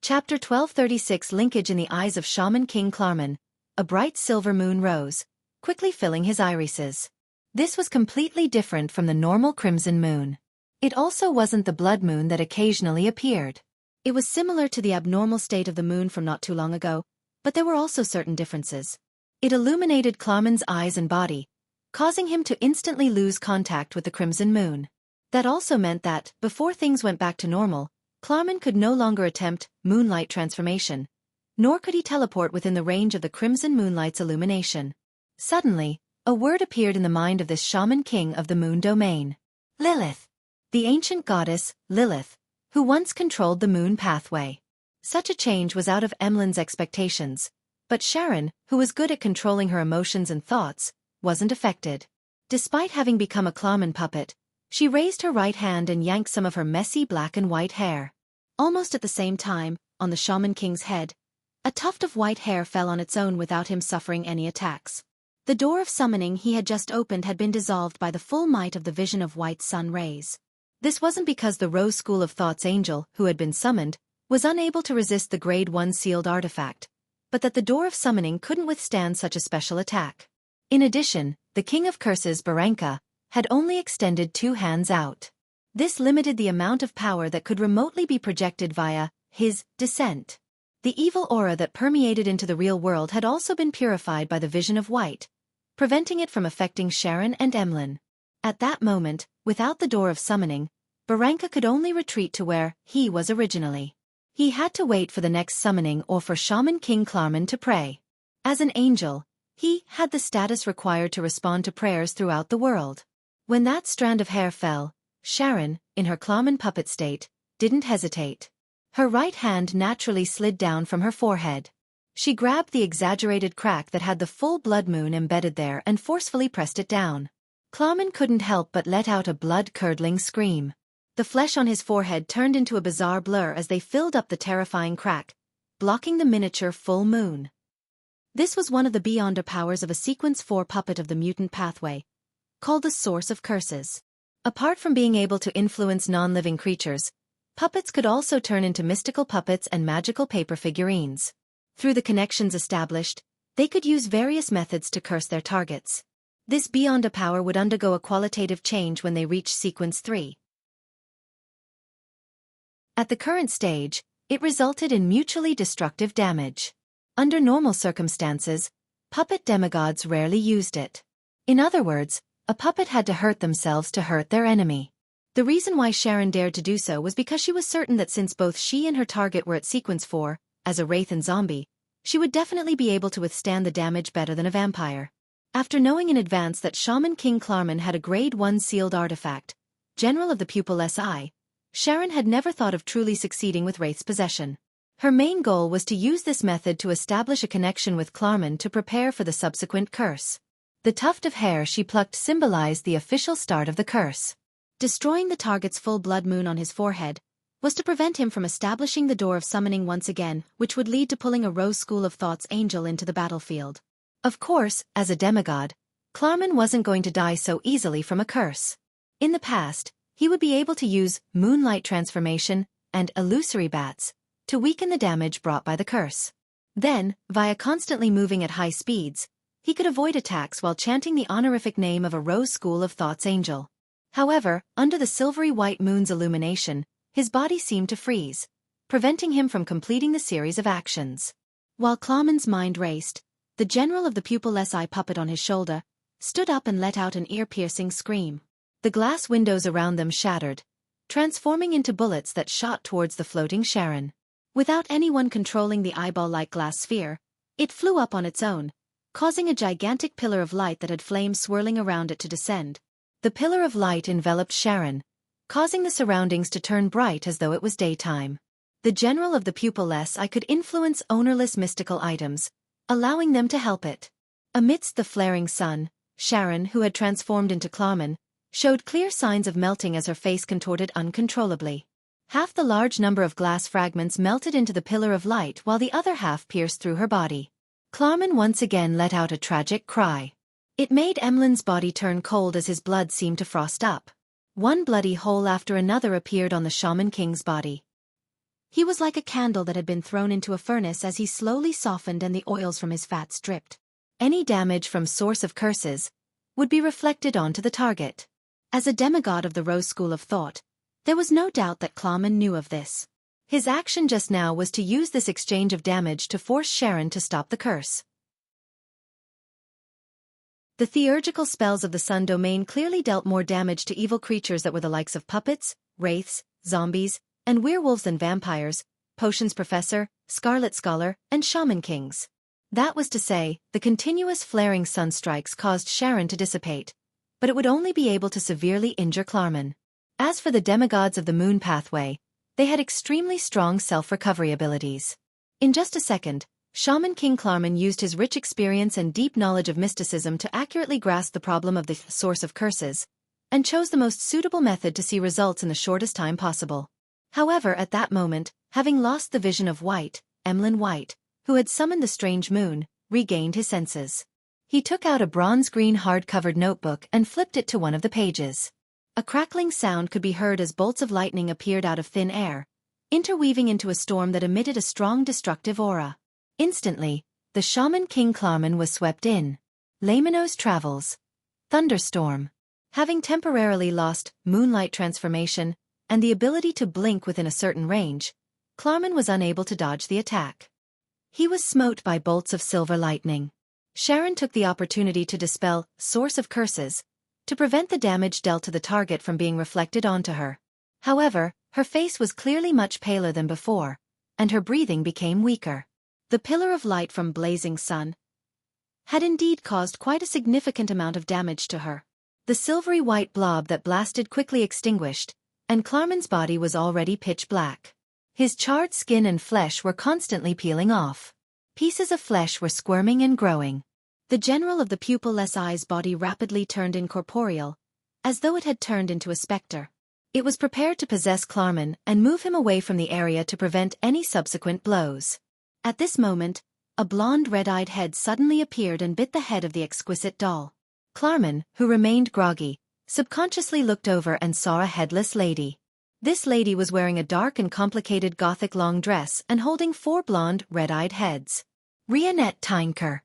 Chapter 1236 Linkage in the eyes of Shaman King Clawman. A bright silver moon rose, quickly filling his irises. This was completely different from the normal crimson moon. It also wasn't the blood moon that occasionally appeared. It was similar to the abnormal state of the moon from not too long ago, but there were also certain differences. It illuminated Clawman's eyes and body, causing him to instantly lose contact with the crimson moon. That also meant that, before things went back to normal, Clawman could no longer attempt moonlight transformation, nor could he teleport within the range of the crimson moonlight's illumination. Suddenly, a word appeared in the mind of this shaman king of the moon domain. Lilith. The ancient goddess, Lilith, who once controlled the moon pathway. Such a change was out of Emlyn's expectations, but Sharon, who was good at controlling her emotions and thoughts, wasn't affected. Despite having become a Clawman puppet, she raised her right hand and yanked some of her messy black and white hair. Almost at the same time, on the Shaman King's head, a tuft of white hair fell on its own without him suffering any attacks. The door of summoning he had just opened had been dissolved by the full might of the vision of white sun rays. This wasn't because the Rose School of Thought's angel, who had been summoned, was unable to resist the Grade 1 sealed artifact, but that the door of summoning couldn't withstand such a special attack. In addition, the King of Curses, Baranka, had only extended 2 hands out. This limited the amount of power that could remotely be projected via his descent. The evil aura that permeated into the real world had also been purified by the vision of white, preventing it from affecting Sharon and Emlyn. At that moment, without the door of summoning, Baranka could only retreat to where he was originally. He had to wait for the next summoning or for Shaman King Clawman to pray. As an angel, he had the status required to respond to prayers throughout the world. When that strand of hair fell, Sharon, in her Clawman puppet state, didn't hesitate. Her right hand naturally slid down from her forehead. She grabbed the exaggerated crack that had the full blood moon embedded there and forcefully pressed it down. Clawman couldn't help but let out a blood-curdling scream. The flesh on his forehead turned into a bizarre blur as they filled up the terrifying crack, blocking the miniature full moon. This was one of the beyonder powers of a Sequence 4 puppet of the mutant pathway, called the Source of Curses. Apart from being able to influence non-living creatures, puppets could also turn into mystical puppets and magical paper figurines. Through the connections established, they could use various methods to curse their targets. This beyonder power would undergo a qualitative change when they reached Sequence 3. At the current stage, it resulted in mutually destructive damage. Under normal circumstances, puppet demigods rarely used it. In other words, a puppet had to hurt themselves to hurt their enemy. The reason why Sharon dared to do so was because she was certain that since both she and her target were at Sequence 4, as a wraith and zombie, she would definitely be able to withstand the damage better than a vampire. After knowing in advance that Shaman King Klarman had a Grade 1 sealed artifact, General of the Pupil SI, Sharon had never thought of truly succeeding with Wraith's possession. Her main goal was to use this method to establish a connection with Klarman to prepare for the subsequent curse. The tuft of hair she plucked symbolized the official start of the curse. Destroying the target's full blood moon on his forehead was to prevent him from establishing the door of summoning once again, which would lead to pulling a Rose School of Thought's angel into the battlefield. Of course, as a demigod, Klarman wasn't going to die so easily from a curse. In the past, he would be able to use moonlight transformation and illusory bats to weaken the damage brought by the curse. Then, via constantly moving at high speeds, he could avoid attacks while chanting the honorific name of a Rose School of Thought's angel. However, under the silvery white moon's illumination, his body seemed to freeze, preventing him from completing the series of actions. While Klarman's mind raced, the General of the Pupil SI puppet on his shoulder stood up and let out an ear-piercing scream. The glass windows around them shattered, transforming into bullets that shot towards the floating Sharon. Without anyone controlling the eyeball-like glass sphere, it flew up on its own, causing a gigantic pillar of light that had flames swirling around it to descend. The pillar of light enveloped Sharon, causing the surroundings to turn bright as though it was daytime. The General of the Pupil SI could influence ownerless mystical items, allowing them to help it. Amidst the flaring sun, Sharon, who had transformed into Klarman, showed clear signs of melting as her face contorted uncontrollably. Half the large number of glass fragments melted into the pillar of light while the other half pierced through her body. Klarman once again let out a tragic cry. It made Emlyn's body turn cold as his blood seemed to frost up. One bloody hole after another appeared on the Shaman King's body. He was like a candle that had been thrown into a furnace as he slowly softened and the oils from his fats dripped. Any damage from source of curses would be reflected onto the target. As a demigod of the Rose School of Thought, there was no doubt that Klarman knew of this. His action just now was to use this exchange of damage to force Sharon to stop the curse. The theurgical spells of the Sun Domain clearly dealt more damage to evil creatures that were the likes of puppets, wraiths, zombies, and werewolves than vampires, Potions Professor, Scarlet Scholar, and Shaman Kings. That was to say, the continuous flaring sun strikes caused Sharon to dissipate, but it would only be able to severely injure Klarman. As for the demigods of the Moon Pathway, they had extremely strong self-recovery abilities. In just a second, Shaman King Klarman used his rich experience and deep knowledge of mysticism to accurately grasp the problem of the source of curses, and chose the most suitable method to see results in the shortest time possible. However, at that moment, having lost the vision of White, Emlyn White, who had summoned the strange moon, regained his senses. He took out a bronze-green hard-covered notebook and flipped it to one of the pages. A crackling sound could be heard as bolts of lightning appeared out of thin air, interweaving into a storm that emitted a strong destructive aura. Instantly, the Shaman King Klarman was swept in. Lamino's Travels. Thunderstorm. Having temporarily lost moonlight transformation and the ability to blink within a certain range, Klarman was unable to dodge the attack. He was smote by bolts of silver lightning. Sharon took the opportunity to dispel source of curses, to prevent the damage dealt to the target from being reflected onto her. However, her face was clearly much paler than before, and her breathing became weaker. The pillar of light from blazing sun had indeed caused quite a significant amount of damage to her. The silvery white blob that blasted quickly extinguished, and Klarman's body was already pitch black. His charred skin and flesh were constantly peeling off. Pieces of flesh were squirming and growing. The General of the Pupil SI's body rapidly turned incorporeal, as though it had turned into a specter. It was prepared to possess Klarman and move him away from the area to prevent any subsequent blows. At this moment, a blonde red-eyed head suddenly appeared and bit the head of the exquisite doll. Klarman, who remained groggy, subconsciously looked over and saw a headless lady. This lady was wearing a dark and complicated gothic long dress and holding 4 blonde, red-eyed heads. Rionette Tynker.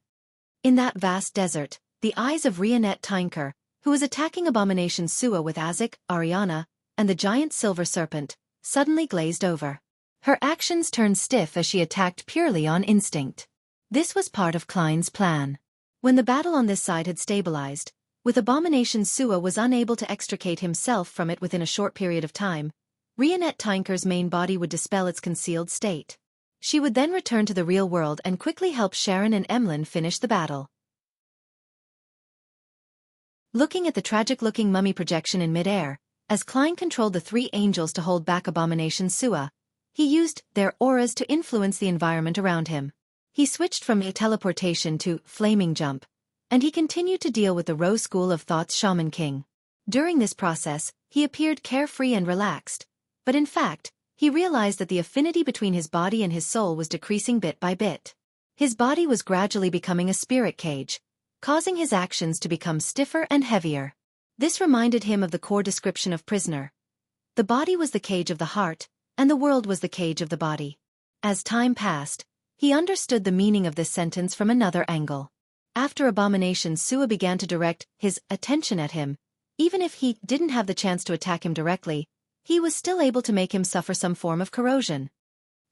In that vast desert, the eyes of Rionette Tynker, who was attacking Abomination Sua with Azek, Ariana, and the giant silver serpent, suddenly glazed over. Her actions turned stiff as she attacked purely on instinct. This was part of Klein's plan. When the battle on this side had stabilized, with Abomination Sua was unable to extricate himself from it within a short period of time, Rionette Tynker's main body would dispel its concealed state. She would then return to the real world and quickly help Sharon and Emlyn finish the battle. Looking at the tragic-looking mummy projection in midair, as Klein controlled the three angels to hold back Abomination Sua, he used their auras to influence the environment around him. He switched from teleportation to flaming jump, and he continued to deal with the Rose School of Thought's Shaman King. During this process, he appeared carefree and relaxed, but in fact, he realized that the affinity between his body and his soul was decreasing bit by bit. His body was gradually becoming a spirit cage, causing his actions to become stiffer and heavier. This reminded him of the core description of prisoner. The body was the cage of the heart, and the world was the cage of the body. As time passed, he understood the meaning of this sentence from another angle. After Abomination Sua began to direct his attention at him, even if he didn't have the chance to attack him directly, he was still able to make him suffer some form of corrosion.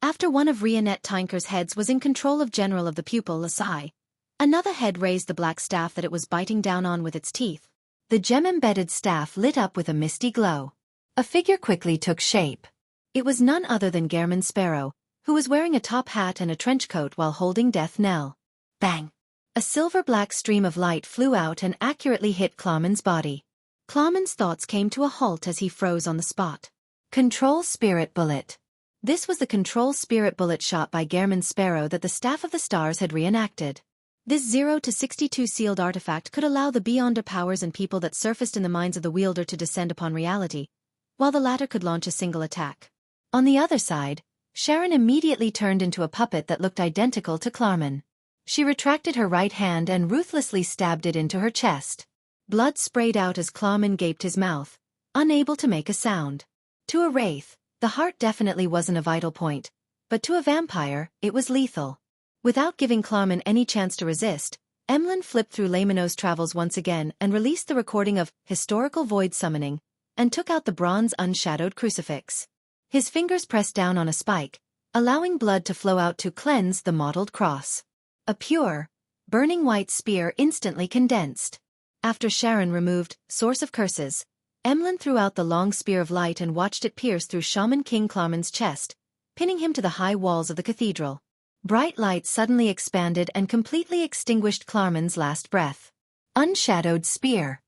After one of Rionette Tinker's heads was in control of General of the Pupil Lasai, another head raised the black staff that it was biting down on with its teeth. The gem-embedded staff lit up with a misty glow. A figure quickly took shape. It was none other than Gehrman Sparrow, who was wearing a top hat and a trench coat while holding Death Knell. Bang! A silver-black stream of light flew out and accurately hit Klarman's body. Klarman's thoughts came to a halt as he froze on the spot. Control Spirit Bullet. This was the Control Spirit Bullet shot by Gehrman Sparrow that the Staff of the Stars had reenacted. This 0-62 sealed artifact could allow the Beyonder powers and people that surfaced in the minds of the wielder to descend upon reality, while the latter could launch a single attack. On the other side, Sharon immediately turned into a puppet that looked identical to Klarman. She retracted her right hand and ruthlessly stabbed it into her chest. Blood sprayed out as Klarman gaped his mouth, unable to make a sound. To a wraith, the heart definitely wasn't a vital point, but to a vampire, it was lethal. Without giving Klarman any chance to resist, Emlyn flipped through Lamino's travels once again and released the recording of Historical Void Summoning, and took out the bronze unshadowed crucifix. His fingers pressed down on a spike, allowing blood to flow out to cleanse the mottled cross. A pure, burning white spear instantly condensed. After Sharon removed Source of Curses, Emlyn threw out the long spear of light and watched it pierce through Shaman King Klarman's chest, pinning him to the high walls of the cathedral. Bright light suddenly expanded and completely extinguished Klarman's last breath. Unshadowed Spear.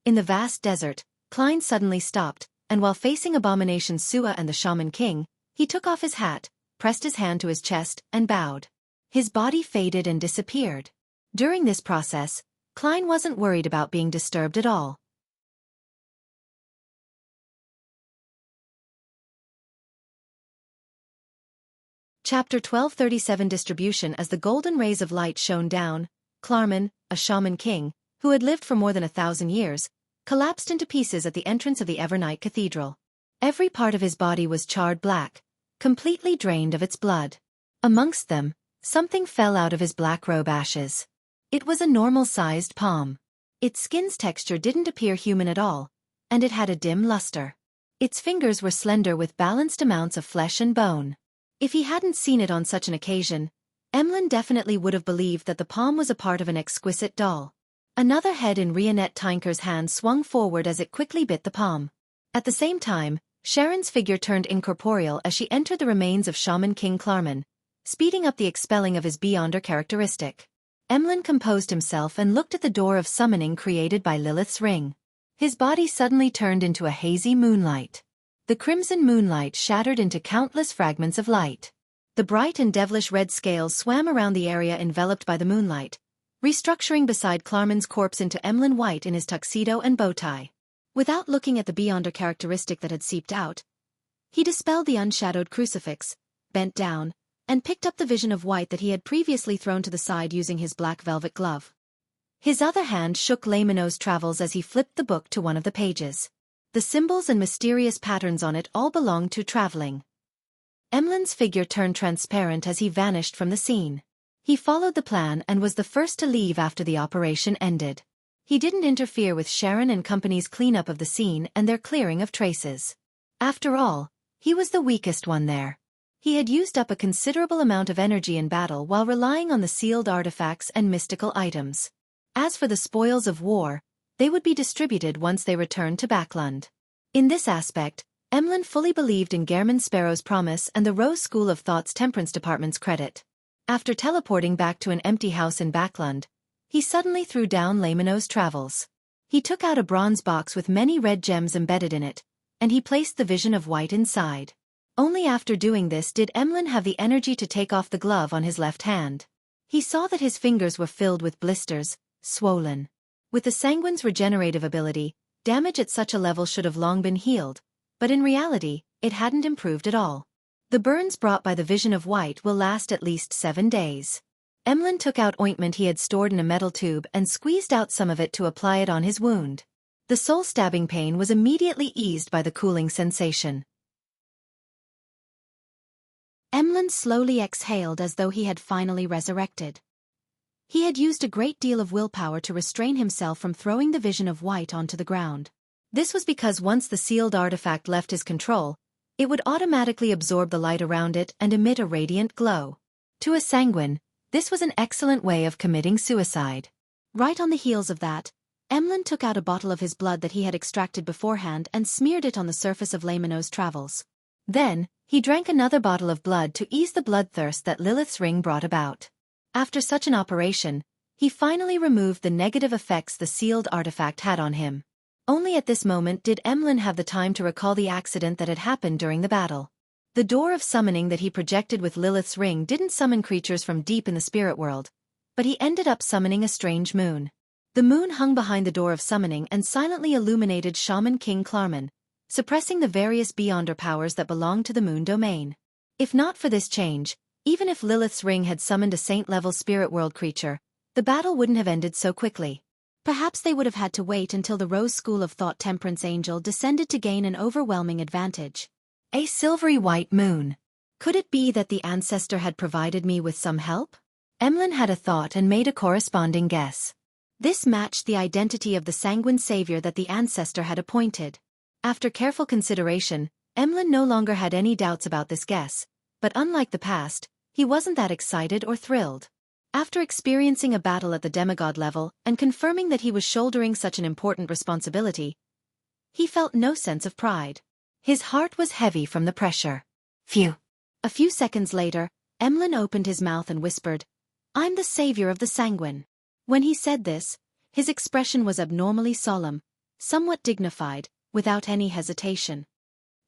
In the vast desert, Klein suddenly stopped, and while facing Abomination Sua and the Shaman King, he took off his hat, pressed his hand to his chest, and bowed. His body faded and disappeared. During this process, Klein wasn't worried about being disturbed at all. Chapter 1237 Distribution. As the golden rays of light shone down, Klarman, a Shaman King, who had lived for more than 1,000 years, collapsed into pieces at the entrance of the Evernight Cathedral. Every part of his body was charred black, completely drained of its blood. Amongst them, something fell out of his black robe ashes. It was a normal-sized palm. Its skin's texture didn't appear human at all, and it had a dim luster. Its fingers were slender with balanced amounts of flesh and bone. If he hadn't seen it on such an occasion, Emlyn definitely would have believed that the palm was a part of an exquisite doll. Another head in Rionette Tinker's hand swung forward as it quickly bit the palm. At the same time, Sharon's figure turned incorporeal as she entered the remains of Shaman King Klarman, speeding up the expelling of his Beyonder characteristic. Emlyn composed himself and looked at the door of summoning created by Lilith's ring. His body suddenly turned into a hazy moonlight. The crimson moonlight shattered into countless fragments of light. The bright and devilish red scales swam around the area enveloped by the moonlight, restructuring beside Klarman's corpse into Emlyn White in his tuxedo and bow tie. Without looking at the Beyonder characteristic that had seeped out, he dispelled the unshadowed crucifix, bent down, and picked up the vision of white that he had previously thrown to the side using his black velvet glove. His other hand shook Lamino's travels as he flipped the book to one of the pages. The symbols and mysterious patterns on it all belonged to traveling. Emlyn's figure turned transparent as he vanished from the scene. He followed the plan and was the first to leave after the operation ended. He didn't interfere with Sharon and company's cleanup of the scene and their clearing of traces. After all, he was the weakest one there. He had used up a considerable amount of energy in battle while relying on the sealed artifacts and mystical items. As for the spoils of war, they would be distributed once they returned to Backlund. In this aspect, Emlyn fully believed in Gehrman Sparrow's promise and the Rose School of Thought's Temperance Department's credit. After teleporting back to an empty house in Backlund, he suddenly threw down Lamino's travels. He took out a bronze box with many red gems embedded in it, and he placed the vision of white inside. Only after doing this did Emlyn have the energy to take off the glove on his left hand. He saw that his fingers were filled with blisters, swollen. With the sanguine's regenerative ability, damage at such a level should have long been healed, but in reality, it hadn't improved at all. The burns brought by the vision of white will last at least 7 days. Emlyn took out ointment he had stored in a metal tube and squeezed out some of it to apply it on his wound. The soul-stabbing pain was immediately eased by the cooling sensation. Emlyn slowly exhaled as though he had finally resurrected. He had used a great deal of willpower to restrain himself from throwing the vision of white onto the ground. This was because once the sealed artifact left his control, it would automatically absorb the light around it and emit a radiant glow. To a sanguine, this was an excellent way of committing suicide. Right on the heels of that, Emlyn took out a bottle of his blood that he had extracted beforehand and smeared it on the surface of Lamino's travels. Then, he drank another bottle of blood to ease the bloodthirst that Lilith's ring brought about. After such an operation, he finally removed the negative effects the sealed artifact had on him. Only at this moment did Emlyn have the time to recall the accident that had happened during the battle. The door of summoning that he projected with Lilith's ring didn't summon creatures from deep in the spirit world, but he ended up summoning a strange moon. The moon hung behind the door of summoning and silently illuminated Shaman King Klarman, suppressing the various Beyonder powers that belonged to the moon domain. If not for this change, even if Lilith's ring had summoned a saint-level spirit world creature, the battle wouldn't have ended so quickly. Perhaps they would have had to wait until the Rose School of Thought Temperance Angel descended to gain an overwhelming advantage. A silvery white moon. Could it be that the ancestor had provided me with some help? Emlyn had a thought and made a corresponding guess. This matched the identity of the sanguine savior that the ancestor had appointed. After careful consideration, Emlyn no longer had any doubts about this guess, but unlike the past, he wasn't that excited or thrilled. After experiencing a battle at the demigod level and confirming that he was shouldering such an important responsibility, he felt no sense of pride. His heart was heavy from the pressure. Phew. A few seconds later, Emlyn opened his mouth and whispered, "I'm the savior of the sanguine." When he said this, his expression was abnormally solemn, somewhat dignified, without any hesitation.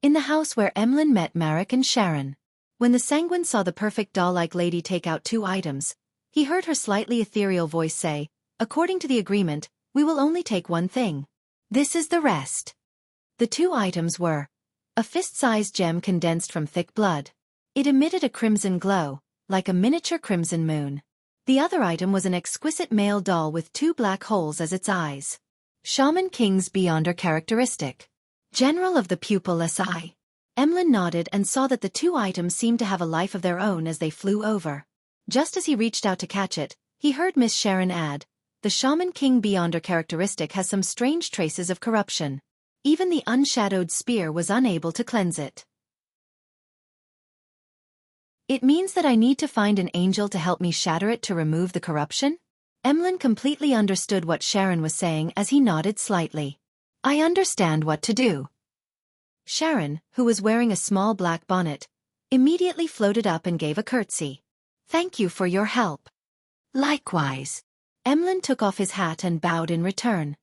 In the house where Emlyn met Marek and Sharon. When the sanguine saw the perfect doll-like lady take out 2 items, he heard her slightly ethereal voice say, "According to the agreement, we will only take one thing. This is the rest." The 2 items were a fist-sized gem condensed from thick blood. It emitted a crimson glow, like a miniature crimson moon. The other item was an exquisite male doll with 2 black holes as its eyes. Shaman King's Beyonder characteristic. General of the Pupil SI. Emlyn nodded and saw that the 2 items seemed to have a life of their own as they flew over. Just as he reached out to catch it, he heard Miss Sharon add, "The Shaman King Beyonder characteristic has some strange traces of corruption. Even the unshadowed spear was unable to cleanse it. It means that I need to find an angel to help me shatter it to remove the corruption?" Emlyn completely understood what Sharon was saying as he nodded slightly. "I understand what to do." Sharon, who was wearing a small black bonnet, immediately floated up and gave a curtsy. "Thank you for your help." "Likewise." Emlyn took off his hat and bowed in return.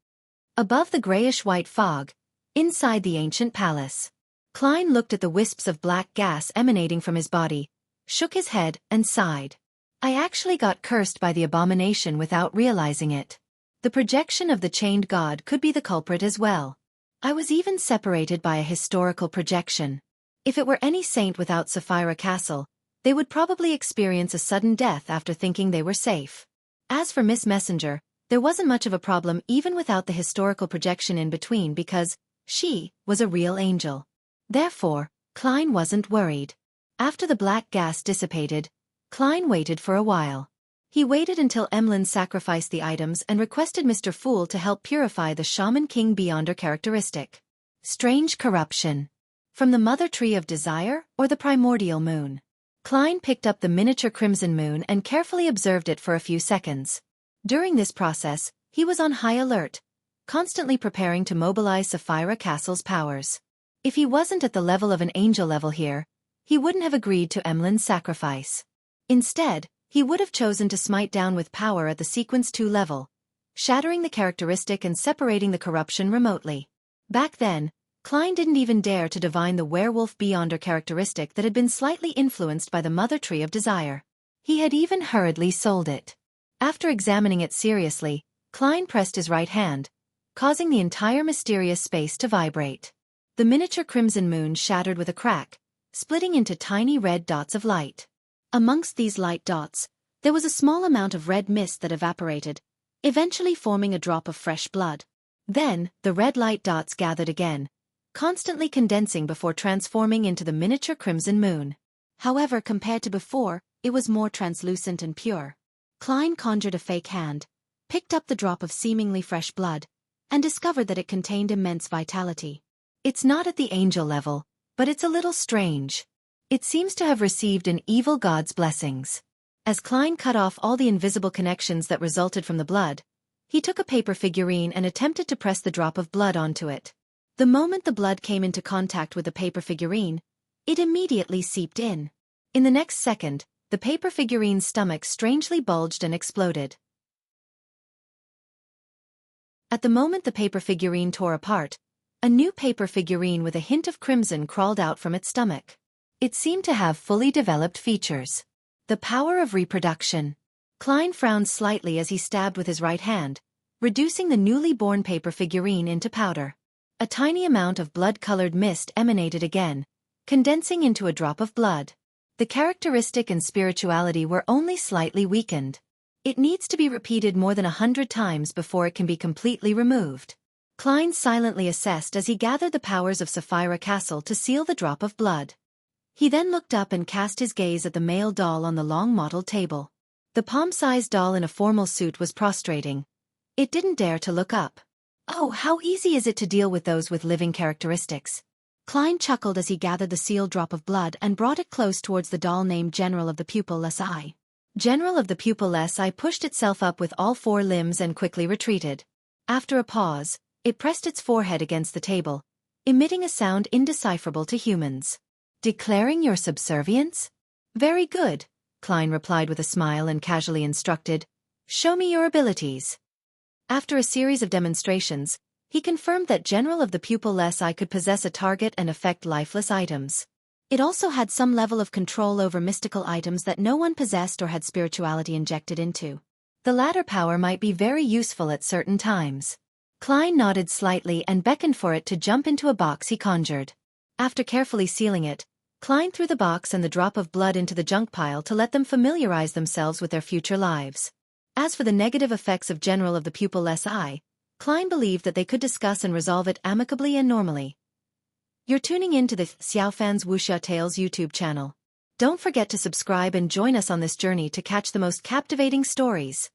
Above the grayish-white fog, inside the ancient palace, Klein looked at the wisps of black gas emanating from his body, shook his head, and sighed. "I actually got cursed by the abomination without realizing it. The projection of the chained god could be the culprit as well. I was even separated by a historical projection. If it were any saint without Sapphira Castle, they would probably experience a sudden death after thinking they were safe. As for Miss Messenger, there wasn't much of a problem even without the historical projection in between because she was a real angel. Therefore, Klein wasn't worried. After the black gas dissipated, Klein waited for a while. He waited until Emlyn sacrificed the items and requested Mr. Fool to help purify the Shaman King Beyonder characteristic. Strange corruption. From the mother tree of desire or the primordial moon? Klein picked up the miniature crimson moon and carefully observed it for a few seconds. During this process, he was on high alert, constantly preparing to mobilize Sapphira Castle's powers. If he wasn't at the level of an angel level here, he wouldn't have agreed to Emlyn's sacrifice. Instead, he would have chosen to smite down with power at the Sequence 2 level, shattering the characteristic and separating the corruption remotely. Back then, Klein didn't even dare to divine the werewolf beyonder characteristic that had been slightly influenced by the mother tree of desire. He had even hurriedly sold it. After examining it seriously, Klein pressed his right hand, causing the entire mysterious space to vibrate. The miniature crimson moon shattered with a crack, splitting into tiny red dots of light. Amongst these light dots, there was a small amount of red mist that evaporated, eventually forming a drop of fresh blood. Then, the red light dots gathered again, constantly condensing before transforming into the miniature crimson moon. However, compared to before, it was more translucent and pure. Klein conjured a fake hand, picked up the drop of seemingly fresh blood, and discovered that it contained immense vitality. It's not at the angel level, but it's a little strange. It seems to have received an evil god's blessings. As Klein cut off all the invisible connections that resulted from the blood, he took a paper figurine and attempted to press the drop of blood onto it. The moment the blood came into contact with the paper figurine, it immediately seeped in. In the next second, the paper figurine's stomach strangely bulged and exploded. At the moment the paper figurine tore apart, a new paper figurine with a hint of crimson crawled out from its stomach. It seemed to have fully developed features. The power of reproduction. Klein frowned slightly as he stabbed with his right hand, reducing the newly born paper figurine into powder. A tiny amount of blood-colored mist emanated again, condensing into a drop of blood. The characteristic and spirituality were only slightly weakened. It needs to be repeated more than 100 times before it can be completely removed. Klein silently assessed as he gathered the powers of Sapphira Castle to seal the drop of blood. He then looked up and cast his gaze at the male doll on the long mottled table. The palm-sized doll in a formal suit was prostrating. It didn't dare to look up. Oh, how easy is it to deal with those with living characteristics? Klein chuckled as he gathered the sealed drop of blood and brought it close towards the doll named General of the Pupilless Eye. General of the Pupilless Eye pushed itself up with all four limbs and quickly retreated. After a pause, it pressed its forehead against the table, emitting a sound indecipherable to humans. Declaring your subservience? Very good, Klein replied with a smile and casually instructed, show me your abilities. After a series of demonstrations, he confirmed that General of the Pupilless Eye could possess a target and affect lifeless items. It also had some level of control over mystical items that no one possessed or had spirituality injected into. The latter power might be very useful at certain times. Klein nodded slightly and beckoned for it to jump into a box he conjured. After carefully sealing it, Klein threw the box and the drop of blood into the junk pile to let them familiarize themselves with their future lives. As for the negative effects of General of the Pupilless Eye, Klein believed that they could discuss and resolve it amicably and normally. You're tuning in to the Xiaofan's Wuxia Tales YouTube channel. Don't forget to subscribe and join us on this journey to catch the most captivating stories.